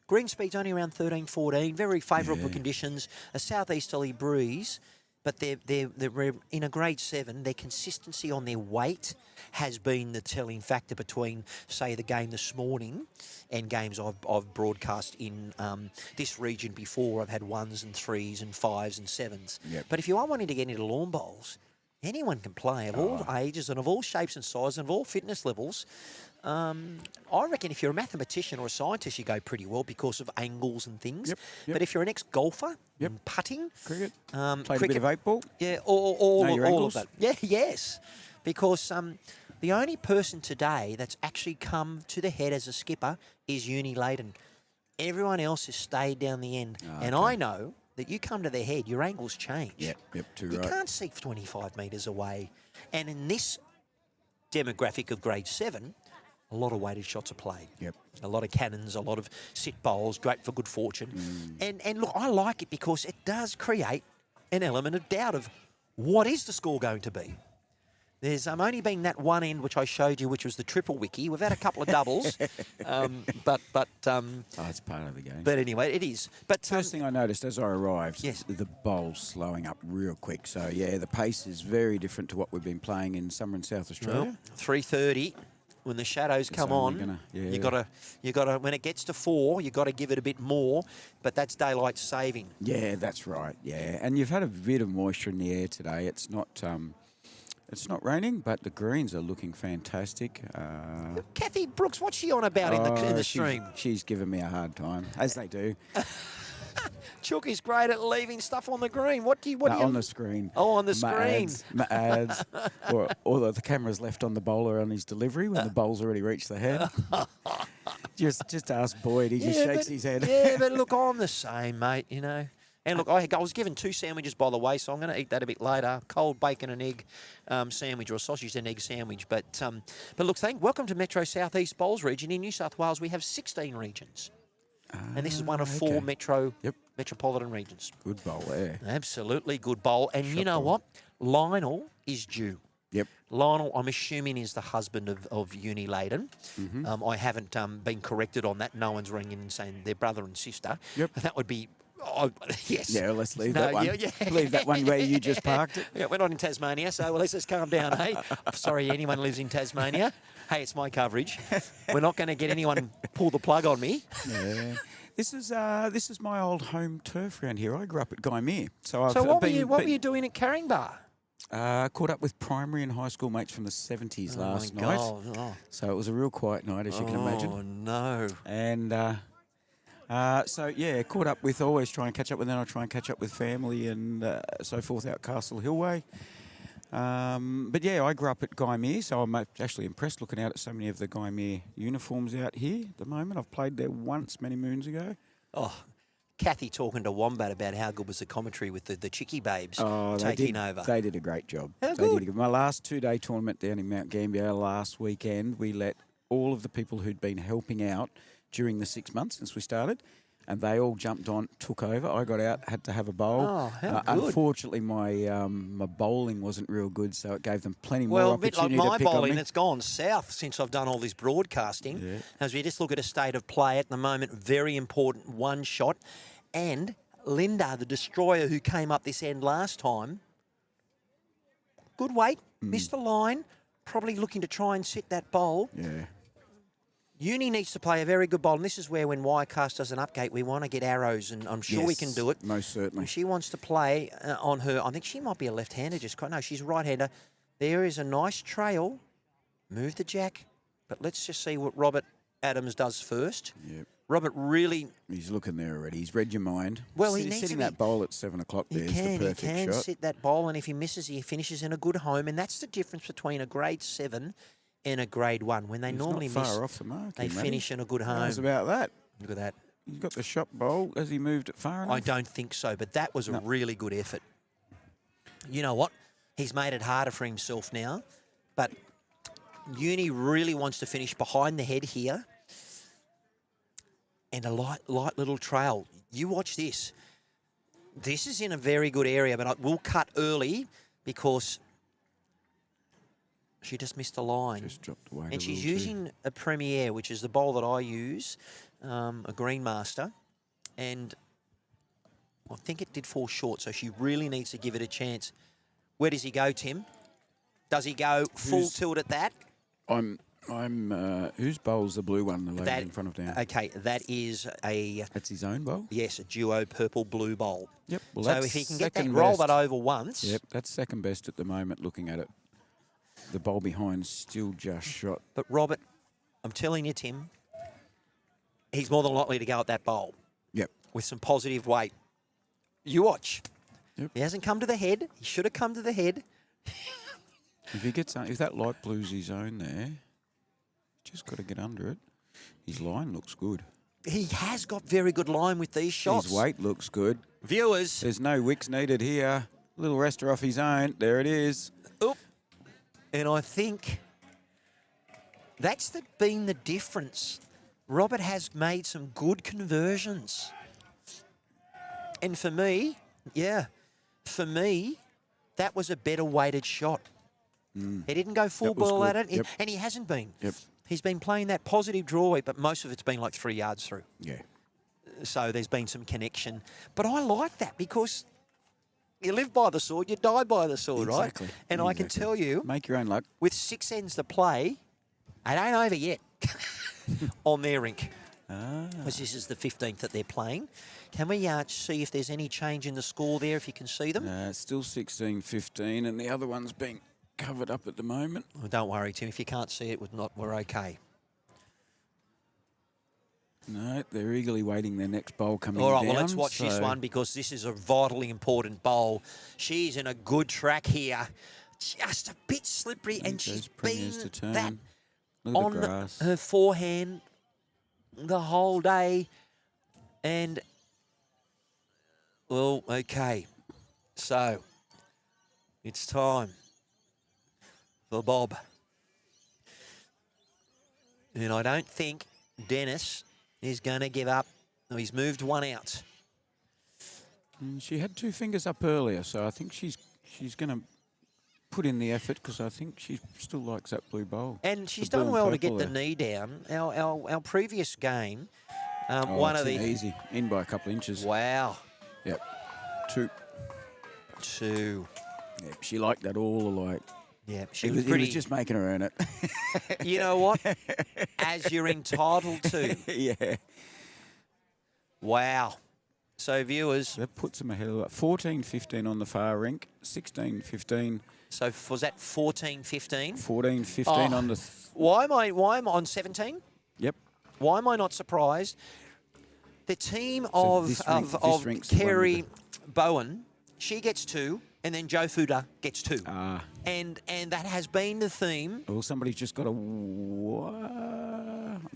[SPEAKER 1] Green speed's only around 13, 14, very favourable conditions, a southeasterly breeze, but they're in a grade 7. Their consistency on their weight has been the telling factor between, say, the game this morning and games I've broadcast in this region before. I've had 1s and 3s and 5s and 7s.
[SPEAKER 3] Yep.
[SPEAKER 1] But if you are wanting to get into lawn bowls, anyone can play of all ages and of all shapes and sizes and of all fitness levels. I reckon if you're a mathematician or a scientist, you go pretty well because of angles and things.
[SPEAKER 3] Yep.
[SPEAKER 1] But if you're an ex-golfer, putting,
[SPEAKER 3] cricket,
[SPEAKER 1] played
[SPEAKER 3] a bit of 8-ball.
[SPEAKER 1] Yeah, all of that. Yeah, yes. Because the only person today that's actually come to the head as a skipper is Uni Leighton. Everyone else has stayed down the end. And I know that you come to the head, your angles change.
[SPEAKER 3] Yep, too right.
[SPEAKER 1] You can't see 25 metres away. And in this demographic of grade 7, a lot of weighted shots are played.
[SPEAKER 3] Yep.
[SPEAKER 1] A lot of cannons, a lot of sit bowls, great for good fortune. And look, I like it because it does create an element of doubt of what is the score going to be. There's only been that one end which I showed you, which was the triple wiki. We've had a couple of doubles, but
[SPEAKER 3] it's part of the game.
[SPEAKER 1] But anyway, it is. But
[SPEAKER 3] first thing I noticed as I arrived,
[SPEAKER 1] yes,
[SPEAKER 3] the bowl's slowing up real quick. So yeah, the pace is very different to what we've been playing in summer and South Australia.
[SPEAKER 1] 3:30. When the shadows come on, you gotta. When it gets to 4, you got to give it a bit more. But that's daylight saving.
[SPEAKER 3] Yeah, that's right. Yeah, and you've had a bit of moisture in the air today. It's not raining, but the greens are looking fantastic.
[SPEAKER 1] Kathy Brooks, what's she on about in the stream?
[SPEAKER 3] She's giving me a hard time, as they do.
[SPEAKER 1] Chookie's great at leaving stuff on the green. What do you
[SPEAKER 3] on the screen?
[SPEAKER 1] Oh, on the screen.
[SPEAKER 3] Ads, or the camera's left on the bowler on his delivery when the bowl's already reached the head. just ask Boyd. He just shakes his head.
[SPEAKER 1] Yeah, but look, I'm the same, mate. You know. And look, I was given 2 sandwiches, by the way, so I'm going to eat that a bit later. Cold bacon and egg sandwich, or a sausage and egg sandwich. But look, welcome to Metro South East Bowls region. In New South Wales, we have 16 regions. And this is one of 4 metropolitan regions.
[SPEAKER 3] Good bowl there.
[SPEAKER 1] Absolutely good bowl. And you know what? Lionel is due.
[SPEAKER 3] Yep.
[SPEAKER 1] Lionel, I'm assuming, is the husband of Uni Leighton. I haven't been corrected on that. No one's ringing and saying they're brother and sister.
[SPEAKER 3] Yep.
[SPEAKER 1] That would be... Oh, yes.
[SPEAKER 3] Yeah, let's leave that one. Leave that one where you just parked it.
[SPEAKER 1] Yeah, we're not in Tasmania, so let's just calm down, hey? Sorry, anyone lives in Tasmania. Hey, it's my coverage. We're not going to get anyone pull the plug on me.
[SPEAKER 3] Yeah. This is my old home turf around here. I grew up at Guymere. So
[SPEAKER 1] what were you doing at Caringbah?
[SPEAKER 3] Caught up with primary and high school mates from the 70s last night. So it was a real quiet night, as you can imagine.
[SPEAKER 1] Oh, no.
[SPEAKER 3] And... So, yeah, caught up with, always try and catch up with, then I try and catch up with family and so forth out Castle Hill way. But, yeah, I grew up at Guymer, so I'm actually impressed looking out at so many of the Guymer uniforms out here at the moment. I've played there once many moons ago.
[SPEAKER 1] Oh, Kathy talking to Wombat about how good was the commentary with the Chickie Babes
[SPEAKER 3] They
[SPEAKER 1] taking over.
[SPEAKER 3] They did a great job.
[SPEAKER 1] How
[SPEAKER 3] They
[SPEAKER 1] good?
[SPEAKER 3] did my last 2-day tournament down in Mount Gambier last weekend, we let all of the people who'd been helping out during the 6 months since we started, and they all jumped on, took over. I got out, had to have a bowl.
[SPEAKER 1] Oh, how good.
[SPEAKER 3] Unfortunately, my bowling wasn't real good, so it gave them plenty more
[SPEAKER 1] Well, a bit like
[SPEAKER 3] opportunity
[SPEAKER 1] my
[SPEAKER 3] to pick on
[SPEAKER 1] bowling,
[SPEAKER 3] me.
[SPEAKER 1] it's gone south since I've done all this broadcasting.
[SPEAKER 3] Yeah.
[SPEAKER 1] As we just look at a state of play at the moment, very important one shot. And Linda, the destroyer who came up this end last time, good weight, missed the line, probably looking to try and sit that bowl.
[SPEAKER 3] Yeah.
[SPEAKER 1] Uni needs to play a very good bowl, and this is where when Wirecast does an upgate, we want to get arrows, and I'm sure we can do it.
[SPEAKER 3] Most certainly.
[SPEAKER 1] She wants to play on her. I think she might be a left-hander. No, she's a right-hander. There is a nice trail. Move the jack. But let's just see what Robert Adams does first.
[SPEAKER 3] Yep.
[SPEAKER 1] Robert really...
[SPEAKER 3] He's looking there already. He's read your mind.
[SPEAKER 1] Well, he needs
[SPEAKER 3] sitting
[SPEAKER 1] to be,
[SPEAKER 3] that bowl at 7 o'clock there is the perfect
[SPEAKER 1] He can
[SPEAKER 3] shot.
[SPEAKER 1] sit that bowl, and if he misses, he finishes in a good home. And that's the difference between a grade 7 and a grade 1. When they
[SPEAKER 3] He's
[SPEAKER 1] normally
[SPEAKER 3] not far
[SPEAKER 1] miss,
[SPEAKER 3] off the mark,
[SPEAKER 1] they
[SPEAKER 3] Matty.
[SPEAKER 1] finish in a good home.
[SPEAKER 3] How's about that?
[SPEAKER 1] Look at that.
[SPEAKER 3] He's got the shot bowl. Has he moved it far enough?
[SPEAKER 1] I don't think so, but that was a really good effort. You know what? He's made it harder for himself now, but Uni really wants to finish behind the head here. And a light little trail. You watch this. This is in a very good area, but I will cut early because she just missed a line.
[SPEAKER 3] Just dropped away.
[SPEAKER 1] And she's using a Premiere, which is the bowl that I use, a Green Master. And I think it did fall short, so she really needs to give it a chance. Where does he go, Tim? Does he go full tilt at that?
[SPEAKER 3] Whose bowl's the blue one, the lady in front of now?
[SPEAKER 1] Okay, that is
[SPEAKER 3] That's his own bowl?
[SPEAKER 1] yes, a duo purple-blue bowl.
[SPEAKER 3] Yep. Well,
[SPEAKER 1] So
[SPEAKER 3] that's
[SPEAKER 1] if he can get that,
[SPEAKER 3] second
[SPEAKER 1] roll
[SPEAKER 3] best.
[SPEAKER 1] that over once.
[SPEAKER 3] Yep, that's second best at the moment looking at it. The bowl behind still just shot.
[SPEAKER 1] But Robert, I'm telling you, Tim, he's more than likely to go at that bowl
[SPEAKER 3] Yep.
[SPEAKER 1] with some positive weight. You watch.
[SPEAKER 3] Yep.
[SPEAKER 1] He hasn't come to the head. He should have come to the head.
[SPEAKER 3] If that light blue's his own there, just got to get under it. His line looks good.
[SPEAKER 1] He has got very good line with these shots.
[SPEAKER 3] His weight looks good.
[SPEAKER 1] Viewers.
[SPEAKER 3] There's no wicks needed here. Little rester off his own. There it is.
[SPEAKER 1] Oop. And I think that's been the difference. Robert has made some good conversions. And for me, that was a better weighted shot. He didn't go full
[SPEAKER 3] That was
[SPEAKER 1] ball
[SPEAKER 3] good.
[SPEAKER 1] at it,
[SPEAKER 3] Yep.
[SPEAKER 1] and he hasn't been.
[SPEAKER 3] Yep.
[SPEAKER 1] He's been playing that positive draw weight, but most of it's been like 3 yards through.
[SPEAKER 3] Yeah.
[SPEAKER 1] So there's been some connection. But I like that because you live by the sword, you die by the sword,
[SPEAKER 3] Exactly.
[SPEAKER 1] right? And I can tell you,
[SPEAKER 3] Make your own luck.
[SPEAKER 1] with 6 ends to play, it ain't over yet on their rink. Because this is the 15th that they're playing. Can we see if there's any change in the score there, if you can see them?
[SPEAKER 3] It's still 16-15, and the other one's being covered up at the moment.
[SPEAKER 1] Well, don't worry, Tim. If you can't see it, we're okay.
[SPEAKER 3] No, they're eagerly waiting their next bowl coming
[SPEAKER 1] All right,
[SPEAKER 3] down.
[SPEAKER 1] well, let's watch this one because this is a vitally important bowl. She's in a good track here. Just a bit slippery, and she's been that on her forehand the whole day. And, well, okay. So, it's time for Bob. And I don't think Dennis is going to give up. No, he's moved one out.
[SPEAKER 3] She had 2 fingers up earlier, so I think she's going to put in the effort because I think she still likes that blue bowl.
[SPEAKER 1] And she's
[SPEAKER 3] The blue
[SPEAKER 1] done
[SPEAKER 3] and
[SPEAKER 1] well to
[SPEAKER 3] purple
[SPEAKER 1] get the
[SPEAKER 3] there.
[SPEAKER 1] knee down. Our previous game, one
[SPEAKER 3] it's
[SPEAKER 1] of the...
[SPEAKER 3] easy, in by a couple of inches.
[SPEAKER 1] Wow.
[SPEAKER 3] Yep. 2.
[SPEAKER 1] 2.
[SPEAKER 3] Yep, she liked that all alike.
[SPEAKER 1] Yeah,
[SPEAKER 3] He was just making her earn it.
[SPEAKER 1] You know what? As you're entitled to.
[SPEAKER 3] Yeah.
[SPEAKER 1] Wow. So, viewers,
[SPEAKER 3] That puts them ahead of that. 14-15 on the far rink. 16-15.
[SPEAKER 1] so was that 14-15?
[SPEAKER 3] 14-15 on the...
[SPEAKER 1] Why am I on 17?
[SPEAKER 3] Yep.
[SPEAKER 1] Why am I not surprised? The team
[SPEAKER 3] So
[SPEAKER 1] of
[SPEAKER 3] this rink's the one
[SPEAKER 1] Kerry
[SPEAKER 3] with
[SPEAKER 1] Bowen, she gets 2, and then Joe Fuda gets 2.
[SPEAKER 3] Ah.
[SPEAKER 1] And that has been the theme.
[SPEAKER 3] Well, somebody's just got a in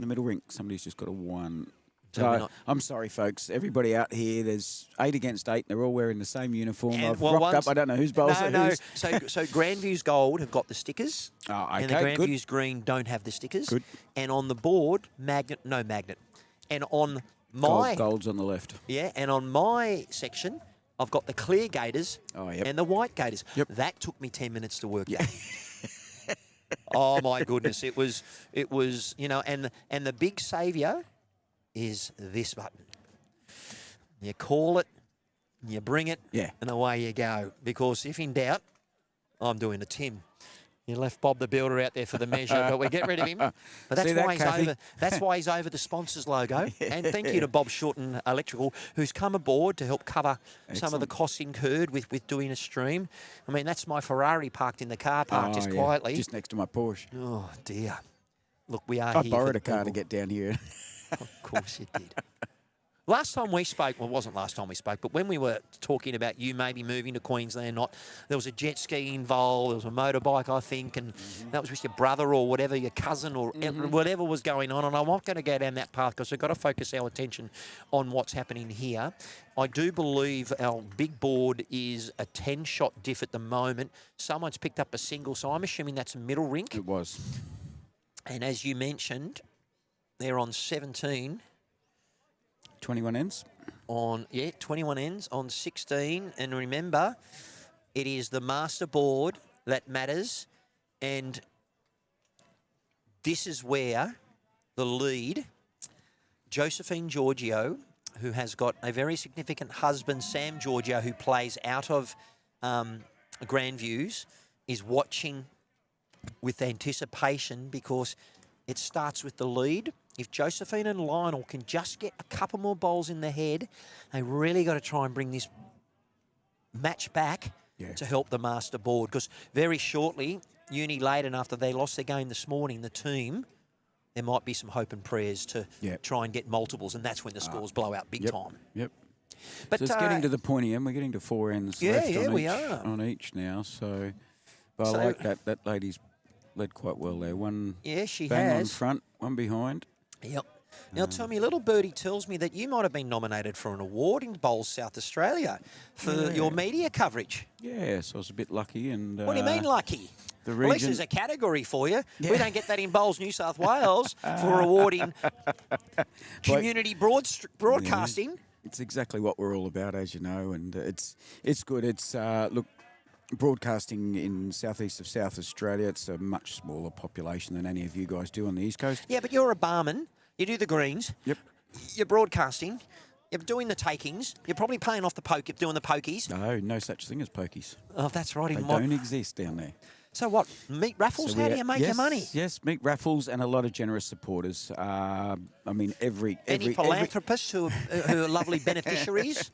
[SPEAKER 3] the middle rink. Somebody's just got a 1.
[SPEAKER 1] So we're not-
[SPEAKER 3] I'm sorry, folks. Everybody out here, there's 8 against 8. They're all wearing the same uniform.
[SPEAKER 1] And,
[SPEAKER 3] I've
[SPEAKER 1] well,
[SPEAKER 3] rocked
[SPEAKER 1] once-
[SPEAKER 3] up. I don't know whose bowls are
[SPEAKER 1] No.
[SPEAKER 3] whose.
[SPEAKER 1] So Grandviews Gold have got the stickers.
[SPEAKER 3] Oh,
[SPEAKER 1] And the
[SPEAKER 3] okay, good.
[SPEAKER 1] Grandviews Green don't have the stickers.
[SPEAKER 3] Good.
[SPEAKER 1] And on the board, magnet. And on my
[SPEAKER 3] Gold's on the left.
[SPEAKER 1] and on my section, I've got the clear gators
[SPEAKER 3] Oh, yep.
[SPEAKER 1] and the white gators.
[SPEAKER 3] Yep.
[SPEAKER 1] That took me 10 minutes to work out. Oh my goodness, it was and the big saviour is this button. You call it, you bring it,
[SPEAKER 3] Yeah.
[SPEAKER 1] and away you go. Because if in doubt, I'm doing a Tim. You left Bob the Builder out there for the measure, but we get rid of him. But that's
[SPEAKER 3] See that,
[SPEAKER 1] why he's
[SPEAKER 3] Kathy?
[SPEAKER 1] over. That's why he's over the sponsors logo. And thank you to Bob Shorten Electrical, who's come aboard to help cover some of the costs incurred with doing a stream. I mean, that's my Ferrari parked in the car park just quietly.
[SPEAKER 3] Just next to my Porsche.
[SPEAKER 1] Oh dear. Look, we are
[SPEAKER 3] I
[SPEAKER 1] here.
[SPEAKER 3] borrowed
[SPEAKER 1] for
[SPEAKER 3] a car to
[SPEAKER 1] people.
[SPEAKER 3] get down here.
[SPEAKER 1] Of course you did. Last time we spoke, well, it wasn't last time we spoke, but when we were talking about you maybe moving to Queensland, there was a jet ski involved, there was a motorbike, I think, and that was with your brother or whatever, your cousin or whatever was going on. And I'm not going to go down that path because we've got to focus our attention on what's happening here. I do believe our big board is a 10-shot diff at the moment. Someone's picked up a single, so I'm assuming that's a middle rink.
[SPEAKER 3] It was.
[SPEAKER 1] And as you mentioned, they're on 17.
[SPEAKER 3] 21 ends.
[SPEAKER 1] 21 ends on 16. And remember, it is the Masterboard that matters. And this is where the lead, Josephine Giorgio, who has got a very significant husband, Sam Giorgio, who plays out of Grandviews, is watching with anticipation because it starts with the lead. If Josephine and Lionel can just get a couple more bowls in the head, they really got to try and bring this match back to help the Masterboard. Because very shortly, Uni Leyden, after they lost their game this morning, the team, there might be some hope and prayers to try and get multiples, and that's when the scores blow out big time.
[SPEAKER 3] Yep.
[SPEAKER 1] But
[SPEAKER 3] So it's getting to the pointy end. We're getting to 4 ends left on each now. So, but I like that. That lady's led quite well there. One
[SPEAKER 1] she
[SPEAKER 3] bang on
[SPEAKER 1] has.
[SPEAKER 3] front, one behind.
[SPEAKER 1] Yep. Now, Tommy, little birdie tells me that you might have been nominated for an award in Bowls South Australia for your media coverage.
[SPEAKER 3] Yes, I was a bit lucky. And
[SPEAKER 1] What do you mean lucky?
[SPEAKER 3] The
[SPEAKER 1] At least
[SPEAKER 3] region,
[SPEAKER 1] there's a category for you. We don't get that in Bowls New South Wales for awarding community broadcasting.
[SPEAKER 3] it's exactly what we're all about, as you know, and it's good. It's look, broadcasting in southeast of South Australia, it's a much smaller population than any of you guys do on the East Coast.
[SPEAKER 1] Yeah, but you're a barman. You do the greens.
[SPEAKER 3] Yep.
[SPEAKER 1] You're broadcasting. You're doing the takings. You're probably paying off the doing the pokies.
[SPEAKER 3] No such thing as pokies.
[SPEAKER 1] Oh, that's right.
[SPEAKER 3] They don't exist down there.
[SPEAKER 1] So what? Meat raffles? How do you make your money?
[SPEAKER 3] Yes, meat raffles and a lot of generous supporters. I mean,
[SPEAKER 1] Any philanthropists who are lovely beneficiaries?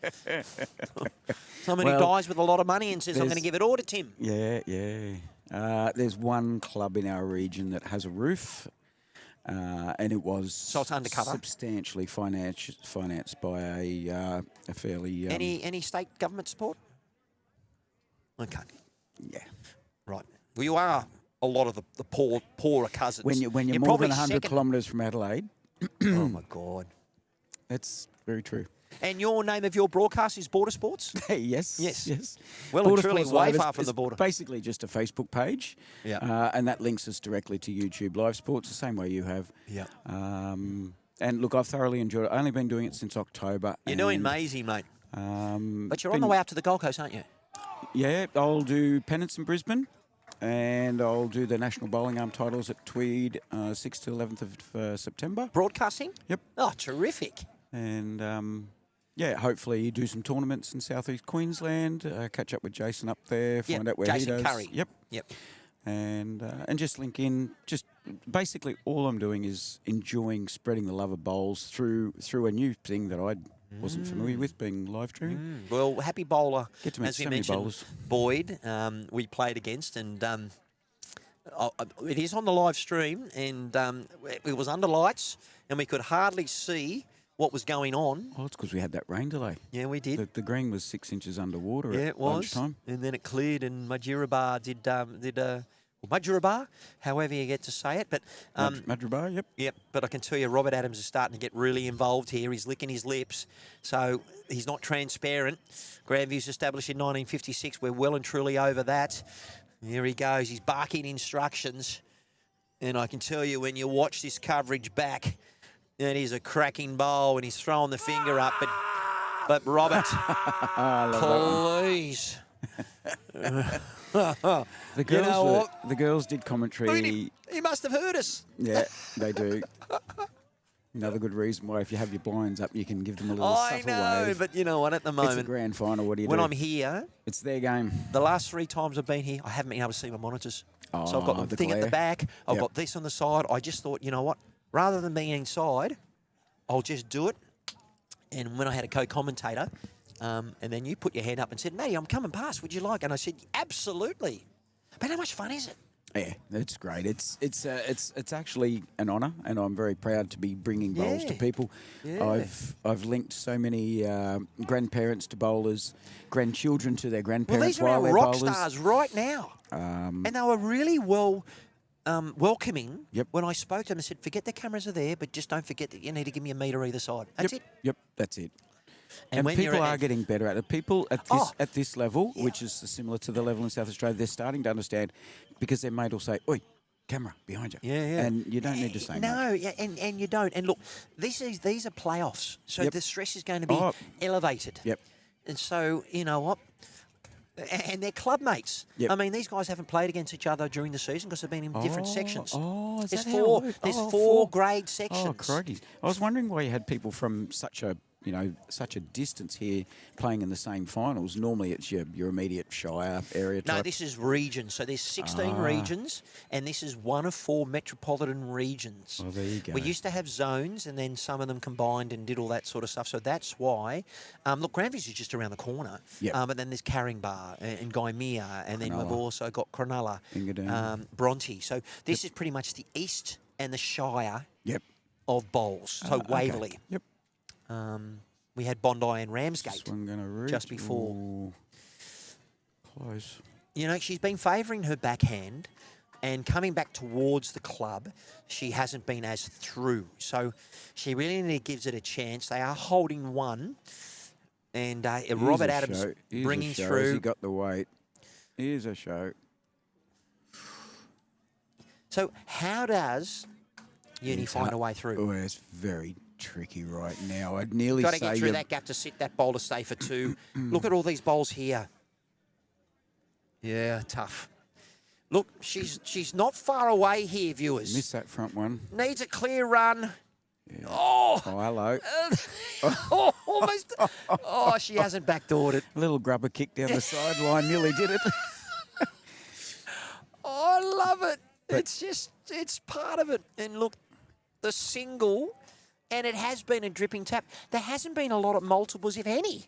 [SPEAKER 1] Somebody who dies with a lot of money and says, I'm going to give it all to Tim.
[SPEAKER 3] Yeah. There's one club in our region that has a roof, and it was
[SPEAKER 1] it's undercover.
[SPEAKER 3] Substantially financed by a fairly...
[SPEAKER 1] Any state government support? Okay.
[SPEAKER 3] Yeah.
[SPEAKER 1] Right. Well, you are a lot of the poorer cousins.
[SPEAKER 3] When you're more
[SPEAKER 1] probably
[SPEAKER 3] than 100
[SPEAKER 1] second.
[SPEAKER 3] kilometres from Adelaide,
[SPEAKER 1] Oh, my God.
[SPEAKER 3] that's very true.
[SPEAKER 1] And your name of your broadcast is Border Sports?
[SPEAKER 3] Yes.
[SPEAKER 1] Well,
[SPEAKER 3] Border
[SPEAKER 1] and truly
[SPEAKER 3] Sports
[SPEAKER 1] way
[SPEAKER 3] Live
[SPEAKER 1] far from
[SPEAKER 3] is
[SPEAKER 1] the border.
[SPEAKER 3] Basically just a Facebook page.
[SPEAKER 1] Yeah.
[SPEAKER 3] And that links us directly to YouTube Live Sports, the same way you have.
[SPEAKER 1] Yeah.
[SPEAKER 3] And look, I've thoroughly enjoyed it. I've only been doing it since October.
[SPEAKER 1] You're doing amazing, mate. But you're on the way up to the Gold Coast, aren't you?
[SPEAKER 3] Yeah, I'll do Pennant in Brisbane, and I'll do the National Bowling Arm titles at Tweed, 6th to 11th of September.
[SPEAKER 1] Broadcasting?
[SPEAKER 3] Yep.
[SPEAKER 1] Oh, terrific.
[SPEAKER 3] And, hopefully do some tournaments in southeast Queensland, catch up with Jason up there, find out where
[SPEAKER 1] Jason
[SPEAKER 3] he does.
[SPEAKER 1] Curry.
[SPEAKER 3] Yep. And just link in. Just basically all I'm doing is enjoying spreading the love of bowls through a new thing that I wasn't familiar with, being live streaming.
[SPEAKER 1] Well, happy bowler,
[SPEAKER 3] Get to meet
[SPEAKER 1] as we
[SPEAKER 3] so many
[SPEAKER 1] mentioned,
[SPEAKER 3] bowlers.
[SPEAKER 1] Boyd, we played against, and it is on the live stream, and it was under lights, and we could hardly see what was going on.
[SPEAKER 3] Oh, it's because we had that rain delay.
[SPEAKER 1] Yeah, we did.
[SPEAKER 3] The green was 6 inches underwater
[SPEAKER 1] Yeah,
[SPEAKER 3] at
[SPEAKER 1] it was.
[SPEAKER 3] lunchtime.
[SPEAKER 1] And then it cleared, and Majirabar Majurabar, however you get to say it. But
[SPEAKER 3] Madrabar, yep.
[SPEAKER 1] Yep, but I can tell you Robert Adams is starting to get really involved here. He's licking his lips, so he's not transparent. Grandviews established in 1956. We're well and truly over that. Here he goes. He's barking instructions. And I can tell you when you watch this coverage back, that is a cracking bowl, and he's throwing the finger up. But Robert, please.
[SPEAKER 3] The girls did commentary.
[SPEAKER 1] He must have heard us.
[SPEAKER 3] Yeah, they do. Another good reason why if you have your blinds up, you can give them a little subtle wave.
[SPEAKER 1] But you know what? At the moment,
[SPEAKER 3] it's a grand final. What do you do?
[SPEAKER 1] When I'm here,
[SPEAKER 3] it's their game.
[SPEAKER 1] The last 3 times I've been here, I haven't been able to see my monitors.
[SPEAKER 3] Oh,
[SPEAKER 1] so I've got the thing
[SPEAKER 3] glare.
[SPEAKER 1] at the back. I've got this on the side. I just thought, you know what? Rather than being inside, I'll just do it. And when I had a co-commentator, and then you put your hand up and said, Matty, I'm coming past. Would you like? And I said, absolutely. But how much fun is it?
[SPEAKER 3] Yeah, it's great. It's actually an honour, and I'm very proud to be bringing bowls to people.
[SPEAKER 1] Yeah.
[SPEAKER 3] I've linked so many grandparents to bowlers, grandchildren to their grandparents.
[SPEAKER 1] Well, these are
[SPEAKER 3] while
[SPEAKER 1] our
[SPEAKER 3] they're
[SPEAKER 1] rock
[SPEAKER 3] bowlers.
[SPEAKER 1] stars right now. And they were really welcoming.
[SPEAKER 3] Yep.
[SPEAKER 1] When I spoke to them, I said, forget the cameras are there, but just don't forget that you need to give me a metre either side. That's it.
[SPEAKER 3] Yep, that's it.
[SPEAKER 1] And
[SPEAKER 3] And
[SPEAKER 1] when
[SPEAKER 3] people
[SPEAKER 1] you're
[SPEAKER 3] are getting better at it. People at this level,
[SPEAKER 1] Yeah.
[SPEAKER 3] which is similar to the level in South Australia, they're starting to understand because their mate will say, "Oi, camera behind you."
[SPEAKER 1] Yeah, yeah.
[SPEAKER 3] And you don't need to say much.
[SPEAKER 1] No, yeah, and you don't. And look, these are playoffs, so
[SPEAKER 3] Yep.
[SPEAKER 1] the stress is going to be
[SPEAKER 3] Oh.
[SPEAKER 1] elevated.
[SPEAKER 3] Yep.
[SPEAKER 1] And so, you know what? And they're club mates.
[SPEAKER 3] Yep.
[SPEAKER 1] I mean, these guys haven't played against each other during the season because they've been in different sections.
[SPEAKER 3] Oh, is
[SPEAKER 1] There's
[SPEAKER 3] that how it works?
[SPEAKER 1] There's
[SPEAKER 3] Oh,
[SPEAKER 1] four grade sections.
[SPEAKER 3] Oh, crikey. I was wondering why you had people from such a distance here playing in the same finals. Normally it's your immediate Shire area type.
[SPEAKER 1] No, this is regions. So there's 16 regions, and this is one of 4 metropolitan regions.
[SPEAKER 3] Oh, there you go.
[SPEAKER 1] We used to have zones, and then some of them combined and did all that sort of stuff. So that's why. Look, Grandviews is just around the corner.
[SPEAKER 3] Yep.
[SPEAKER 1] But then there's Caringbah and Gymea, and then we've
[SPEAKER 3] Cronulla.
[SPEAKER 1] also got Cronulla,
[SPEAKER 3] Ingadine.
[SPEAKER 1] Bronte. So this is pretty much the east and the Shire
[SPEAKER 3] Yep.
[SPEAKER 1] of bowls. So
[SPEAKER 3] Okay.
[SPEAKER 1] Waverley.
[SPEAKER 3] Yep.
[SPEAKER 1] We had Bondi and
[SPEAKER 3] This
[SPEAKER 1] Ramsgate
[SPEAKER 3] one going to reach.
[SPEAKER 1] just before.
[SPEAKER 3] Ooh, close.
[SPEAKER 1] You know, she's been favouring her backhand, and coming back towards the club, she hasn't been as through. So she really gives it a chance. They are holding one, and Robert Adams bringing
[SPEAKER 3] Has
[SPEAKER 1] through.
[SPEAKER 3] he got the weight? Here's a show.
[SPEAKER 1] So how does Uni
[SPEAKER 3] It's
[SPEAKER 1] find
[SPEAKER 3] hard.
[SPEAKER 1] a way through?
[SPEAKER 3] Oh, it's very tricky right now. I'd nearly
[SPEAKER 1] Got to
[SPEAKER 3] say
[SPEAKER 1] get through
[SPEAKER 3] you-
[SPEAKER 1] that gap to sit that bowl to stay for 2. Look at all these bowls here. Yeah, tough. Look, she's not far away here, viewers.
[SPEAKER 3] Missed that front one.
[SPEAKER 1] Needs a clear run.
[SPEAKER 3] Yeah.
[SPEAKER 1] Oh,
[SPEAKER 3] Oh, hello.
[SPEAKER 1] oh, almost. Oh, she hasn't backdoored it.
[SPEAKER 3] A little grubber kick down the sideline nearly did it.
[SPEAKER 1] Oh, I love it. It's part of it. And look, the single, and it has been a dripping tap. There hasn't been a lot of multiples, if any.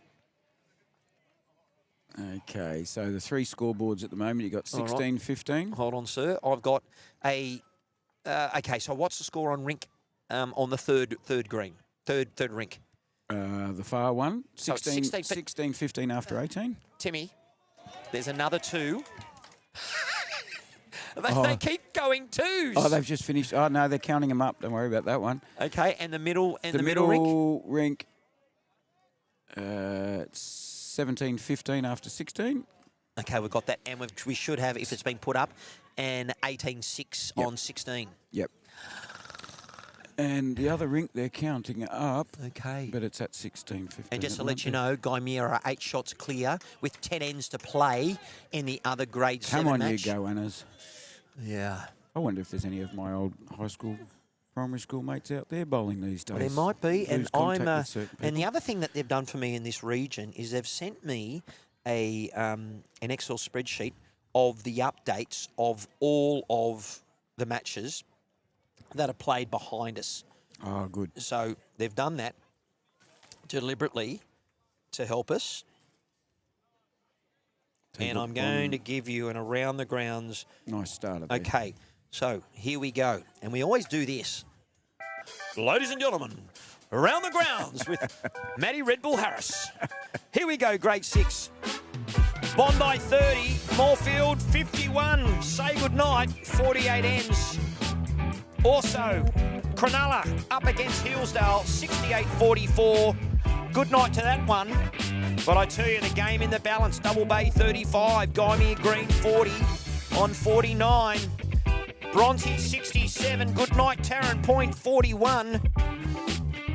[SPEAKER 3] Okay, so the 3 scoreboards at the moment, you got 16, 15.
[SPEAKER 1] Hold on, sir. I've got a. Okay, so what's the score on rink? On the third green, third rink.
[SPEAKER 3] The far one,
[SPEAKER 1] So
[SPEAKER 3] 16,
[SPEAKER 1] 16,
[SPEAKER 3] 16, 15 after 18.
[SPEAKER 1] Timmy, there's another 2. They keep going 2s.
[SPEAKER 3] Oh, they've just finished. Oh, no, they're counting them up. Don't worry about that one.
[SPEAKER 1] Okay, and the middle
[SPEAKER 3] The
[SPEAKER 1] middle rink.
[SPEAKER 3] rink, 17, 15 after 16.
[SPEAKER 1] Okay, we've got that, and we should have, if it's been put up, an 18-6
[SPEAKER 3] Yep.
[SPEAKER 1] on 16.
[SPEAKER 3] Yep. And the other rink, they're counting up,
[SPEAKER 1] Okay.
[SPEAKER 3] but it's at 16, 15.
[SPEAKER 1] And just
[SPEAKER 3] at
[SPEAKER 1] to
[SPEAKER 3] the
[SPEAKER 1] let you
[SPEAKER 3] moment.
[SPEAKER 1] know, Gymea are 8 shots clear with 10 ends to play in the other grade 7
[SPEAKER 3] Come on,
[SPEAKER 1] match.
[SPEAKER 3] you go-anners.
[SPEAKER 1] Yeah.
[SPEAKER 3] I wonder if there's any of my old high school, primary school mates out there bowling these days.
[SPEAKER 1] There might be, and
[SPEAKER 3] Lose contact
[SPEAKER 1] I'm.
[SPEAKER 3] with certain
[SPEAKER 1] And the
[SPEAKER 3] people.
[SPEAKER 1] other thing that they've done for me in this region is they've sent me an Excel spreadsheet of the updates of all of the matches that are played behind us.
[SPEAKER 3] Oh, good.
[SPEAKER 1] So they've done that deliberately to help us. And I'm going to give you an around the grounds.
[SPEAKER 3] Nice start. There.
[SPEAKER 1] Okay, so here we go. And we always do this. Ladies and gentlemen, around the grounds with Matty Red Bull Harris. Here we go, grade 6. Bondi 30, Moorfield 51. Say goodnight, 48 ends. Also, Cronulla up against Hillsdale, 68-44. Good night to that one. But I tell you, the game in the balance, Double Bay 35, Gymea Green 40 on 49. Bronte 67, good night Taren Point 41.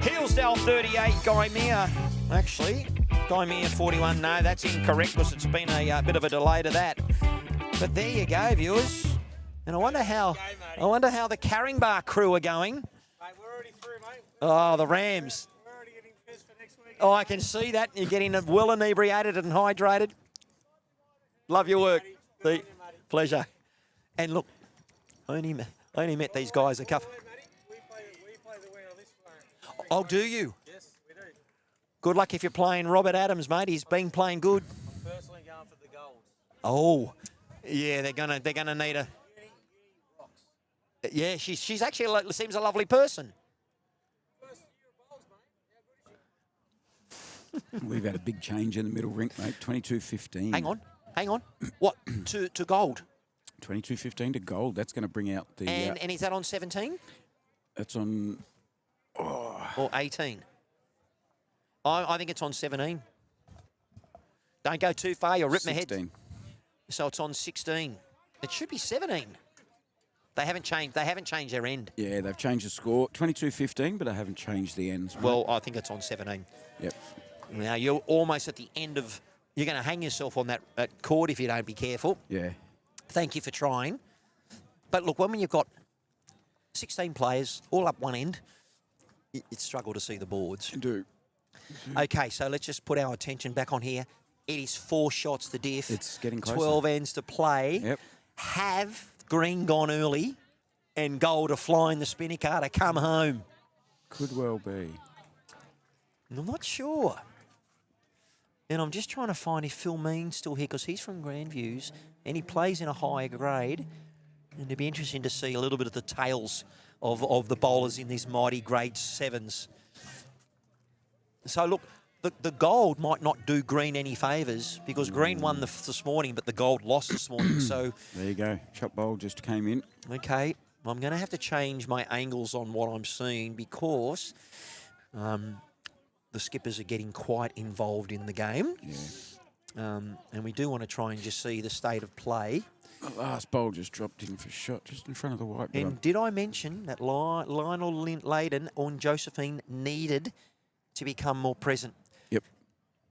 [SPEAKER 1] Hillsdale 38, Gymea. Actually, Gymea 41, no, that's incorrect because it's been a bit of a delay to that. But there you go, viewers. And I wonder how the Carringbar crew are going.
[SPEAKER 4] Mate, we're already through, mate.
[SPEAKER 1] Oh, the Rams.
[SPEAKER 4] We're already getting pissed for next week.
[SPEAKER 1] Oh, I can see that. You're getting well inebriated and hydrated. Love your work.
[SPEAKER 4] Good on you, Matty.
[SPEAKER 1] Pleasure. And look, I only met these guys a couple.
[SPEAKER 4] Matty, we play the winner of this one.
[SPEAKER 1] Oh, do you?
[SPEAKER 4] Yes, we do.
[SPEAKER 1] Good luck if you're playing Robert Adams, mate. He's been playing good.
[SPEAKER 4] I'm personally going for the gold.
[SPEAKER 1] Oh, yeah, they're gonna need a.
[SPEAKER 4] Uni rocks.
[SPEAKER 1] Yeah, she's actually seems a lovely person.
[SPEAKER 4] First year of bowls, mate. How good is she?
[SPEAKER 3] We've had a big change in the middle rink, mate. 22-15.
[SPEAKER 1] Hang on. What to gold?
[SPEAKER 3] 22-15 to gold. That's going to bring out the.
[SPEAKER 1] And is that on 17
[SPEAKER 3] That's on.
[SPEAKER 1] or 18? I think it's on 17. Don't go too far. You'll rip my head.
[SPEAKER 3] 16.
[SPEAKER 1] So it's on 16. It should be 17. They haven't changed their end.
[SPEAKER 3] Yeah, they've changed the score. 22-15, but they haven't changed the ends. Mate.
[SPEAKER 1] Well, I think it's on 17.
[SPEAKER 3] Yep.
[SPEAKER 1] Now you're almost at the end of. You're going to hang yourself on that cord if you don't be careful.
[SPEAKER 3] Yeah.
[SPEAKER 1] Thank you for trying. But look, when you've got 16 players all up one end, it's struggle to see the boards.
[SPEAKER 3] You do.
[SPEAKER 1] Okay, so let's just put our attention back on here. It is 4 shots to diff.
[SPEAKER 3] It's getting closer.
[SPEAKER 1] 12 ends to play.
[SPEAKER 3] Yep.
[SPEAKER 1] Have green gone early and gold to fly in the spinning car to come home?
[SPEAKER 3] Could well be.
[SPEAKER 1] I'm not sure. And I'm just trying to find if Phil Mean's still here because he's from Grandviews and he plays in a higher grade. And it'd be interesting to see a little bit of the tails of the bowlers in these mighty grade 7s. So, look, the gold might not do green any favours because green won this morning, but the gold lost this morning. So
[SPEAKER 3] There you go. Chop bowl just came in.
[SPEAKER 1] okay, I'm going to have to change my angles on what I'm seeing because the skippers are getting quite involved in the game.
[SPEAKER 3] Yeah.
[SPEAKER 1] And we do want to try and just see the state of play.
[SPEAKER 3] The last bowl just dropped in for shot just in front of the white
[SPEAKER 1] And
[SPEAKER 3] rug.
[SPEAKER 1] did I mention that Lionel Layden and Josephine needed to become more present?
[SPEAKER 3] Yep.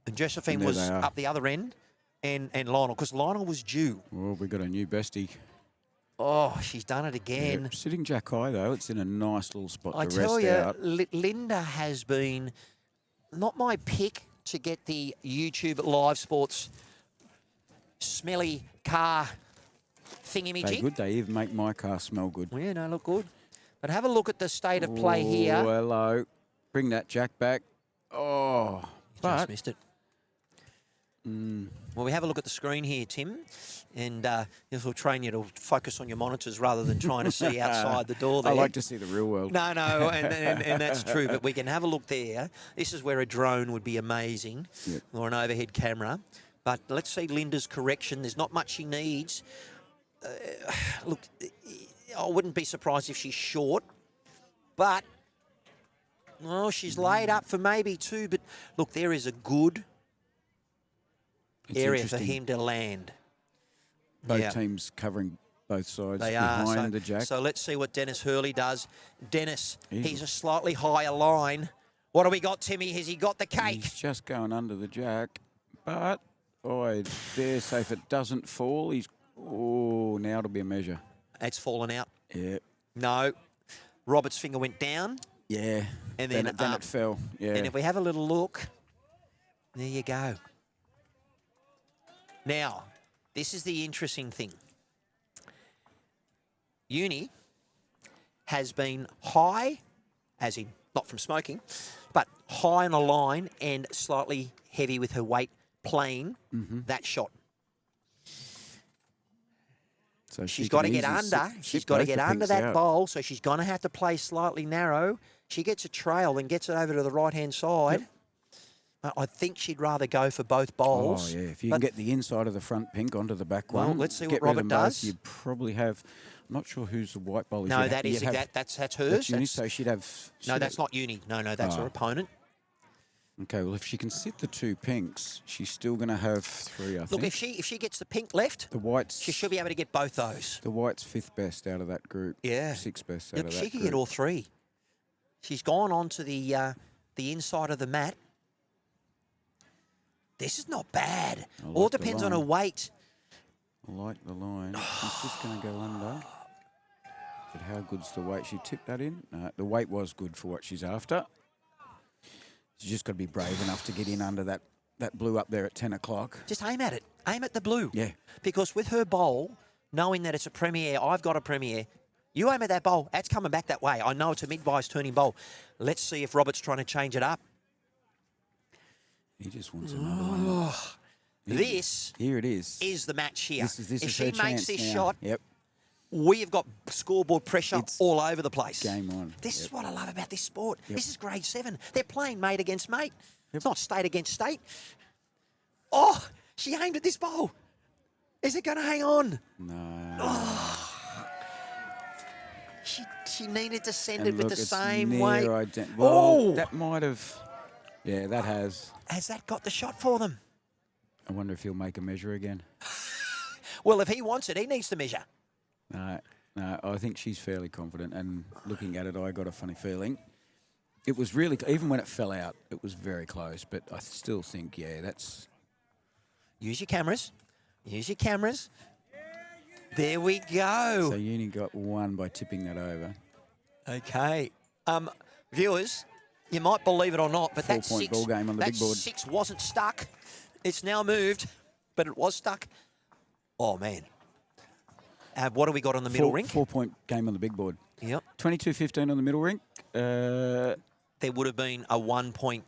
[SPEAKER 1] And Josephine
[SPEAKER 3] And there
[SPEAKER 1] was
[SPEAKER 3] they are.
[SPEAKER 1] up the other end and Lionel, because Lionel was due.
[SPEAKER 3] Well, we got a new bestie.
[SPEAKER 1] Oh, she's done it again.
[SPEAKER 3] Yeah. Sitting jack high, though. It's in a nice little spot
[SPEAKER 1] I
[SPEAKER 3] to
[SPEAKER 1] tell
[SPEAKER 3] rest
[SPEAKER 1] you,
[SPEAKER 3] out.
[SPEAKER 1] Linda has been not my pick to get the YouTube Live Sports smelly car
[SPEAKER 3] They
[SPEAKER 1] thingy-majig.
[SPEAKER 3] good. They even make my car smell good.
[SPEAKER 1] Well, yeah, no, look good. But have a look at the state of play here.
[SPEAKER 3] Oh, hello. Bring that jack back. Oh,
[SPEAKER 1] Just
[SPEAKER 3] but
[SPEAKER 1] missed it. Well, we have a look at the screen here, Tim, and this will train you to focus on your monitors rather than trying to see outside the door there.
[SPEAKER 3] I like to see the real world.
[SPEAKER 1] No, and that's true, but we can have a look there. This is where a drone would be amazing,
[SPEAKER 3] Yep.
[SPEAKER 1] or an overhead camera. But let's see Linda's correction. There's not much she needs. Look, I wouldn't be surprised if she's short, but she's laid up for maybe 2. But look, there is a good
[SPEAKER 3] It's
[SPEAKER 1] area for
[SPEAKER 3] interesting.
[SPEAKER 1] him to land.
[SPEAKER 3] Both
[SPEAKER 1] Yeah.
[SPEAKER 3] teams covering both sides
[SPEAKER 1] They are.
[SPEAKER 3] behind
[SPEAKER 1] So,
[SPEAKER 3] the jack.
[SPEAKER 1] so let's see what Dennis Hurley does. Dennis,
[SPEAKER 3] He's-
[SPEAKER 1] he's a slightly higher line. What do we got, Timmy? Has he got the cake?
[SPEAKER 3] He's just going under the jack, but I dare say if it doesn't fall, now it'll be a measure.
[SPEAKER 1] It's fallen out.
[SPEAKER 3] Yeah,
[SPEAKER 1] No. Robert's finger went down.
[SPEAKER 3] yeah.
[SPEAKER 1] And then
[SPEAKER 3] it
[SPEAKER 1] up.
[SPEAKER 3] fell. Yeah.
[SPEAKER 1] And if we have a little look, there you go. Now, this is the interesting thing. Uni has been high, as in not from smoking, but high on the line and slightly heavy with her weight playing that shot.
[SPEAKER 3] So
[SPEAKER 1] she's got to get under. She's got to get under that bowl, so she's going to have to play slightly narrow. She gets a trail and gets it over to the right-hand side.
[SPEAKER 3] Yep.
[SPEAKER 1] I think she'd rather go for both bowls.
[SPEAKER 3] Oh, yeah. If you can get the inside of the front pink onto the back one,
[SPEAKER 1] let's see
[SPEAKER 3] get
[SPEAKER 1] what
[SPEAKER 3] rid of
[SPEAKER 1] Robert
[SPEAKER 3] them both,
[SPEAKER 1] does.
[SPEAKER 3] You probably have... I'm not sure whose the white bowl is.
[SPEAKER 1] No, that's hers.
[SPEAKER 3] That's Uni, so she'd have...
[SPEAKER 1] No, that's not Uni. No, that's her opponent.
[SPEAKER 3] Okay, well, if she can sit the two pinks, she's still going to have 3, I think.
[SPEAKER 1] Look, if she gets the pink left,
[SPEAKER 3] the white's...
[SPEAKER 1] she should be able to get both those.
[SPEAKER 3] The white's 5th best out of that group.
[SPEAKER 1] Yeah.
[SPEAKER 3] 6th best out of that group.
[SPEAKER 1] She could get all 3. She's gone on to the inside of the mat. This is not bad. All depends on her weight.
[SPEAKER 3] I like the line. She's just going to go under. But how good's the weight? She tipped that in. No, the weight was good for what she's after. She's just got to be brave enough to get in under that blue up there at 10 o'clock.
[SPEAKER 1] Just aim at it. Aim at the blue.
[SPEAKER 3] Yeah.
[SPEAKER 1] Because with her bowl, knowing that it's a premier, I've got a premier, you aim at that bowl, that's coming back that way. I know it's a mid-vice turning bowl. Let's see if Robert's trying to change it up.
[SPEAKER 3] He just wants another one. Here it is
[SPEAKER 1] the match here.
[SPEAKER 3] This
[SPEAKER 1] if
[SPEAKER 3] is
[SPEAKER 1] she
[SPEAKER 3] her
[SPEAKER 1] makes
[SPEAKER 3] chance
[SPEAKER 1] this
[SPEAKER 3] now.
[SPEAKER 1] shot,
[SPEAKER 3] Yep.
[SPEAKER 1] we have got scoreboard pressure all over the place.
[SPEAKER 3] Game on.
[SPEAKER 1] This is what I love about this sport.
[SPEAKER 3] Yep.
[SPEAKER 1] This is grade 7. They're playing mate against mate. It's not state against state. Oh, she aimed at this bowl. Is it going to hang on?
[SPEAKER 3] No.
[SPEAKER 1] Oh. She needed to send it
[SPEAKER 3] Look,
[SPEAKER 1] with the same
[SPEAKER 3] near
[SPEAKER 1] weight.
[SPEAKER 3] Well, that might have... Yeah, that has.
[SPEAKER 1] Has that got the shot for them?
[SPEAKER 3] I wonder if he'll make a measure again.
[SPEAKER 1] Well, if he wants it, he needs to measure.
[SPEAKER 3] No, I think she's fairly confident. And looking at it, I got a funny feeling. It was really, even when it fell out, it was very close. But I still think, yeah, that's...
[SPEAKER 1] Use your cameras. Use your cameras. There we go.
[SPEAKER 3] So Uni got 1 by tipping that over.
[SPEAKER 1] Okay. Viewers, you might believe it or not, but that
[SPEAKER 3] 4-point ball game on the big board.
[SPEAKER 1] 6 wasn't stuck. It's now moved, but it was stuck. Oh, man. What do we got on the middle rink?
[SPEAKER 3] 4-point game on the big board.
[SPEAKER 1] Yep.
[SPEAKER 3] 22-15 on the middle rink.
[SPEAKER 1] There would have been a 1-point.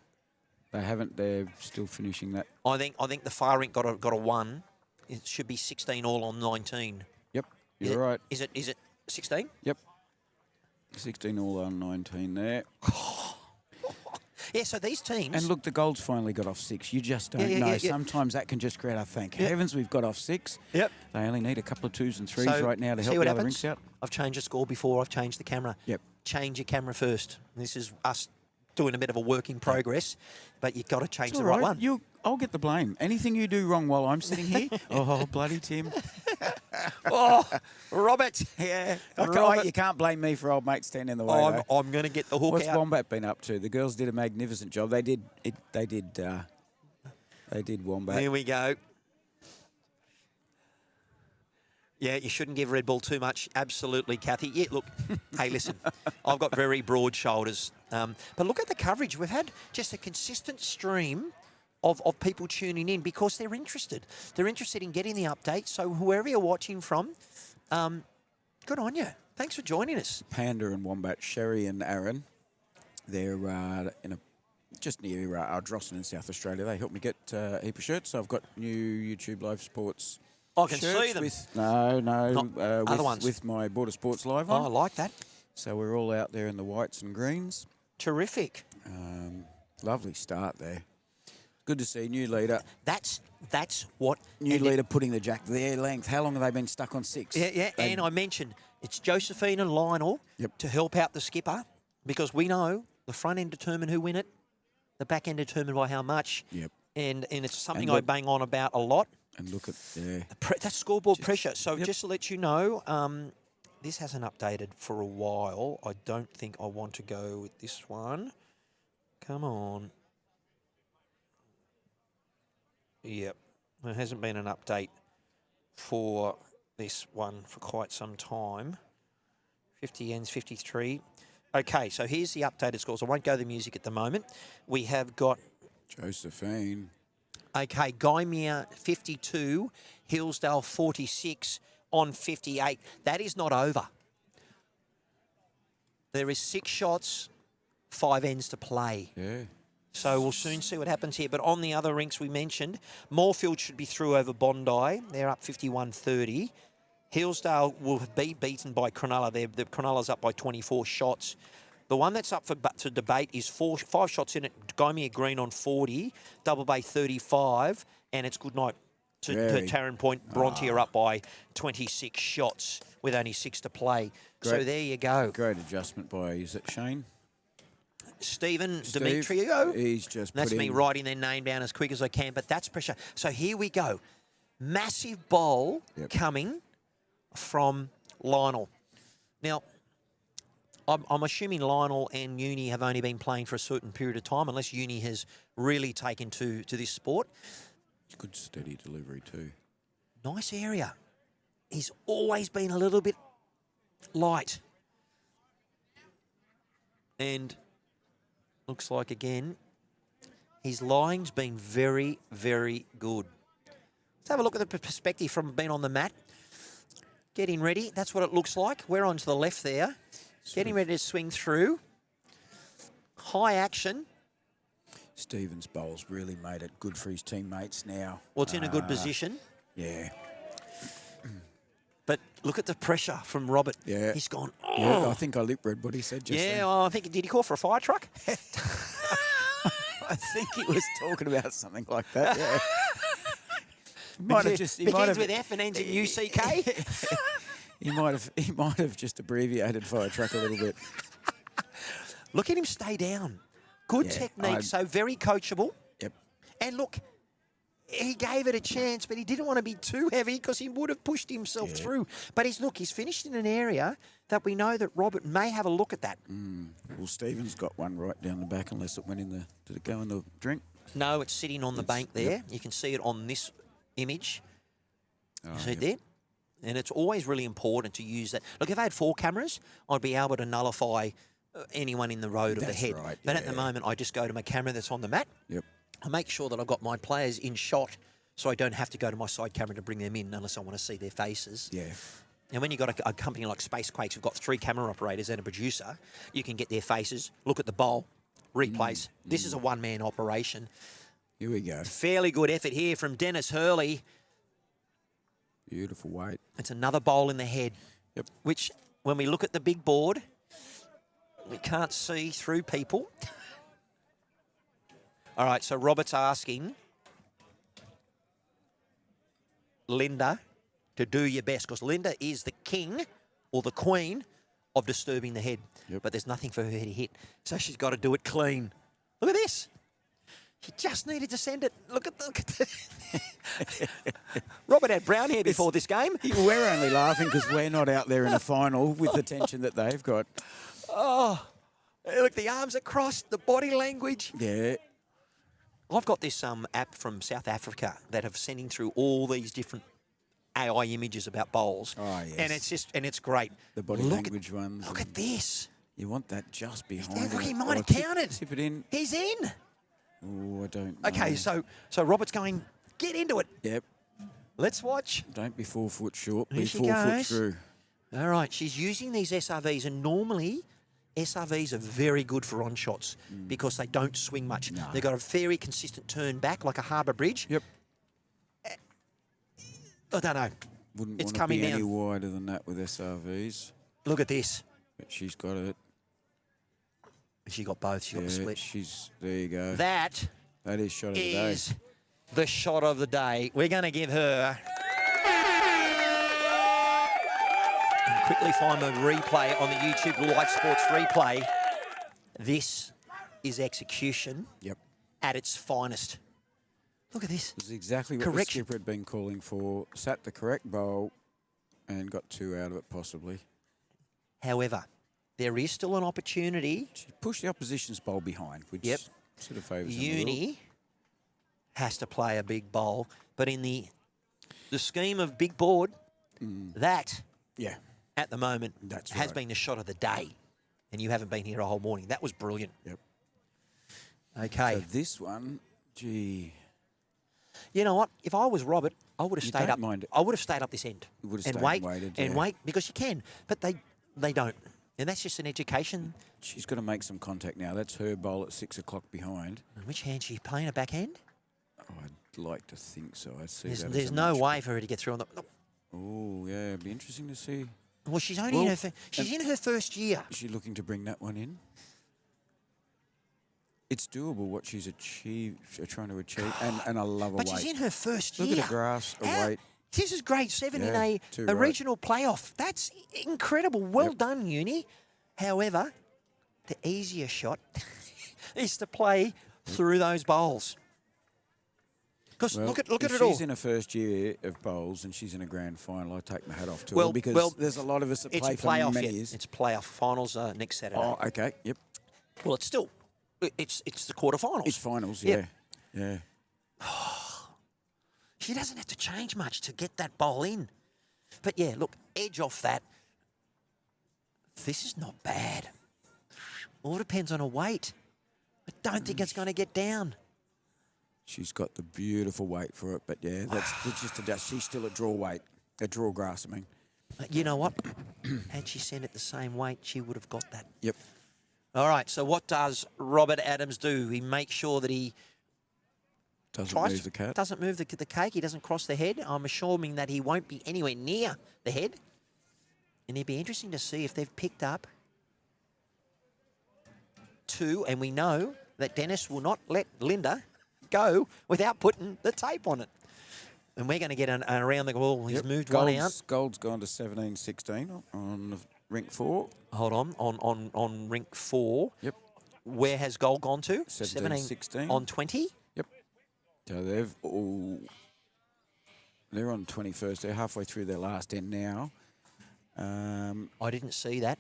[SPEAKER 3] They haven't. They're still finishing that.
[SPEAKER 1] I think the far rink got a 1. It should be 16 all on 19.
[SPEAKER 3] Yep, you're right.
[SPEAKER 1] Is it 16?
[SPEAKER 3] Yep. 16 all on 19 there.
[SPEAKER 1] Yeah, so these teams...
[SPEAKER 3] And look, the Golds finally got off 6. You just don't know.
[SPEAKER 1] Yeah.
[SPEAKER 3] Sometimes that can just create a thank heavens we've got off 6.
[SPEAKER 1] Yep.
[SPEAKER 3] They only need a couple of 2s and 3s right now to help the other rinks out.
[SPEAKER 1] I've changed the score before. I've changed the camera.
[SPEAKER 3] Yep.
[SPEAKER 1] Change your camera first. This is us doing a bit of a work in progress, but you've got to change
[SPEAKER 3] It's
[SPEAKER 1] the
[SPEAKER 3] all
[SPEAKER 1] right one.
[SPEAKER 3] I'll get the blame. Anything you do wrong while I'm sitting here, oh, bloody Tim.
[SPEAKER 1] Oh, Robert.
[SPEAKER 3] Yeah.
[SPEAKER 1] Robert.
[SPEAKER 3] You can't blame me for old mate standing in the way.
[SPEAKER 1] I'm going to get the hook
[SPEAKER 3] What's
[SPEAKER 1] out.
[SPEAKER 3] Wombat been up to? The girls did a magnificent job. They did Wombat.
[SPEAKER 1] Here we go. Yeah, you shouldn't give Red Bull too much. Absolutely, Kathy. Yeah, look, hey, listen, I've got very broad shoulders. But look at the coverage. We've had just a consistent stream of people tuning in because they're interested. They're interested in getting the update. So whoever you're watching from, good on you. Thanks for joining us.
[SPEAKER 3] Panda and Wombat, Sherry and Aaron, they're just near Ardrossan in South Australia. They helped me get a heap of shirts. So I've got new YouTube Live Sports.
[SPEAKER 1] I can see them.
[SPEAKER 3] Other
[SPEAKER 1] ones.
[SPEAKER 3] With my Border Sports Live on.
[SPEAKER 1] Oh, I like that.
[SPEAKER 3] So we're all out there in the whites and greens.
[SPEAKER 1] Terrific.
[SPEAKER 3] Lovely start there. Good to see new leader.
[SPEAKER 1] That's what
[SPEAKER 3] new leader putting the jack their length. How long have they been stuck on 6?
[SPEAKER 1] Yeah. And I mentioned it's Josephine and Lionel to help out the skipper because we know the front end determine who win it, the back end determined by how much.
[SPEAKER 3] Yep.
[SPEAKER 1] And it's something I bang on about a lot.
[SPEAKER 3] And look at there.
[SPEAKER 1] That's scoreboard pressure. So just to let you know, this hasn't updated for a while. I don't think I want to go with this one. Come on. Yep. There hasn't been an update for this one for quite some time. 50 ends, 53. Okay, so here's the updated scores. I won't go the music at the moment. We have got...
[SPEAKER 3] Josephine.
[SPEAKER 1] Okay, Gymea 52, Hillsdale 46 on 58. That is not over. There is 6 shots, 5 ends to play.
[SPEAKER 3] Yeah.
[SPEAKER 1] So we'll soon see what happens here. But on the other rinks we mentioned, Moorfield should be through over Bondi. They're up 51-30. Hillsdale will be beaten by Cronulla. The Cronulla's up by 24 shots. The one that's up to debate is 5 shots in it. Gymea Green on 40, Double Bay 35, and it's good night to Taren Point. Bronte are up by 26 shots with only 6 to play. So there you go.
[SPEAKER 3] Great adjustment by, is it Shane?
[SPEAKER 1] Steve Demetrio.
[SPEAKER 3] He's just
[SPEAKER 1] That's me writing their name down as quick as I can, but that's pressure. So here we go. Massive bowl coming from Lionel. Now, I'm assuming Lionel and Uni have only been playing for a certain period of time, unless Uni has really taken to this sport.
[SPEAKER 3] Good steady delivery too.
[SPEAKER 1] Nice area. He's always been a little bit light. And looks like, again, his lying's been very, very good. Let's have a look at the perspective from being on the mat. Getting ready. That's what it looks like. We're on to the left there. Getting ready to swing through. High action.
[SPEAKER 3] Stevens' bowl's really made it good for his teammates now.
[SPEAKER 1] Well, it's in a good position.
[SPEAKER 3] Yeah.
[SPEAKER 1] But look at the pressure from Robert.
[SPEAKER 3] Yeah.
[SPEAKER 1] He's gone,
[SPEAKER 3] Yeah, I think I lip-read what he said just then.
[SPEAKER 1] well, I think, did he call for a fire truck?
[SPEAKER 3] I think he was talking about something like that, yeah.
[SPEAKER 1] Begins with F and ends in UCK.
[SPEAKER 3] He might have just abbreviated fire truck a little bit.
[SPEAKER 1] Look at him stay down. Good technique, so very coachable.
[SPEAKER 3] Yep.
[SPEAKER 1] And look, he gave it a chance, but he didn't want to be too heavy because he would have pushed himself through. But he's finished in an area that we know that Robert may have a look at that.
[SPEAKER 3] Well, Stevens got one right down the back, unless it went in the... Did it go in the drink?
[SPEAKER 1] No, it's sitting on the bank there. You can see it on this image. You see it there? And it's always really important to use that. Look, if I had 4 cameras, I'd be able to nullify anyone in the road of the head.
[SPEAKER 3] Right,
[SPEAKER 1] but at the moment, I just go to my camera that's on the mat.
[SPEAKER 3] Yep.
[SPEAKER 1] I make sure that I've got my players in shot so I don't have to go to my side camera to bring them in unless I want to see their faces.
[SPEAKER 3] Yeah.
[SPEAKER 1] And when you've got a company like Spacequakes, who've got 3 camera operators and a producer, you can get their faces, look at the bowl, replays. This is a one-man operation.
[SPEAKER 3] Here we go.
[SPEAKER 1] Fairly good effort here from Dennis Hurley.
[SPEAKER 3] Beautiful weight.
[SPEAKER 1] It's another bowl in the head, which, when we look at the big board, we can't see through people. All right, so Robert's asking Linda to do your best, because Linda is the king or the queen of disturbing the head. But there's nothing for her to hit, so she's got to do it clean. Look at this. She just needed to send it. Look at the... Robert had brown hair before this game.
[SPEAKER 3] We're only laughing because we're not out there in the final with the tension that they've got.
[SPEAKER 1] Oh, look, the arms are crossed, the body language.
[SPEAKER 3] Yeah.
[SPEAKER 1] I've got this app from South Africa that have sending through all these different AI images about bowls.
[SPEAKER 3] Oh, yes.
[SPEAKER 1] And it's great.
[SPEAKER 3] The body language ones.
[SPEAKER 1] Look at this.
[SPEAKER 3] You want that just behind
[SPEAKER 1] Look,
[SPEAKER 3] it.
[SPEAKER 1] he might have counted.
[SPEAKER 3] Tip it in.
[SPEAKER 1] He's in.
[SPEAKER 3] Oh, I don't know.
[SPEAKER 1] Okay, so Robert's going, get into it.
[SPEAKER 3] Yep.
[SPEAKER 1] Let's watch.
[SPEAKER 3] Don't be 4 foot short.
[SPEAKER 1] Here
[SPEAKER 3] Be
[SPEAKER 1] she
[SPEAKER 3] 4 foot
[SPEAKER 1] goes.
[SPEAKER 3] through.
[SPEAKER 1] All right, she's using these SRVs, and normally SRVs are very good for on shots because they don't swing much.
[SPEAKER 3] No.
[SPEAKER 1] They've got a very consistent turn back, like a harbour bridge.
[SPEAKER 3] Yep.
[SPEAKER 1] I don't know.
[SPEAKER 3] Wouldn't
[SPEAKER 1] It's
[SPEAKER 3] want to
[SPEAKER 1] coming
[SPEAKER 3] be
[SPEAKER 1] down.
[SPEAKER 3] any wider than that with SRVs.
[SPEAKER 1] Look at this.
[SPEAKER 3] But she's got it.
[SPEAKER 1] She got both. She got the split.
[SPEAKER 3] There you go.
[SPEAKER 1] That
[SPEAKER 3] That is shot of the day.
[SPEAKER 1] is the shot of the day. We're going to give her... And quickly find the replay on the YouTube Live Sports replay. This is execution at its finest. Look at this.
[SPEAKER 3] This is exactly what the skipper had been calling for. Sat the correct bowl and got 2 out of it, possibly.
[SPEAKER 1] However, there is still an opportunity.
[SPEAKER 3] She pushed the opposition's bowl behind, which sort of favours them a little.
[SPEAKER 1] Uni has to play a big bowl, but in the scheme of big board, that at the moment has been the shot of the day, and you haven't been here a whole morning. That was brilliant.
[SPEAKER 3] Yep.
[SPEAKER 1] Okay.
[SPEAKER 3] So this one, gee.
[SPEAKER 1] You know what? If I was Robert, I would have
[SPEAKER 3] You
[SPEAKER 1] stayed
[SPEAKER 3] don't
[SPEAKER 1] up.
[SPEAKER 3] mind it.
[SPEAKER 1] I would have stayed up this end
[SPEAKER 3] You would have
[SPEAKER 1] and
[SPEAKER 3] stayed
[SPEAKER 1] wait
[SPEAKER 3] and waited,
[SPEAKER 1] and
[SPEAKER 3] yeah.
[SPEAKER 1] wait because you can, but they don't, and that's just an education.
[SPEAKER 3] She's got to make some contact now. That's her bowl at 6 o'clock behind.
[SPEAKER 1] And which hand she playing? A backhand?
[SPEAKER 3] Oh, I'd like to think so. I see
[SPEAKER 1] There's
[SPEAKER 3] that.
[SPEAKER 1] there's no way for her to get through on the.
[SPEAKER 3] Oh, yeah, it'd be interesting to see.
[SPEAKER 1] Well, she's only in she's in her first year.
[SPEAKER 3] Is she looking to bring that one in? It's doable what she's trying to achieve, and I love a weight.
[SPEAKER 1] But she's in her first
[SPEAKER 3] Look
[SPEAKER 1] year.
[SPEAKER 3] at the grass, a weight.
[SPEAKER 1] This is grade 7 in
[SPEAKER 3] Yeah,
[SPEAKER 1] a regional playoff. That's incredible. Well done, Uni. However, the easier shot is to play through those bowls. Because look at it all.
[SPEAKER 3] She's in her first year of bowls and she's in a grand final, I take my hat off to
[SPEAKER 1] Well,
[SPEAKER 3] her because there's a lot of us that play for
[SPEAKER 1] playoff
[SPEAKER 3] many
[SPEAKER 1] yet.
[SPEAKER 3] years.
[SPEAKER 1] It's playoff finals next Saturday.
[SPEAKER 3] Oh, okay, yep.
[SPEAKER 1] Well, it's still, it's the quarterfinals.
[SPEAKER 3] It's finals,
[SPEAKER 1] Yep.
[SPEAKER 3] yeah.
[SPEAKER 1] She doesn't have to change much to get that bowl in. But yeah, look, edge off that. This is not bad. All depends on her weight. I don't think it's going to get down.
[SPEAKER 3] She's got the beautiful weight for it, but yeah, that's just a dust. She's still a draw weight, a draw grass, I mean.
[SPEAKER 1] You know what? Had she sent it the same weight, she would have got that.
[SPEAKER 3] Yep.
[SPEAKER 1] All right, so what does Robert Adams do? He makes sure that he
[SPEAKER 3] Doesn't move the cat.
[SPEAKER 1] doesn't move the cake. He doesn't cross the head. I'm assuming that he won't be anywhere near the head. And it'd be interesting to see if they've picked up 2, and we know that Dennis will not let Linda go without putting the tape on it. And we're going to get an around the ball. He's moved one out.
[SPEAKER 3] Gold's gone to 17-16 on rink 4.
[SPEAKER 1] Hold on rink 4.
[SPEAKER 3] Yep.
[SPEAKER 1] Where has Gold gone to?
[SPEAKER 3] 17-16.
[SPEAKER 1] On 20?
[SPEAKER 3] Yep. So they're on 21st. They're halfway through their last end now.
[SPEAKER 1] I didn't see that.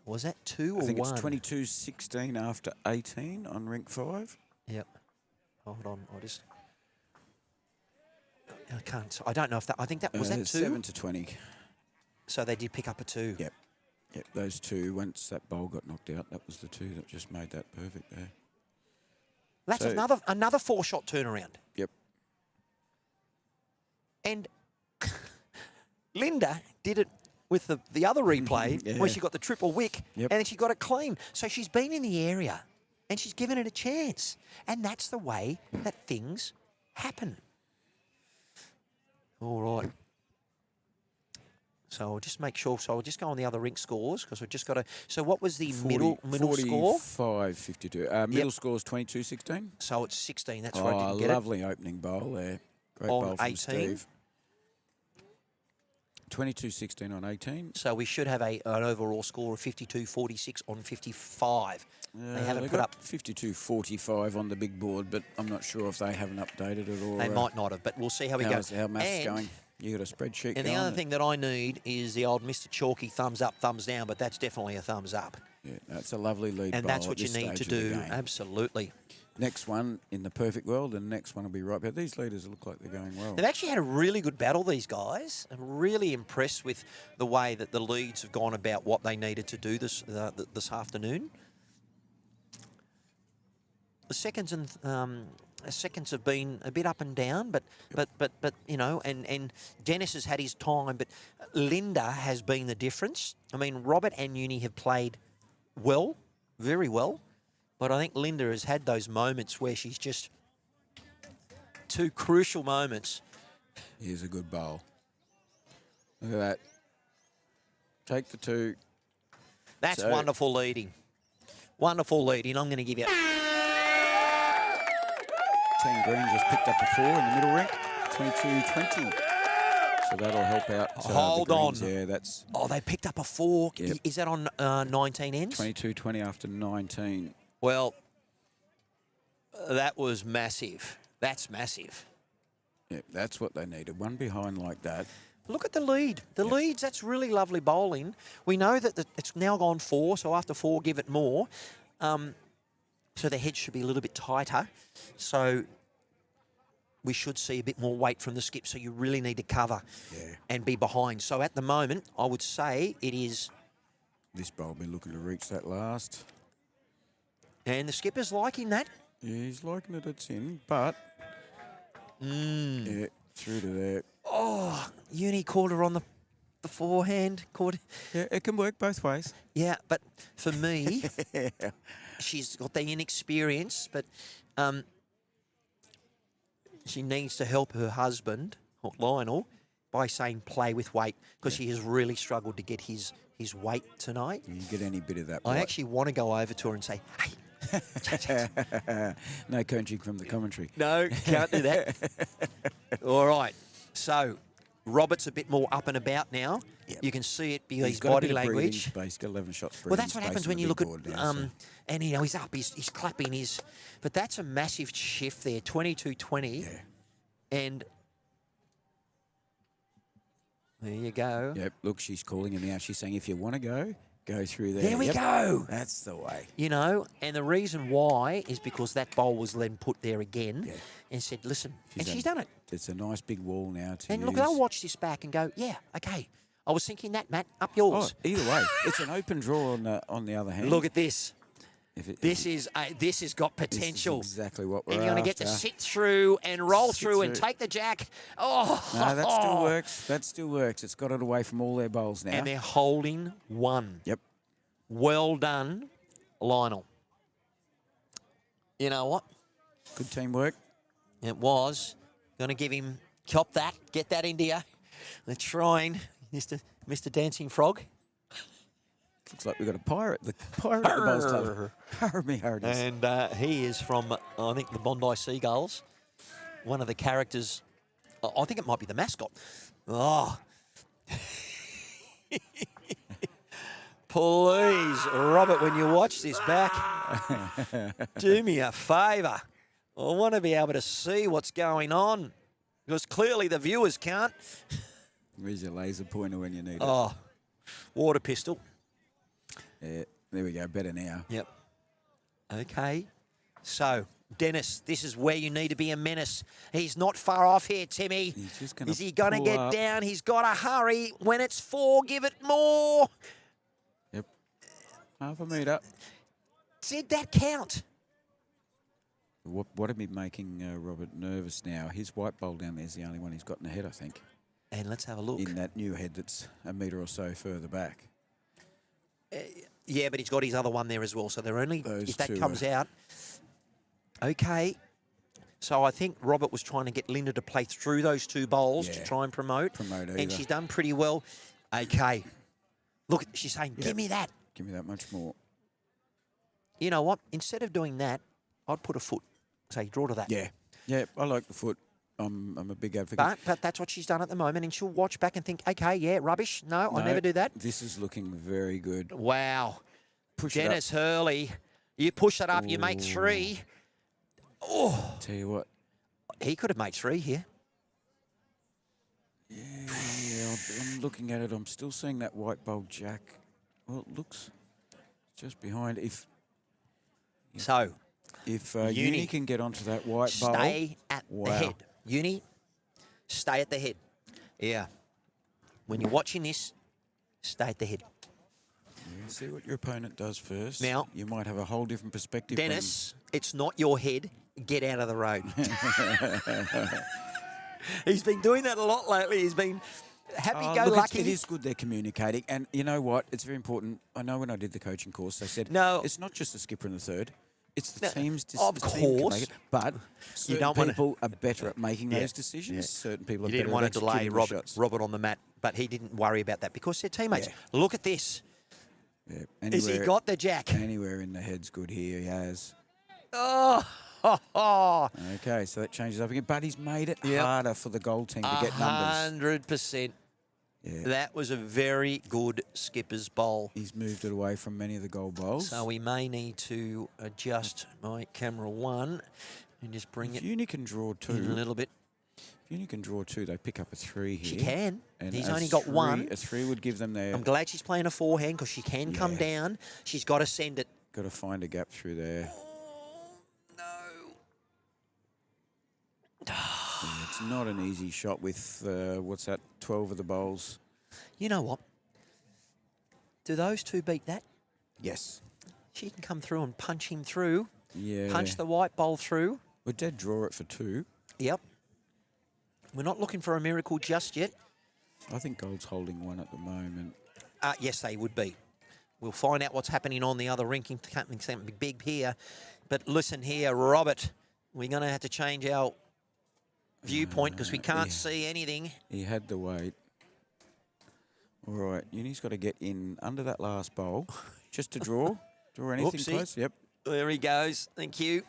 [SPEAKER 1] Was that 2 or 1?
[SPEAKER 3] I think it's 22-16 after 18 on rink 5.
[SPEAKER 1] Yep. Hold on. I can't. I don't know if that. I think that was that 2.
[SPEAKER 3] 7 to 20.
[SPEAKER 1] So they did pick up a 2.
[SPEAKER 3] Yep. Those 2. Once that bowl got knocked out, that was the 2 that just made that perfect there.
[SPEAKER 1] That's another 4-shot turnaround.
[SPEAKER 3] Yep.
[SPEAKER 1] And Linda did it with the other replay where she got the triple wick and then she got it clean. So she's been in the area and she's given it a chance. And that's the way that things happen. All right. So I'll just make sure. So I'll just go on the other rink scores because we've just got to. So what was the middle score?
[SPEAKER 3] 45-52. Middle score is 22-16.
[SPEAKER 1] So it's 16. That's where I didn't get
[SPEAKER 3] lovely opening bowl there. Great
[SPEAKER 1] on
[SPEAKER 3] bowl from
[SPEAKER 1] 18.
[SPEAKER 3] Steve. 22-16 on 18.
[SPEAKER 1] So we should have an overall score of 52-46 on 55. They haven't put up
[SPEAKER 3] 52-45 on the big board, but I'm not sure if they haven't updated it or.
[SPEAKER 1] They might not have, but we'll see how we go.
[SPEAKER 3] How maths going? You got a spreadsheet.
[SPEAKER 1] And the other thing that I need is the old Mr. Chalky thumbs up, thumbs down, but that's definitely a thumbs up.
[SPEAKER 3] Yeah, that's a lovely lead.
[SPEAKER 1] And that's what you need to do. Absolutely.
[SPEAKER 3] Next one in the perfect world, and the next one will be right there. These leaders look like they're going well.
[SPEAKER 1] They've actually had a really good battle, these guys. I'm really impressed with the way that the leads have gone about what they needed to do this afternoon. The seconds have been a bit up and down, but you know, and Dennis has had his time, but Linda has been the difference. I mean, Robert and Uni have played well, very well. But I think Linda has had those moments where she's just 2 crucial moments.
[SPEAKER 3] Here's a good bowl. Look at that. Take the 2.
[SPEAKER 1] That's wonderful leading. Wonderful leading. I'm going to give you...
[SPEAKER 3] Team Green just picked up a 4 in the middle rink. 22-20. So that'll help out.
[SPEAKER 1] Hold on.
[SPEAKER 3] Yeah, that's...
[SPEAKER 1] Oh, they picked up a 4.
[SPEAKER 3] Yep.
[SPEAKER 1] Is that on 19 ends?
[SPEAKER 3] 22-20 after 19.
[SPEAKER 1] Well, that was massive. That's massive.
[SPEAKER 3] Yeah, that's what they needed. One behind like that.
[SPEAKER 1] Look at the lead. The leads, that's really lovely bowling. We know that it's now gone 4, so after 4, give it more. So the head should be a little bit tighter. So we should see a bit more weight from the skip, so you really need to cover and be behind. So at the moment, I would say it is...
[SPEAKER 3] This bowl will be looking to reach that last.
[SPEAKER 1] And the skipper's liking that.
[SPEAKER 3] Yeah, he's liking it. It's in, but yeah, through to there.
[SPEAKER 1] Oh, Uni caught her on the forehand.
[SPEAKER 3] Yeah, it can work both ways.
[SPEAKER 1] Yeah, but for me, she's got the inexperience. But she needs to help her husband, Lionel, by saying play with weight, because she has really struggled to get his weight tonight.
[SPEAKER 3] You get any bit of that.
[SPEAKER 1] I actually want to go over to her and say, hey.
[SPEAKER 3] No coaching from the commentary.
[SPEAKER 1] No, can't do that. All right. So, Robert's a bit more up and about now.
[SPEAKER 3] Yep.
[SPEAKER 1] You can see it by
[SPEAKER 3] He's
[SPEAKER 1] his
[SPEAKER 3] got a
[SPEAKER 1] body
[SPEAKER 3] bit of breathing
[SPEAKER 1] language.
[SPEAKER 3] space, got 11 shots.
[SPEAKER 1] Well, that's what
[SPEAKER 3] breathing
[SPEAKER 1] happens
[SPEAKER 3] space
[SPEAKER 1] when
[SPEAKER 3] on
[SPEAKER 1] you
[SPEAKER 3] the
[SPEAKER 1] look at,
[SPEAKER 3] big board now, so.
[SPEAKER 1] and he's up, he's clapping his, but that's a massive shift there, 22-20.
[SPEAKER 3] Yeah.
[SPEAKER 1] And there you go.
[SPEAKER 3] Yep, look, she's calling him out. She's saying, if you want to go through there.
[SPEAKER 1] There we go.
[SPEAKER 3] That's the way.
[SPEAKER 1] You know, and the reason why is because that bowl was then put there again,
[SPEAKER 3] Yeah.
[SPEAKER 1] and said, listen, she's done it.
[SPEAKER 3] It's a nice big wall now to
[SPEAKER 1] And
[SPEAKER 3] use.
[SPEAKER 1] look, I'll watch this back and go, yeah, okay. I was thinking that, Matt, up
[SPEAKER 3] Oh,
[SPEAKER 1] yours.
[SPEAKER 3] either way, it's an open draw on the other hand.
[SPEAKER 1] Look at this.
[SPEAKER 3] This
[SPEAKER 1] This has got potential.
[SPEAKER 3] is exactly what we're
[SPEAKER 1] And you're going to get
[SPEAKER 3] after.
[SPEAKER 1] to sit through and roll
[SPEAKER 3] Sit
[SPEAKER 1] through and
[SPEAKER 3] through.
[SPEAKER 1] take the jack. Oh,
[SPEAKER 3] No, that still works. That still works. It's got it away from all their bowls now.
[SPEAKER 1] And they're holding one.
[SPEAKER 3] Yep.
[SPEAKER 1] Well done, Lionel. You know what?
[SPEAKER 3] Good teamwork.
[SPEAKER 1] It was. Going to give him, chop that, get that into you. They're trying, Mr. Dancing Frog.
[SPEAKER 3] Looks like we've got a pirate. The pirate at the bowls club. Harry me hardest.
[SPEAKER 1] And he is from, I think, the Bondi Seagulls. One of the characters, I think it might be the mascot. Oh. Please, Robert, when you watch this back, do me a favour. I want to be able to see what's going on, because clearly the viewers can't.
[SPEAKER 3] Where's your laser pointer when you need it?
[SPEAKER 1] Oh, water pistol.
[SPEAKER 3] Yeah, there we go. Better now.
[SPEAKER 1] Yep. Okay. So, Dennis, this is where you need to be a menace. He's not far off here, Timmy.
[SPEAKER 3] He's just gonna
[SPEAKER 1] Is he going to
[SPEAKER 3] pull
[SPEAKER 1] get
[SPEAKER 3] up.
[SPEAKER 1] down? He's got to hurry. When it's 4, give it more.
[SPEAKER 3] Yep. Half a metre.
[SPEAKER 1] Did that count?
[SPEAKER 3] What would be making Robert nervous now? His white bowl down there is the only one he's got in the head, I think.
[SPEAKER 1] And let's have a look.
[SPEAKER 3] In that new head that's a metre or so further back.
[SPEAKER 1] Yeah, but he's got his other one there as well. So they're only,
[SPEAKER 3] Those
[SPEAKER 1] if that
[SPEAKER 3] two
[SPEAKER 1] comes
[SPEAKER 3] are-
[SPEAKER 1] out. Okay. So I think Robert was trying to get Linda to play through those two bowls to
[SPEAKER 3] Yeah.
[SPEAKER 1] try and promote.
[SPEAKER 3] Promote
[SPEAKER 1] And
[SPEAKER 3] either.
[SPEAKER 1] she's done pretty well. Okay. Look, she's saying, give
[SPEAKER 3] Yep.
[SPEAKER 1] me that.
[SPEAKER 3] Give me that much more.
[SPEAKER 1] You know what? Instead of doing that, I'd put a foot. Say, draw to that.
[SPEAKER 3] Yeah. Yeah, I like the foot. I'm a big advocate.
[SPEAKER 1] But that's what she's done at the moment, and she'll watch back and think, okay, yeah, rubbish. No, I'll never do that.
[SPEAKER 3] This is looking very good.
[SPEAKER 1] Wow.
[SPEAKER 3] Push it
[SPEAKER 1] Dennis Hurley, you push it up, you make 3. Oh,
[SPEAKER 3] up. Tell you what.
[SPEAKER 1] he could have made 3 here.
[SPEAKER 3] Yeah, I'm looking at it. I'm still seeing that white bowl jack. Well, it looks just behind.
[SPEAKER 1] So,
[SPEAKER 3] If
[SPEAKER 1] Uni.
[SPEAKER 3] Uni can get onto that white bowl.
[SPEAKER 1] stay at the
[SPEAKER 3] Wow.
[SPEAKER 1] head. Uni, stay at the head. Yeah. When you're watching this, stay at the head.
[SPEAKER 3] Yeah, see what your opponent does first.
[SPEAKER 1] Now-
[SPEAKER 3] you might have a whole different perspective.
[SPEAKER 1] Dennis, it's not your head. Get out of the road. He's been doing that a lot lately. He's been
[SPEAKER 3] Look,
[SPEAKER 1] happy-go-lucky.
[SPEAKER 3] it is good they're communicating. And you know what? It's very important. I know when I did the coaching course, they said,
[SPEAKER 1] No.
[SPEAKER 3] it's not just the skipper and the third. It's the
[SPEAKER 1] No,
[SPEAKER 3] team's
[SPEAKER 1] of
[SPEAKER 3] the team can
[SPEAKER 1] course.
[SPEAKER 3] make it. But certain
[SPEAKER 1] don't wanna-
[SPEAKER 3] people are better at making
[SPEAKER 1] Yeah,
[SPEAKER 3] those decisions.
[SPEAKER 1] yeah.
[SPEAKER 3] Certain people are
[SPEAKER 1] You
[SPEAKER 3] better
[SPEAKER 1] didn't want
[SPEAKER 3] at
[SPEAKER 1] to delay
[SPEAKER 3] executing the shots.
[SPEAKER 1] Robert on the mat, but he didn't worry about that because they're teammates.
[SPEAKER 3] Yeah.
[SPEAKER 1] Look at this.
[SPEAKER 3] Yeah,
[SPEAKER 1] Has he got the jack?
[SPEAKER 3] Anywhere in the head's good here, he has.
[SPEAKER 1] Oh,
[SPEAKER 3] Okay, so that changes up again. But he's made it
[SPEAKER 1] Yep.
[SPEAKER 3] harder for the goal team to get numbers.
[SPEAKER 1] 100%.
[SPEAKER 3] Yeah.
[SPEAKER 1] That was a very good skipper's bowl.
[SPEAKER 3] He's moved it away from many of the goal bowls.
[SPEAKER 1] So we may need to adjust my camera 1 and just bring
[SPEAKER 3] If
[SPEAKER 1] it
[SPEAKER 3] Uni can draw
[SPEAKER 1] in a
[SPEAKER 3] two,
[SPEAKER 1] little bit.
[SPEAKER 3] if Uni can draw two, they pick up a 3 here.
[SPEAKER 1] She can.
[SPEAKER 3] And
[SPEAKER 1] He's
[SPEAKER 3] a
[SPEAKER 1] only got 1.
[SPEAKER 3] A 3 would give them their.
[SPEAKER 1] I'm glad she's playing a forehand because she can come
[SPEAKER 3] Yeah.
[SPEAKER 1] down. She's got to send it.
[SPEAKER 3] Got to find a gap through there. Yeah, it's not an easy shot with, what's that, 12 of the bowls.
[SPEAKER 1] You know what? Do those two beat that?
[SPEAKER 3] Yes.
[SPEAKER 1] She can come through and punch him through.
[SPEAKER 3] Yeah.
[SPEAKER 1] Punch the white bowl through.
[SPEAKER 3] We did draw it for 2.
[SPEAKER 1] Yep. We're not looking for a miracle just yet.
[SPEAKER 3] I think Gold's holding 1 at the moment.
[SPEAKER 1] Yes, they would be. We'll find out what's happening on the other ranking, something big here. But listen here, Robert, we're going to have to change our viewpoint because we can't see anything.
[SPEAKER 3] He had to wait. All right, Uni's got to get in under that last bowl just to draw. Draw anything
[SPEAKER 1] Oopsie.
[SPEAKER 3] close. Yep.
[SPEAKER 1] There he goes. Thank you.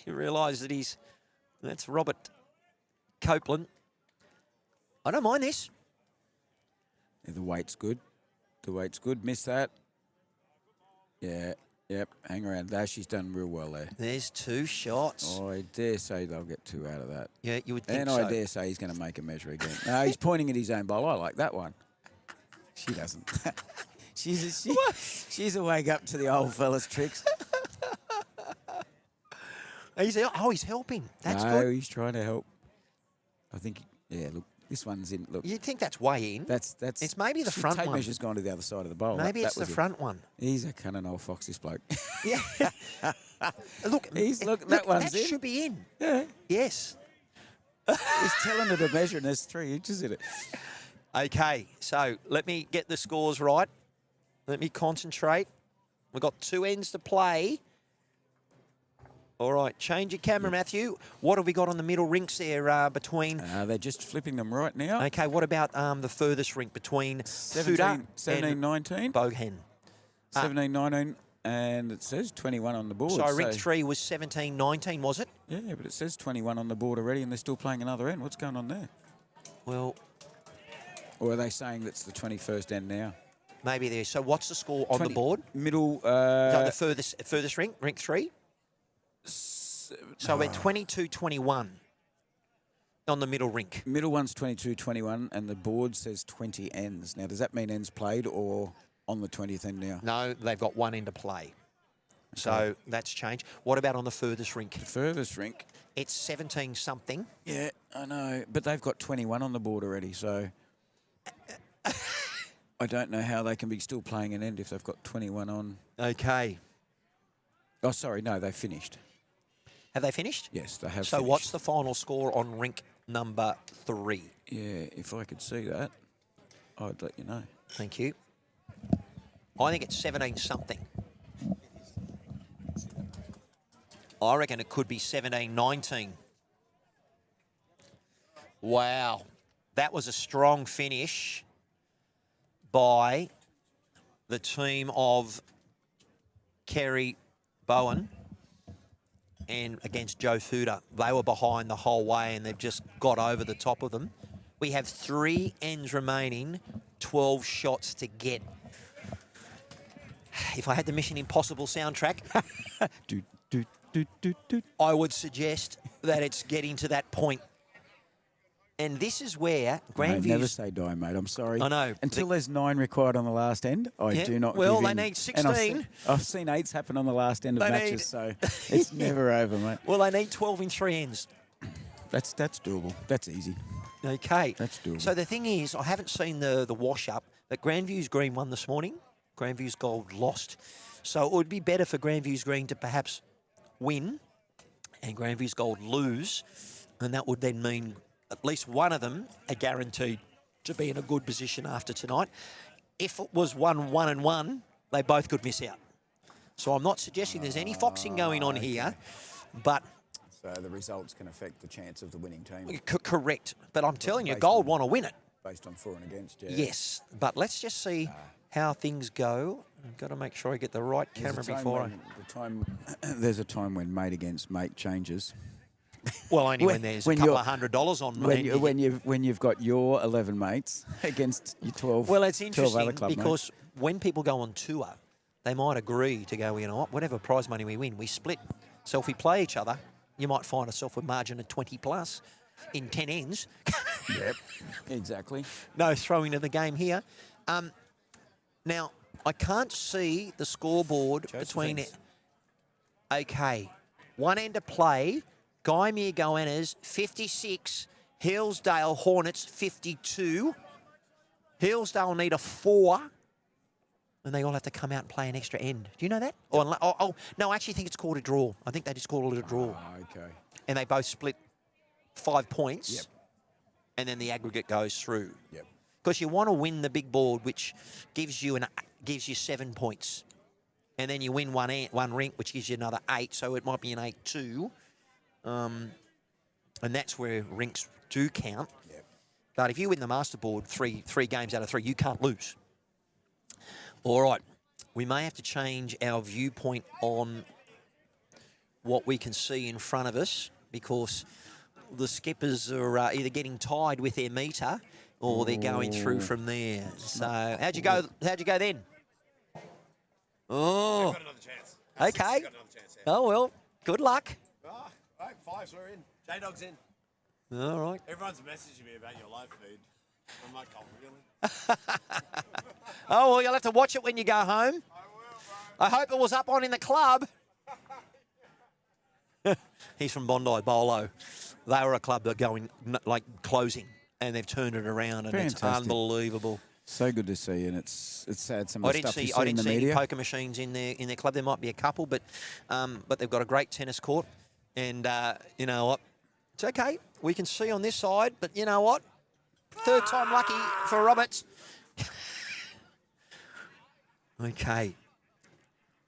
[SPEAKER 1] You realise that that's Robert Copeland. I don't mind this.
[SPEAKER 3] Yeah, the weight's good. The weight's good. Miss that. Yeah. Yep. Hang around. There, she's done real well there.
[SPEAKER 1] There's 2 shots.
[SPEAKER 3] Oh, I dare say they'll get 2 out of that.
[SPEAKER 1] Yeah, you would think
[SPEAKER 3] And
[SPEAKER 1] so.
[SPEAKER 3] I dare say he's going to make a measure again. No, he's pointing at his own bowl. I like that one. She doesn't. She's a wake up to the old fella's tricks.
[SPEAKER 1] He's helping. That's
[SPEAKER 3] no,
[SPEAKER 1] good.
[SPEAKER 3] he's trying to help. I think, yeah, look, this one's in. Look,
[SPEAKER 1] You'd think that's way in.
[SPEAKER 3] that's.
[SPEAKER 1] It's maybe the front
[SPEAKER 3] tape
[SPEAKER 1] one.
[SPEAKER 3] measure's gone to the other side of the bowl.
[SPEAKER 1] Maybe
[SPEAKER 3] That
[SPEAKER 1] it's the
[SPEAKER 3] was it.
[SPEAKER 1] front one.
[SPEAKER 3] He's a cunning old fox, this bloke.
[SPEAKER 1] Yeah. Look,
[SPEAKER 3] that one's
[SPEAKER 1] that
[SPEAKER 3] in.
[SPEAKER 1] should be in.
[SPEAKER 3] Yeah.
[SPEAKER 1] Yes.
[SPEAKER 3] He's telling her to measure, and there's 3 inches in it.
[SPEAKER 1] Okay, so let me get the scores right. Let me concentrate. We've got 2 ends to play. All right, change your camera, Matthew. What have we got on the middle rinks there between...
[SPEAKER 3] They're just flipping them right now.
[SPEAKER 1] Okay, what about the furthest rink between Fuda
[SPEAKER 3] 17,
[SPEAKER 1] and
[SPEAKER 3] 19.
[SPEAKER 1] Bohan?
[SPEAKER 3] 17, 19, and it says 21 on the board.
[SPEAKER 1] So rink 3 was 17, 19, was it?
[SPEAKER 3] Yeah, but it says 21 on the board already, and they're still playing another end. What's going on there?
[SPEAKER 1] Well,
[SPEAKER 3] Or are they saying that's the 21st end now?
[SPEAKER 1] maybe there. So what's the score on the board?
[SPEAKER 3] Middle.
[SPEAKER 1] So the furthest rink, rink 3? So we're 22-21 on the middle rink.
[SPEAKER 3] Middle one's 22-21, and the board says 20 ends. Now, does that mean ends played or on the 20th end now?
[SPEAKER 1] No, they've got 1 end to play. So that's changed. What about on the furthest rink?
[SPEAKER 3] The furthest rink.
[SPEAKER 1] It's 17 something.
[SPEAKER 3] Yeah, I know, but they've got 21 on the board already, so I don't know how they can be still playing an end if they've got 21 on.
[SPEAKER 1] Okay.
[SPEAKER 3] Oh, sorry, no, they finished.
[SPEAKER 1] Have they finished?
[SPEAKER 3] Yes, they have
[SPEAKER 1] So
[SPEAKER 3] finished.
[SPEAKER 1] what's the final score on rink number 3?
[SPEAKER 3] Yeah, if I could see that, I'd let you know.
[SPEAKER 1] Thank you. I think it's 17 something. I reckon it could be 17-19. Wow. That was a strong finish by the team of Kerry Bowen and against Joe Fuda. They were behind the whole way and they've just got over the top of them. We have 3 ends remaining, 12 shots to get. If I had the Mission Impossible soundtrack, I would suggest that it's getting to that point. And this is where Grandviews...
[SPEAKER 3] Never say die, mate. I'm sorry.
[SPEAKER 1] I know.
[SPEAKER 3] Until there's 9 required on the last end, I do not
[SPEAKER 1] Well,
[SPEAKER 3] give
[SPEAKER 1] they
[SPEAKER 3] in.
[SPEAKER 1] need
[SPEAKER 3] And
[SPEAKER 1] 16.
[SPEAKER 3] I've seen 8s happen on the last end of
[SPEAKER 1] They
[SPEAKER 3] matches,
[SPEAKER 1] need-
[SPEAKER 3] so it's never over, mate.
[SPEAKER 1] Well, they need 12 in 3 ends.
[SPEAKER 3] That's doable. That's easy.
[SPEAKER 1] Okay.
[SPEAKER 3] That's doable.
[SPEAKER 1] So the thing is, I haven't seen the wash-up, but Grandviews Green won this morning. Grandviews Gold lost. So it would be better for Grandviews Green to perhaps win and Grandviews Gold lose, and that would then mean at least one of them are guaranteed to be in a good position after tonight. If it was 1-1-1, they both could miss out. So I'm not suggesting there's any foxing going on here, but...
[SPEAKER 3] So the results can affect the chance of the winning team.
[SPEAKER 1] Correct. But I'm telling you,
[SPEAKER 3] based
[SPEAKER 1] Gold
[SPEAKER 3] on-
[SPEAKER 1] want to win it.
[SPEAKER 3] Based on for and against, yeah.
[SPEAKER 1] Yes, but let's just see how things go. I've got to make sure I get the right camera before
[SPEAKER 3] There's a time when mate against mate changes.
[SPEAKER 1] Well, only when there's a couple of $100 on.
[SPEAKER 3] When you've got your 11 mates against your 12.
[SPEAKER 1] Well, it's
[SPEAKER 3] 12
[SPEAKER 1] interesting
[SPEAKER 3] other club
[SPEAKER 1] because when people go on tour, they might agree to go, you know what, whatever prize money we win, we split. So if we play each other, you might find yourself with margin of 20 plus in 10 ends.
[SPEAKER 3] Yep, exactly.
[SPEAKER 1] No throwing of the game here. Now, I can't see the scoreboard between it. Okay, 1 end to play. Guymer Goannas, 56. Hillsdale Hornets, 52. Hillsdale need a 4. And they all have to come out and play an extra end. Do you know that? No, I actually think it's called a draw. I think they just called it a draw.
[SPEAKER 3] Okay.
[SPEAKER 1] And they both split 5 points.
[SPEAKER 3] Yep.
[SPEAKER 1] And then the aggregate goes through.
[SPEAKER 3] Yep.
[SPEAKER 1] Because you want to win the big board, which gives you 7 points. And then you win one rink, which gives you another 8. So it might be an 8-2. And that's where rinks do count.
[SPEAKER 5] Yep.
[SPEAKER 1] But if you win the Masterboard three games out of 3, you can't lose. All right. We may have to change our viewpoint on what we can see in front of us because the skippers are either getting tied with their meter or they're going through from there. So how'd you go? How'd you go then? Oh,
[SPEAKER 5] Got another chance.
[SPEAKER 1] okay.
[SPEAKER 5] Got another chance. Yeah.
[SPEAKER 1] Oh well, good luck.
[SPEAKER 5] Ah, right, 5s are in. J-Dog's in.
[SPEAKER 1] All right.
[SPEAKER 5] Everyone's messaging me about your live feed. I'm like, oh, really?
[SPEAKER 1] Oh well, you'll have to watch it when you go home.
[SPEAKER 5] I will, bro.
[SPEAKER 1] I hope it was up on in the club. He's from Bondi, Bolo. They were a club that are going like closing, and they've turned it around, and
[SPEAKER 3] Fantastic.
[SPEAKER 1] it's unbelievable.
[SPEAKER 3] So good to see, and it's sad some of
[SPEAKER 1] I
[SPEAKER 3] the
[SPEAKER 1] didn't
[SPEAKER 3] stuff you
[SPEAKER 1] see
[SPEAKER 3] see
[SPEAKER 1] I
[SPEAKER 3] in
[SPEAKER 1] didn't
[SPEAKER 3] the
[SPEAKER 1] see any
[SPEAKER 3] media.
[SPEAKER 1] poker machines in their club. There might be a couple, but they've got a great tennis court, and you know what? It's okay. We can see on this side, but you know what? Third time lucky for Roberts. Okay.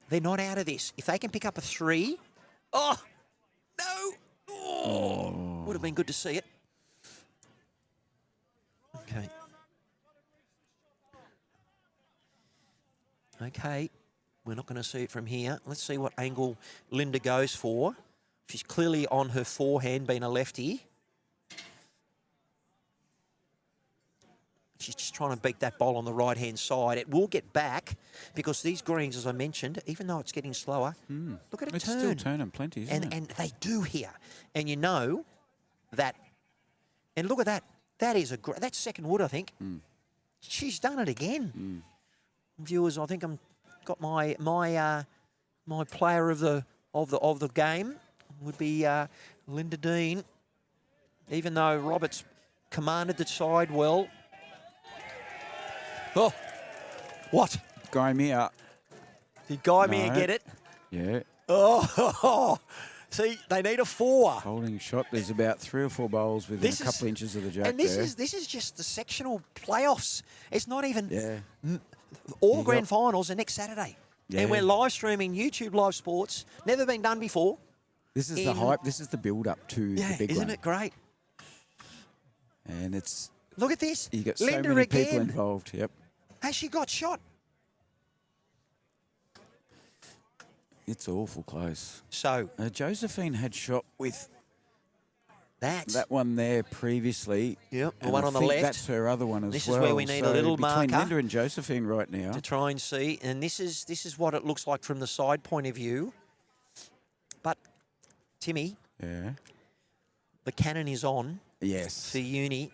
[SPEAKER 1] They're not out of this. If they can pick up a 3, oh no! Oh, would have been good to see it. Okay. Okay, we're not going to see it from here. Let's see what angle Linda goes for. She's clearly on her forehand, being a lefty. She's just trying to beat that ball on the right-hand side. It will get back because these greens, as I mentioned, even though it's getting slower, look at it
[SPEAKER 3] It's
[SPEAKER 1] turn.
[SPEAKER 3] still turning plenty, isn't it?
[SPEAKER 1] And they do here. And you know that, and look at that. That is that's second wood, I think. She's done it again. Viewers, I think got my player of the game would be Linda Dean. Even though Roberts commanded the side well. Oh, what?
[SPEAKER 3] Guy me up.
[SPEAKER 1] Did Guy Meir
[SPEAKER 3] No.
[SPEAKER 1] get it?
[SPEAKER 3] Yeah.
[SPEAKER 1] Oh, see, they need a 4.
[SPEAKER 3] Holding shot. There's about 3 or 4 bowls within
[SPEAKER 1] This
[SPEAKER 3] a
[SPEAKER 1] is-
[SPEAKER 3] couple inches of the jack
[SPEAKER 1] And this
[SPEAKER 3] there.
[SPEAKER 1] is just the sectional playoffs. It's not even
[SPEAKER 3] Yeah.
[SPEAKER 1] all
[SPEAKER 3] You
[SPEAKER 1] grand
[SPEAKER 3] got-
[SPEAKER 1] finals are next Saturday.
[SPEAKER 3] Yeah.
[SPEAKER 1] And we're live streaming YouTube Live Sports. Never been done before.
[SPEAKER 3] This is the
[SPEAKER 1] in-
[SPEAKER 3] hype. This is the build-up to
[SPEAKER 1] Yeah,
[SPEAKER 3] the big
[SPEAKER 1] isn't
[SPEAKER 3] one.
[SPEAKER 1] it great?
[SPEAKER 3] And it's
[SPEAKER 1] Look at this.
[SPEAKER 3] you get so
[SPEAKER 1] Linda
[SPEAKER 3] many
[SPEAKER 1] again.
[SPEAKER 3] people involved. Yep.
[SPEAKER 1] Has she got shot?
[SPEAKER 3] It's awful close.
[SPEAKER 1] So
[SPEAKER 3] Josephine had shot with
[SPEAKER 1] that's
[SPEAKER 3] that one there previously.
[SPEAKER 1] Yep, the
[SPEAKER 3] and
[SPEAKER 1] one
[SPEAKER 3] I
[SPEAKER 1] on the
[SPEAKER 3] think
[SPEAKER 1] left.
[SPEAKER 3] That's her other one as
[SPEAKER 1] This is
[SPEAKER 3] well.
[SPEAKER 1] where we need a
[SPEAKER 3] So
[SPEAKER 1] little
[SPEAKER 3] between
[SPEAKER 1] marker.
[SPEAKER 3] Linda and Josephine right now.
[SPEAKER 1] to try and see. And this is what it looks like from the side point of view. But Timmy,
[SPEAKER 3] Yeah.
[SPEAKER 1] the cannon is on
[SPEAKER 3] Yes.
[SPEAKER 1] for Uni,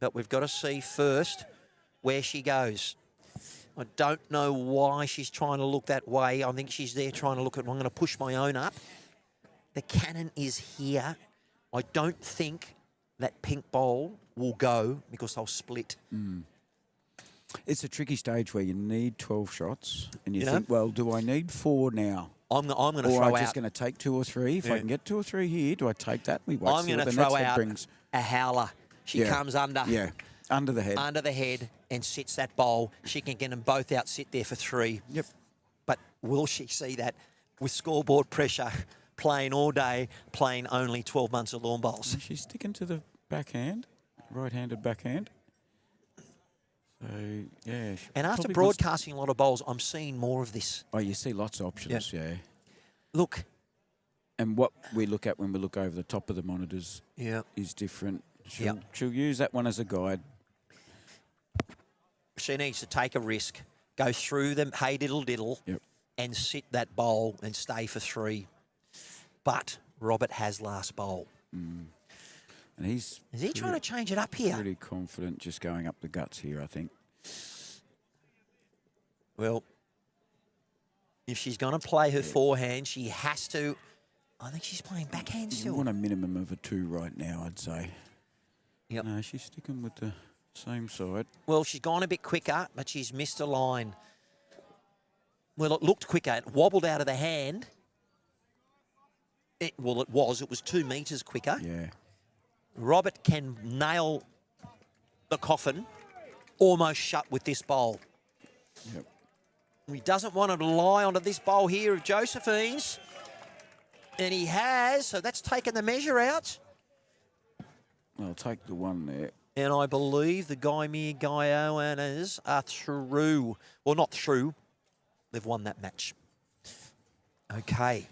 [SPEAKER 1] but we've got to see first where she goes. I don't know why she's trying to look that way. I think she's there trying to look at, I'm going to push my own up. The cannon is here. I don't think that pink bowl will go because they'll split.
[SPEAKER 3] It's a tricky stage where you need 12 shots, and you
[SPEAKER 1] You know?
[SPEAKER 3] think, well, do I need 4 now?
[SPEAKER 1] I'm going to
[SPEAKER 3] Or
[SPEAKER 1] throw
[SPEAKER 3] am I
[SPEAKER 1] out.
[SPEAKER 3] just going to take 2 or 3? If
[SPEAKER 1] Yeah.
[SPEAKER 3] I can get 2 or 3 here, do I take that? We wait.
[SPEAKER 1] I'm
[SPEAKER 3] see
[SPEAKER 1] going
[SPEAKER 3] what
[SPEAKER 1] to
[SPEAKER 3] the
[SPEAKER 1] throw
[SPEAKER 3] next head
[SPEAKER 1] out
[SPEAKER 3] brings.
[SPEAKER 1] a howler. She
[SPEAKER 3] Yeah.
[SPEAKER 1] comes under.
[SPEAKER 3] Yeah, under the head.
[SPEAKER 1] Under the head and sits that bowl. She can get them both out, sit there for 3.
[SPEAKER 3] Yep.
[SPEAKER 1] But will she see that with scoreboard pressure, playing all day, playing only 12 months of lawn bowls?
[SPEAKER 3] She's sticking to the backhand, right-handed backhand. So, yeah. she
[SPEAKER 1] And after
[SPEAKER 3] probably wants-
[SPEAKER 1] broadcasting a lot of bowls, I'm seeing more of this.
[SPEAKER 3] Oh, you see lots of options, yeah.
[SPEAKER 1] Look.
[SPEAKER 3] And what we look at when we look over the top of the monitors
[SPEAKER 1] Yeah.
[SPEAKER 3] is different.
[SPEAKER 1] Yep.
[SPEAKER 3] She'll use that one as a guide.
[SPEAKER 1] She needs to take a risk, go through them, hey diddle diddle,
[SPEAKER 3] Yep.
[SPEAKER 1] and sit that bowl and stay for 3. But Robert has last bowl.
[SPEAKER 3] And he's
[SPEAKER 1] Is he trying to change it up here?
[SPEAKER 3] pretty confident just going up the guts here, I think.
[SPEAKER 1] Well, if she's going to play her forehand, she has to. I think she's playing backhand
[SPEAKER 3] You
[SPEAKER 1] still.
[SPEAKER 3] want a minimum of a 2 right now, I'd say.
[SPEAKER 1] Yep.
[SPEAKER 3] No, she's sticking with the same side.
[SPEAKER 1] Well, she's gone a bit quicker, but she's missed a line. Well, it looked quicker. It wobbled out of the hand. It was. It was 2 metres quicker.
[SPEAKER 3] Yeah.
[SPEAKER 1] Robert can nail the coffin almost shut with this bowl.
[SPEAKER 3] Yep.
[SPEAKER 1] He doesn't want to lie onto this bowl here of Josephine's. And he has, so that's taken the measure out.
[SPEAKER 3] I'll take the one there.
[SPEAKER 1] And I believe the Guymere Guyoners are through. Well, not through. They've won that match. Okay.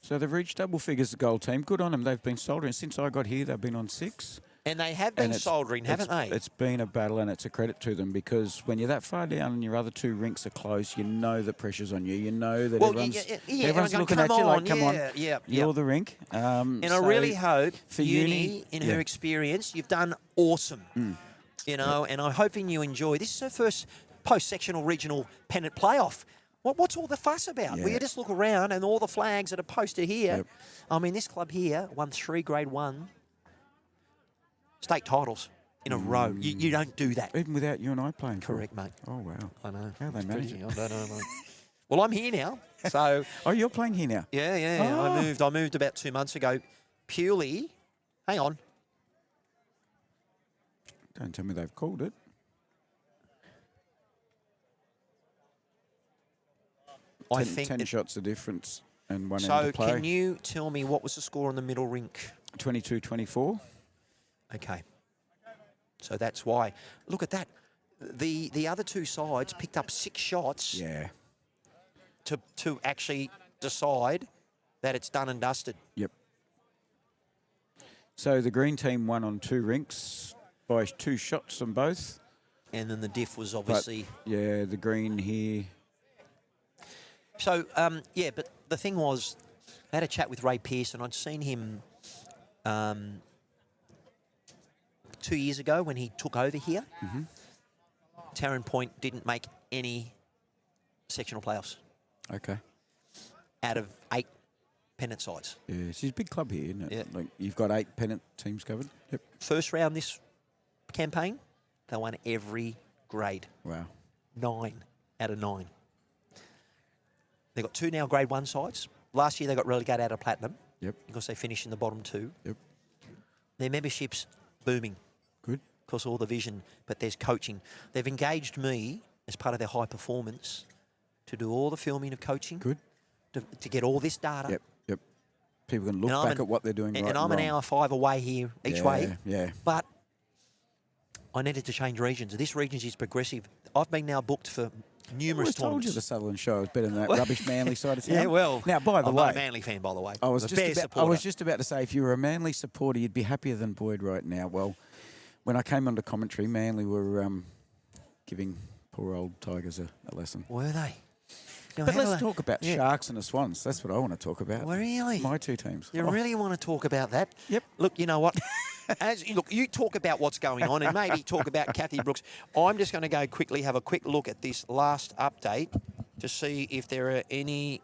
[SPEAKER 3] So they've reached double figures, the goal team. Good on them. They've been soldering. Since I got here, they've been on 6.
[SPEAKER 1] And they have been soldering, haven't they?
[SPEAKER 3] It's been a battle, and it's a credit to them, because when you're that far down and your other 2 rinks are close, you know the pressure's on you. You know that everyone's looking at you like, come on, you're the rink.
[SPEAKER 1] And I really hope
[SPEAKER 3] for
[SPEAKER 1] Uni, in her experience, you've done awesome. You know, and I'm hoping you enjoy. This is her first post-sectional regional pennant playoff. What's all the fuss about?
[SPEAKER 3] Yeah.
[SPEAKER 1] Well, you just look around and all the flags that are posted here.
[SPEAKER 3] Yep.
[SPEAKER 1] I mean, this club here won 3 Grade 1 state titles in a row. You don't do that.
[SPEAKER 3] Even without you and I playing.
[SPEAKER 1] Correct, mate.
[SPEAKER 3] Oh, wow.
[SPEAKER 1] I know.
[SPEAKER 3] How they manage it?
[SPEAKER 1] I don't know, mate. Well, I'm here now, so...
[SPEAKER 3] Oh, you're playing here now?
[SPEAKER 1] Yeah.
[SPEAKER 3] Oh.
[SPEAKER 1] I moved about 2 months ago. Purely... Hang on.
[SPEAKER 3] Don't tell me they've called it.
[SPEAKER 1] I think
[SPEAKER 3] 10 shots of difference and one
[SPEAKER 1] so.
[SPEAKER 3] end to play.
[SPEAKER 1] Can you tell me what was the score on the middle rink?
[SPEAKER 3] 22-24.
[SPEAKER 1] Okay. So that's why. Look at that. The other 2 sides picked up 6 shots.
[SPEAKER 3] Yeah.
[SPEAKER 1] To actually decide that it's done and dusted.
[SPEAKER 3] Yep. So the green team won on 2 rinks by 2 shots on both.
[SPEAKER 1] And then the diff was obviously...
[SPEAKER 3] But, yeah, the green here.
[SPEAKER 1] So, but the thing was, I had a chat with Ray Pearson. I'd seen him 2 years ago when he took over here. Taren Point didn't make any sectional playoffs
[SPEAKER 3] Okay.
[SPEAKER 1] out of 8 pennant sides.
[SPEAKER 3] Yeah, it's a big club here, isn't it?
[SPEAKER 1] Yeah.
[SPEAKER 3] Like, you've got 8 pennant teams covered. Yep.
[SPEAKER 1] First round this campaign, they won every grade.
[SPEAKER 3] Wow.
[SPEAKER 1] 9 out of 9. They've got 2 now Grade 1 sides. Last year they got relegated out of Platinum.
[SPEAKER 3] Yep.
[SPEAKER 1] Because they finished in the bottom 2.
[SPEAKER 3] Yep.
[SPEAKER 1] Their membership's booming.
[SPEAKER 3] Good.
[SPEAKER 1] Because all the vision, but there's coaching. They've engaged me as part of their high performance to do all the filming of coaching.
[SPEAKER 3] Good.
[SPEAKER 1] To get all this data.
[SPEAKER 3] Yep. People can look back at what they're doing right
[SPEAKER 1] and I'm
[SPEAKER 3] and
[SPEAKER 1] an hour 5 away here each way.
[SPEAKER 3] Yeah.
[SPEAKER 1] But I needed to change regions. This region is progressive. I've been now booked for numerous
[SPEAKER 3] I told
[SPEAKER 1] tournaments.
[SPEAKER 3] you the Sutherland show was better than that rubbish Manly side of town.
[SPEAKER 1] Yeah, well.
[SPEAKER 3] Now, by the
[SPEAKER 1] I'm
[SPEAKER 3] way,
[SPEAKER 1] not a Manly fan, by the way.
[SPEAKER 3] I was
[SPEAKER 1] supporter.
[SPEAKER 3] just about to say, if you were a Manly supporter, you'd be happier than Boyd right now. Well, when I came onto commentary, Manly were giving poor old Tigers a lesson.
[SPEAKER 1] Were they? Now,
[SPEAKER 3] But
[SPEAKER 1] how do
[SPEAKER 3] let's
[SPEAKER 1] they-
[SPEAKER 3] talk about Sharks and the Swans. That's what I want to talk about.
[SPEAKER 1] Well, really?
[SPEAKER 3] My 2 teams.
[SPEAKER 1] You really want to talk about that?
[SPEAKER 3] Yep.
[SPEAKER 1] Look, you know what? You talk about what's going on and maybe talk about Kathy Brooks. I'm just going to go quickly have a quick look at this last update to see if there are any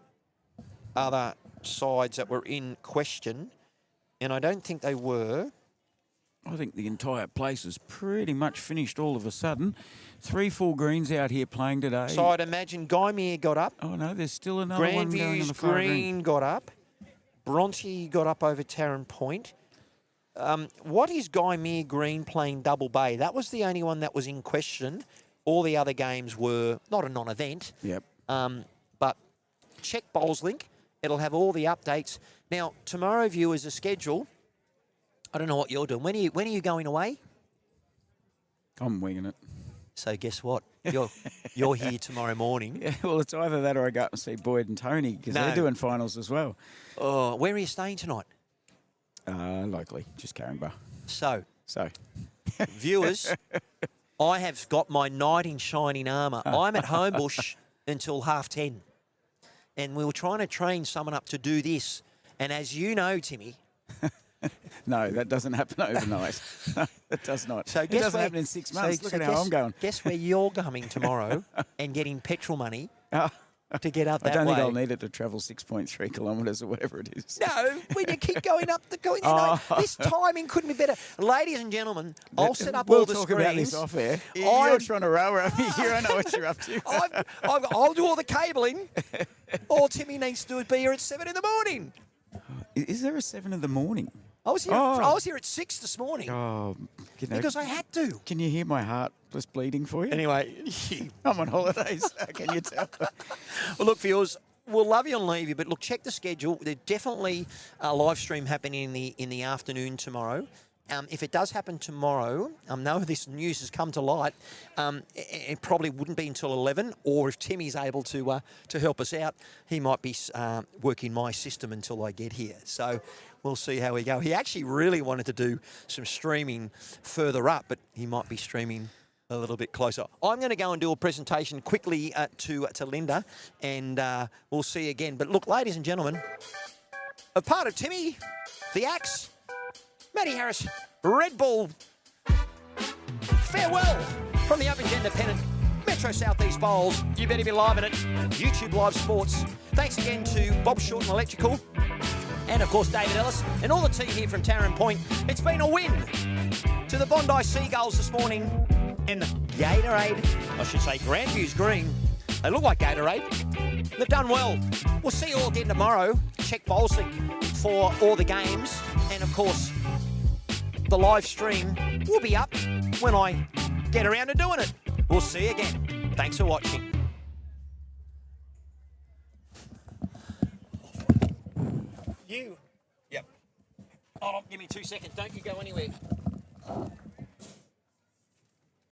[SPEAKER 1] other sides that were in question. And I don't think they were.
[SPEAKER 3] I think the entire place is pretty much finished all of a sudden. 3 full greens out here playing today.
[SPEAKER 1] So I'd imagine Guymere got up.
[SPEAKER 3] Oh, no, there's still another one going on the
[SPEAKER 1] Grandviews
[SPEAKER 3] far
[SPEAKER 1] Green got up. Bronte got up over Taren Point. What is Guymere Green playing double bay? That was the only one that was in question. All the other games were not a non-event.
[SPEAKER 3] Yep.
[SPEAKER 1] But check Bowls Link. It'll have all the updates. Now, tomorrow, viewers, the schedule. I don't know what you're doing. When are you going away?
[SPEAKER 3] I'm winging it.
[SPEAKER 1] So guess what? You're here tomorrow morning.
[SPEAKER 3] Yeah, well, it's either that or I go up and see Boyd and Tony because they're doing finals as well.
[SPEAKER 1] Oh, where are you staying tonight?
[SPEAKER 3] Locally, just Caringbah.
[SPEAKER 1] So,
[SPEAKER 3] So,
[SPEAKER 1] viewers, I have got my knight in shining armour. I'm at Homebush until 10:30. And we were trying to train someone up to do this. And as you know, Timmy...
[SPEAKER 3] no, that doesn't happen overnight. It does not.
[SPEAKER 1] So
[SPEAKER 3] it doesn't happen in 6 months. Look at how I'm going.
[SPEAKER 1] Guess where you're coming tomorrow and getting petrol money to get up
[SPEAKER 3] I
[SPEAKER 1] that
[SPEAKER 3] don't
[SPEAKER 1] way.
[SPEAKER 3] think I'll need it to travel 6.3 kilometres or whatever it is.
[SPEAKER 1] No, when you keep going up this timing couldn't be better. Ladies and gentlemen, I'll set up
[SPEAKER 3] we'll
[SPEAKER 1] all the
[SPEAKER 3] talk
[SPEAKER 1] screens.
[SPEAKER 3] about this off air. You're trying to row around me here. I know what you're up to.
[SPEAKER 1] I'll do all the cabling. All Timmy needs to do is be here at 7 in the morning.
[SPEAKER 3] Is there a 7 in the morning?
[SPEAKER 1] I was here at 6 this morning
[SPEAKER 3] Oh,
[SPEAKER 1] because I had to.
[SPEAKER 3] Can you hear my heart just bleeding for you?
[SPEAKER 1] Anyway,
[SPEAKER 3] I'm on holidays. Can you tell?
[SPEAKER 1] well, look, viewers, we'll love you and leave you, but look, check the schedule. There's definitely a live stream happening in the afternoon tomorrow. if it does happen tomorrow, now this news has come to light, it probably wouldn't be until 11, or if Timmy's able to help us out, he might be working my system until I get here. So we'll see how we go. He actually really wanted to do some streaming further up, but he might be streaming a little bit closer. I'm going to go and do a presentation quickly to Linda, and we'll see you again. But look, ladies and gentlemen, a part of Timmy, the Axe, Matty Harris, Red Bull, farewell from the Open Gender Pennant, Metro Southeast Bowls. You better be live at it. YouTube Live Sports. Thanks again to Bob Shorten Electrical, and of course David Ellis, and all the team here from Taren Point. It's been a win to the Bondi Seagulls this morning. And Gatorade, I should say Grandviews green. They look like Gatorade. They've done well. We'll see you all again tomorrow. Check BowlSync for all the games. And of course, the live stream will be up when I get around to doing it. We'll see you again. Thanks for watching. You. Yep. Hold on, give me 2 seconds. Don't you go anywhere.